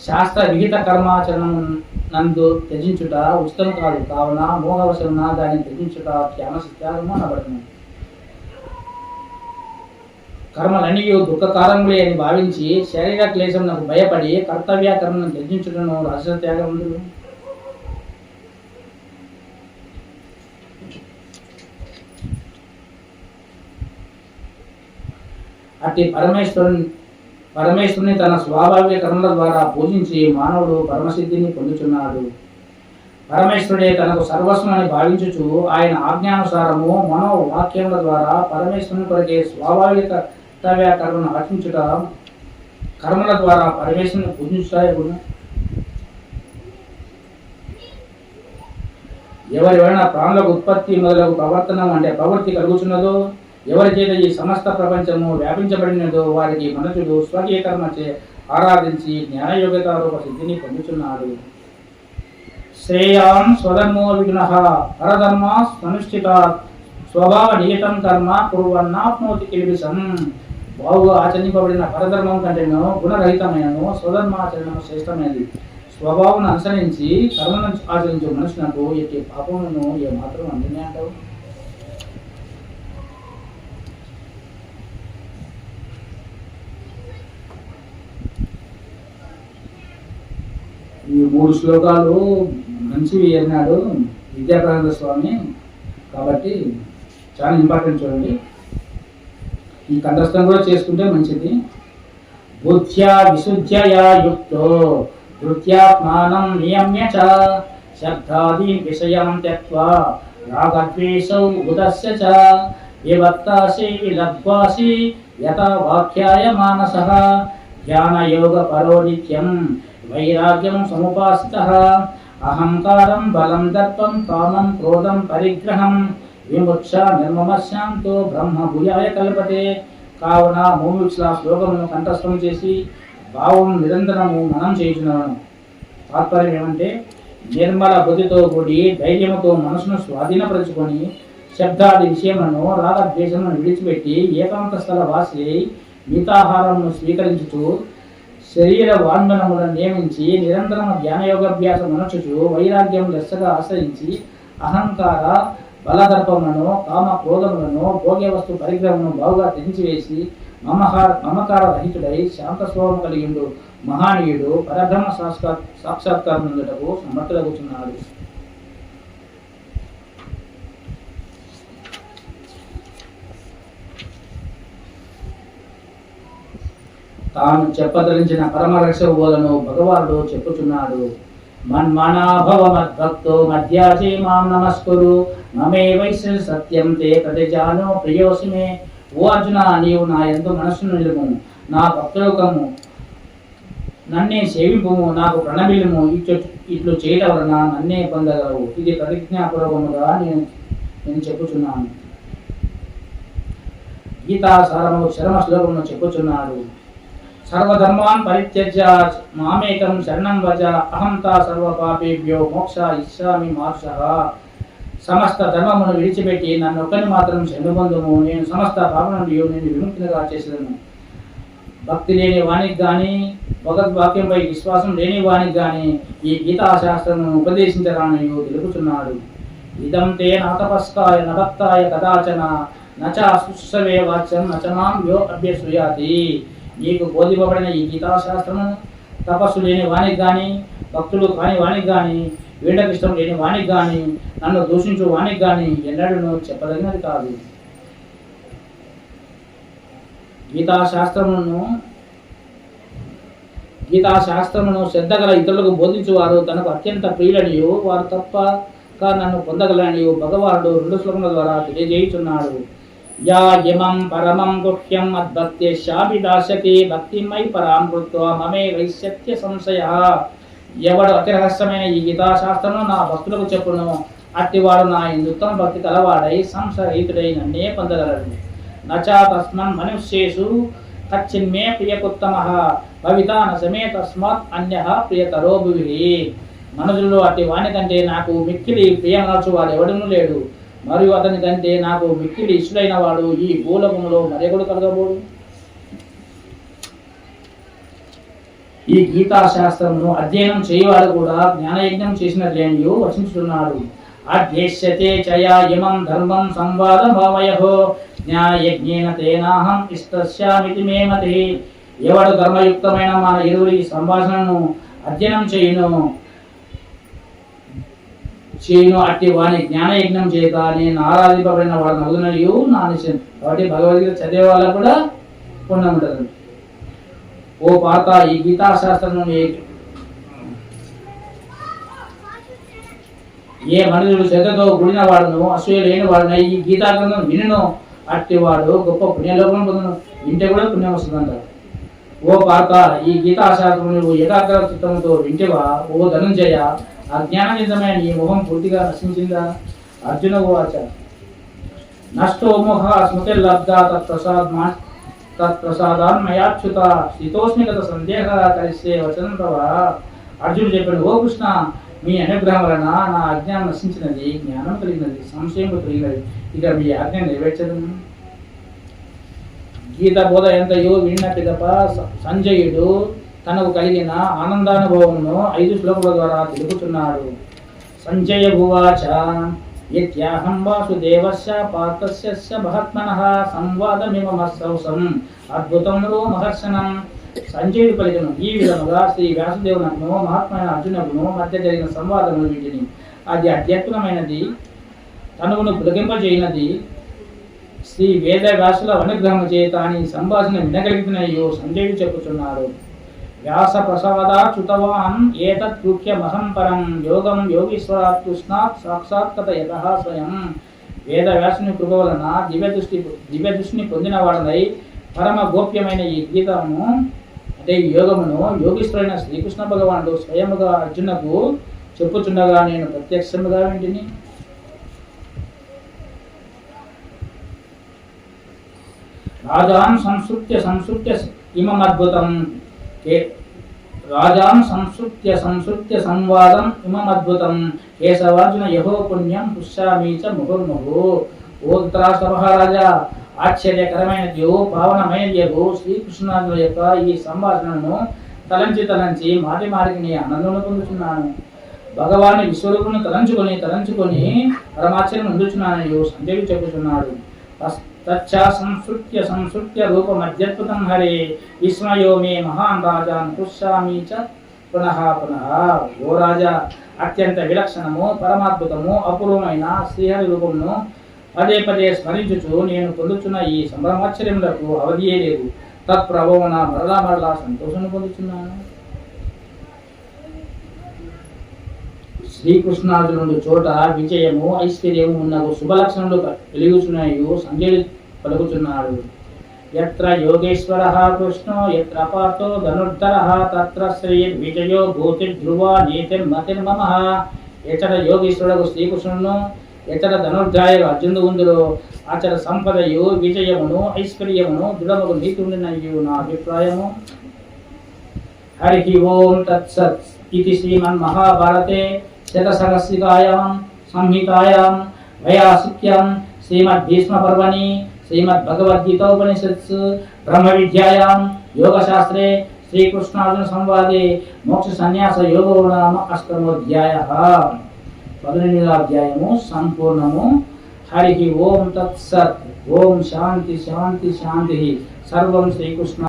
Speaker 1: శాస్త్ర విహిత కర్మాచరణం నందు త్యజించుట ఉచితం కాదు. కావున మోహవశమున దాన్ని త్యజించుట త్యాగము అనబడుతుంది. కర్మలన్నీ దుఃఖకారములే అని భావించి శరీర క్లేశమునకు భయపడి కర్తవ్య కర్మను త్యజించుటను రజస త్యాగములు. అట్టి పరమేశ్వరుని తన స్వాభావిక కర్మల ద్వారా పూజించి మానవుడు పరమసిద్ధిని పొందుతున్నాడు. పరమేశ్వరుడే తనకు సర్వస్వం అని భావించుచు ఆయన ఆజ్ఞానుసారము మనోవాక్యముల ద్వారా పరమేశ్వరుని కొరకే స్వాభావిక కర్తవ్య కర్మను ఆచరించుట, కర్మల ద్వారా పరమేశ్వరుని పూజించుట. ఎవరి వలన ప్రాణులకు ఉత్పత్తి మొదలగు ప్రవర్తనం అంటే ప్రవృత్తి కలుగుతున్నదో, ఎవరి చేత ఈ సమస్త ప్రపంచము వ్యాపించబడినదో వారికి మనుషుడు స్వకీయ కర్మచే ఆరాధించి జ్ఞానయోగ్యతారూప సిద్ధిని పొందుతున్నాడు. శ్రేయాన్ స్వధర్మో విఘ్నః పరధర్మ అనుష్ఠిత స్వభావ నియతం కర్మ కుర్వన్నాప్నోతి కిల్బిషం. బావుగా ఆచరింపబడిన పరధర్మం కంటేనో గుణరహితమైనను స్వధర్మాచరణము శ్రేష్టమైనది. స్వభావం అనుసరించి కర్మను ఆచరించే మనుషులకు ఎట్టి పాపమును ఏమాత్రం అందినే అంటావు. ఈ మూడు శ్లోకాలు మంచివి అన్నాడు విద్యాప్రానంద స్వామి, కాబట్టి చాలా ఇంపార్టెంట్ చూడండి. ఈ కంఠస్థం కూడా చేసుకుంటే మంచిది. బుద్ధ్యా విశుద్ధ్యయా యుక్తో ధృత్యాత్మానం నియమ్య చ శబ్దాది విషయం త్యక్త్వా రాగద్వేషౌ ఉదస్య చ వివత్తాసి విలద్వాసి యథా వాక్యాయ మానసః ధ్యానయోగ పరో నిత్యం వైరాగ్యం సముపాసితః అహంకారం బలం దర్పం కామం క్రోధం పరిగ్రహం విముక్ష నిర్మమశాంతో బ్రహ్మ భూయాయ కల్పతే. కావున మూమిక్షల శ్లోకమును కంఠస్థం చేసి భావం నిరంతరము మనం చేయుచున్నాను. తాత్పర్యం ఏమంటే, నిర్మల బుద్ధితో కూడి ధైర్యముతో మనసును స్వాధీనపరుచుకొని శబ్దాది విషయములను రాగద్వేషములను విడిచిపెట్టి ఏకాంత స్థల వాసి మితాహారమును స్వీకరించుతూ శరీర వాంగ్మనములను నియమించి నిరంతరం ధ్యానయోగాభ్యాసం అనొచ్చుచు వైరాగ్యం లెస్సగా ఆశ్రయించి అహంకార బలదర్పములను కామ క్రోధములను భోగ్య వస్తు పరిగ్రహమును బాగుగా త్యజించివేసి మమకార రహితుడై శాంత స్వభావం కలిగిండు మహానీయుడు పరబ్రహ్మ సాక్షాత్కారం పొందుటకు సమర్థులగుచున్నాడు. తాను చెప్పదలించిన పరమరక్ష బోధను భగవానుడు చెప్పుచున్నాడు. మన్మనాభవ మద్భక్తో మధ్యాచి మాం నమస్కురు మమే వైశ్య సత్యం తే ప్రతిజానో ప్రియోసి మే. ఓ అర్జున, నీవు నా యందు మనస్సును నిలుము, నా భక్తులకము నన్నే సేవింపుము, నాకు ప్రణమిలుము. ఇట్లు చేయటం వలన నన్నే పొందగలవు. ఇది ప్రతిజ్ఞాపూర్వకముగా నేను చెప్పుచున్నాను. గీతా సారము శరమ శ్లోకమును చెప్పుచున్నాడు. సర్వధర్మాన్ పరిత్యజ్య మామేకం శరణం వచ అహం తా సర్వపాపేభ్యో మోక్ష ఇష్యామి మార్షః. సమస్త ధర్మమును విడిచిపెట్టి నన్ను ఒక్కని మాత్రం శరణు, నేను సమస్త పాపం నుండి నేను విముక్తిగా చేసేదను. భక్తి లేని వానికి కానీ భగవద్వాక్యంపై విశ్వాసం లేని వానికి కానీ ఈ గీతాశాస్త్రమును ఉపదేశించరాని తెలుపుచున్నాడు. ఇదం తే నాతపస్కాయ నభక్తాయ కదాచన నచ అశుశ్రవే వాచ్యం నచమాం యో అభ్యసూయాతి. నీకు బోధింపబడిన ఈ గీతాశాస్త్రము తపస్సు లేని వానికి కానీ, భక్తులు కాని వానికి కానీ, వీళ్ళకి ఇష్టం లేని వానికి కానీ, నన్ను దూషించు వానికి కానీ ఎన్నడూ చెప్పదగినది కాదు. గీతాశాస్త్రమును శ్రద్ధ గల ఇతరులకు బోధించువారు తనకు అత్యంత ప్రియులనియు వారు తప్పక నన్ను పొందగలనియు భగవానుడు 2 శ్లోకముల ద్వారా తెలియజేయుచున్నాడు. యా యమం పరమం గుహ్యం మద్భక్త్యేషాపి దాస్యతి భక్తిమై పరాం కృత్వా మమే వైశ్యత్య సంశయ. ఎవడు అతి రహస్యమైన ఈ గీతాశాస్త్రమును నా భక్తులకు చెప్పును అట్టివాడు నా ఉత్తమ భక్తి కలవాడై సంశయరహితుడై నన్నే పొందగలడు. నచా తస్మన్ మనుష్యేషు కచ్చిన్మే ప్రియకుత్తమః భవితా నసమే తస్మాత్ అన్యః ప్రియతరో భువి. మనుషుల్లో అట్టి వాని కంటే నాకు మిక్కిలి ప్రియమనర్చు వాడు ఎవడనూ లేడు, మరియు అతని కంటే నాకు మిక్కిలి ఇష్టమైన వాడు ఈ భూలోకములో మరెవడు కలగబోడు. ఈ గీతాశాస్త్రమును అధ్యయనం చేయవాడు కూడా జ్ఞానయజ్ఞం చేసినట్లేనియు వచించుతున్నాడు. అధ్యేష్యతే చయా ఇమం ధర్మం సంవాద భావయహో జ్ఞానయజ్ఞేన తేనాహం ఇష్టస్యామితి మే మతి. ఎవడు ధర్మయుక్తమైన మన ఇరువురి సంభాషణను అధ్యయనం చేయును అట్టి వాని జ్ఞానయజ్ఞం చేత నేను ఆరాధింపబడిన వాడు నగునయు నా నిశ్చయం. కాబట్టి భగవద్గీత చదివే వాళ్ళకు కూడా పుణ్యం ఉంటుంది. ఓ పాత ఈ గీతాశాస్త్రం ఏ మనుషుడు శ్రద్ధతో కూడిన వాడును అసూయ లేని వాడును ఈ గీతాగ్రంథం వినును అట్టివాడు గొప్ప పుణ్యలోకం పొందును. వింటే కూడా పుణ్యం వస్తుందంట. ఓ పాత ఈ గీతాశాస్త్రం నువ్వు ఏకాగ్ర చిత్తంతో వింటేవా ఓ ధనంజయ అజ్ఞానజనితమైన నీ మొహం పూర్తిగా నశించిందా? అర్జున ఉవాచ నష్టో మోహ స్మృతిర్లబ్ధ తత్ప్రసాదాన్మయాచ్యుత స్థితోస్మిగత సందేహ కలిసే వచనం తవ. అర్జునుడు చెప్పాడు, ఓ కృష్ణ, మీ అనుగ్రహం వలన నా అజ్ఞానం నశించినది, జ్ఞానం కలిగినది, సంశయం కలిగినది. ఇక మీ ఆజ్ఞ నెరవేర్చదు. గీత బోధ ఎంతయో విన్నట్టు తప్ప సంజయుడు తనకు కలిగిన ఆనందానుభవమును 5 శ్లోకముల ద్వారా తెలుపుతున్నాడు. సంజయ భువాచ యత్యాహం వాసుదేవస్య పార్థస్య మహాత్మనః సంవాదమిమమస్సౌసం అద్భుతం మహర్షణం. సంజయుడు పలికను ఈ విధముగా శ్రీ వ్యాసుదేవునకును మహాత్మైన అర్జునకును మధ్య జరిగిన సంవాదములు వీటిని. అది అత్యద్భుతమైనది, తనువును పులకింపజేయనది. శ్రీ వేద వ్యాసుల అనుగ్రహము చేత అని సంభాషణ వినగలిగినయో సంజయుడు చెప్పుచున్నాడు. వ్యాస ప్రసాదాచ్యుతవాన్ ఏతత్ కృత్యమహం పరం యోగం యోగీశ్వరాత్ కృష్ణాత్ సాక్షాత్కతయతః స్వయం. వేద వ్యాసుని కృప వలన దివ్య దృష్టిని పొందిన వాడనై పరమ గోప్యమైన ఈ గీతము అంటే ఈ యోగమును యోగీశ్వరైన శ్రీకృష్ణ భగవానుడు స్వయముగా అర్జునకు చెప్పుచుండగా నేను ప్రత్యక్షముగా వింటిని. రాజాన్ సంస్కృత్య ఇమమద్భుతం సంవాదం ఇమమద్భుతం కేశవార్జున యహో పుణ్యం పుష్యామి చ ముహుర్ముహు. ఓ ధృతరాష్ట్ర మహారాజా, ఆశ్చర్యకరమైనది పావనమైనది శ్రీకృష్ణార్జునుల యొక్క ఈ సంభాషణను తలంచి మాటి మాటికి ఆనందం పొందుతున్నాను. భగవాని విశ్వరూపును తలంచుకొని పరమాశ్చర్యం అందుచున్నానని సంజయుడు చెప్పుచున్నాడు. తచ్చా సంస్కృత్య రూపమద్యద్భుతం హరే విస్మయో మే మహాన్ రాజాన్ పుష్యామి చ పునః పునః. ఓ రాజా, అత్యంత విలక్షణము పరమాద్భుతము అపూర్వమైన శ్రీహరి రూపమును పదే పదే స్మరించుచు నేను పొందుతున్న ఈ సంభ్రమాశ్చర్యములకు అవధియే లేదు. తత్ప్రభవన మరలా సంతోషం పొందుతున్నాను. శ్రీకృష్ణార్జునుడు చోట విజయము ఐశ్వర్యము ఉన్న శుభలక్షణములు వెలుగుచున్నాయో సంజయుడు పలుకుతున్నాడు. యత్ర యోగేశ్వరః కృష్ణో యత్ర పార్థో ధనుర్ధరః తత్ర శ్రీ విజయో భూతిర్ధ్రువ నీతిర్మతిర్మమః. ఎచ్చట యోగేశ్వరుడు శ్రీకృష్ణుడును ఎచ్చట ధనుర్ధాయుడు అర్జునుడు ఉందులో అచట సంపదయు విజయమును ఐశ్వర్యమును దృఢములు నీతి ఉండినయు నా అభిప్రాయము. హరి ఓం తత్సత్. ఇది శ్రీమన్మహాభారతే శతసహస్రికాయాం సంహితాయాం వైయాసిక్యాం శ్రీమద్భీష్మ పర్వణి శ్రీమద్భగవద్గీతోపనిషత్సు బ్రహ్మ విద్యాయాం యోగశాస్త్రే శ్రీకృష్ణార్జున సంవాదే మోక్ష సన్యాస యోగో నామ 8వ అధ్యాయః. 18వ అధ్యాయము సంపూర్ణము. హరి ఓం తత్సత్. ఓం శాంతి శాంతి శాంతి. సర్వం శ్రీకృష్ణ.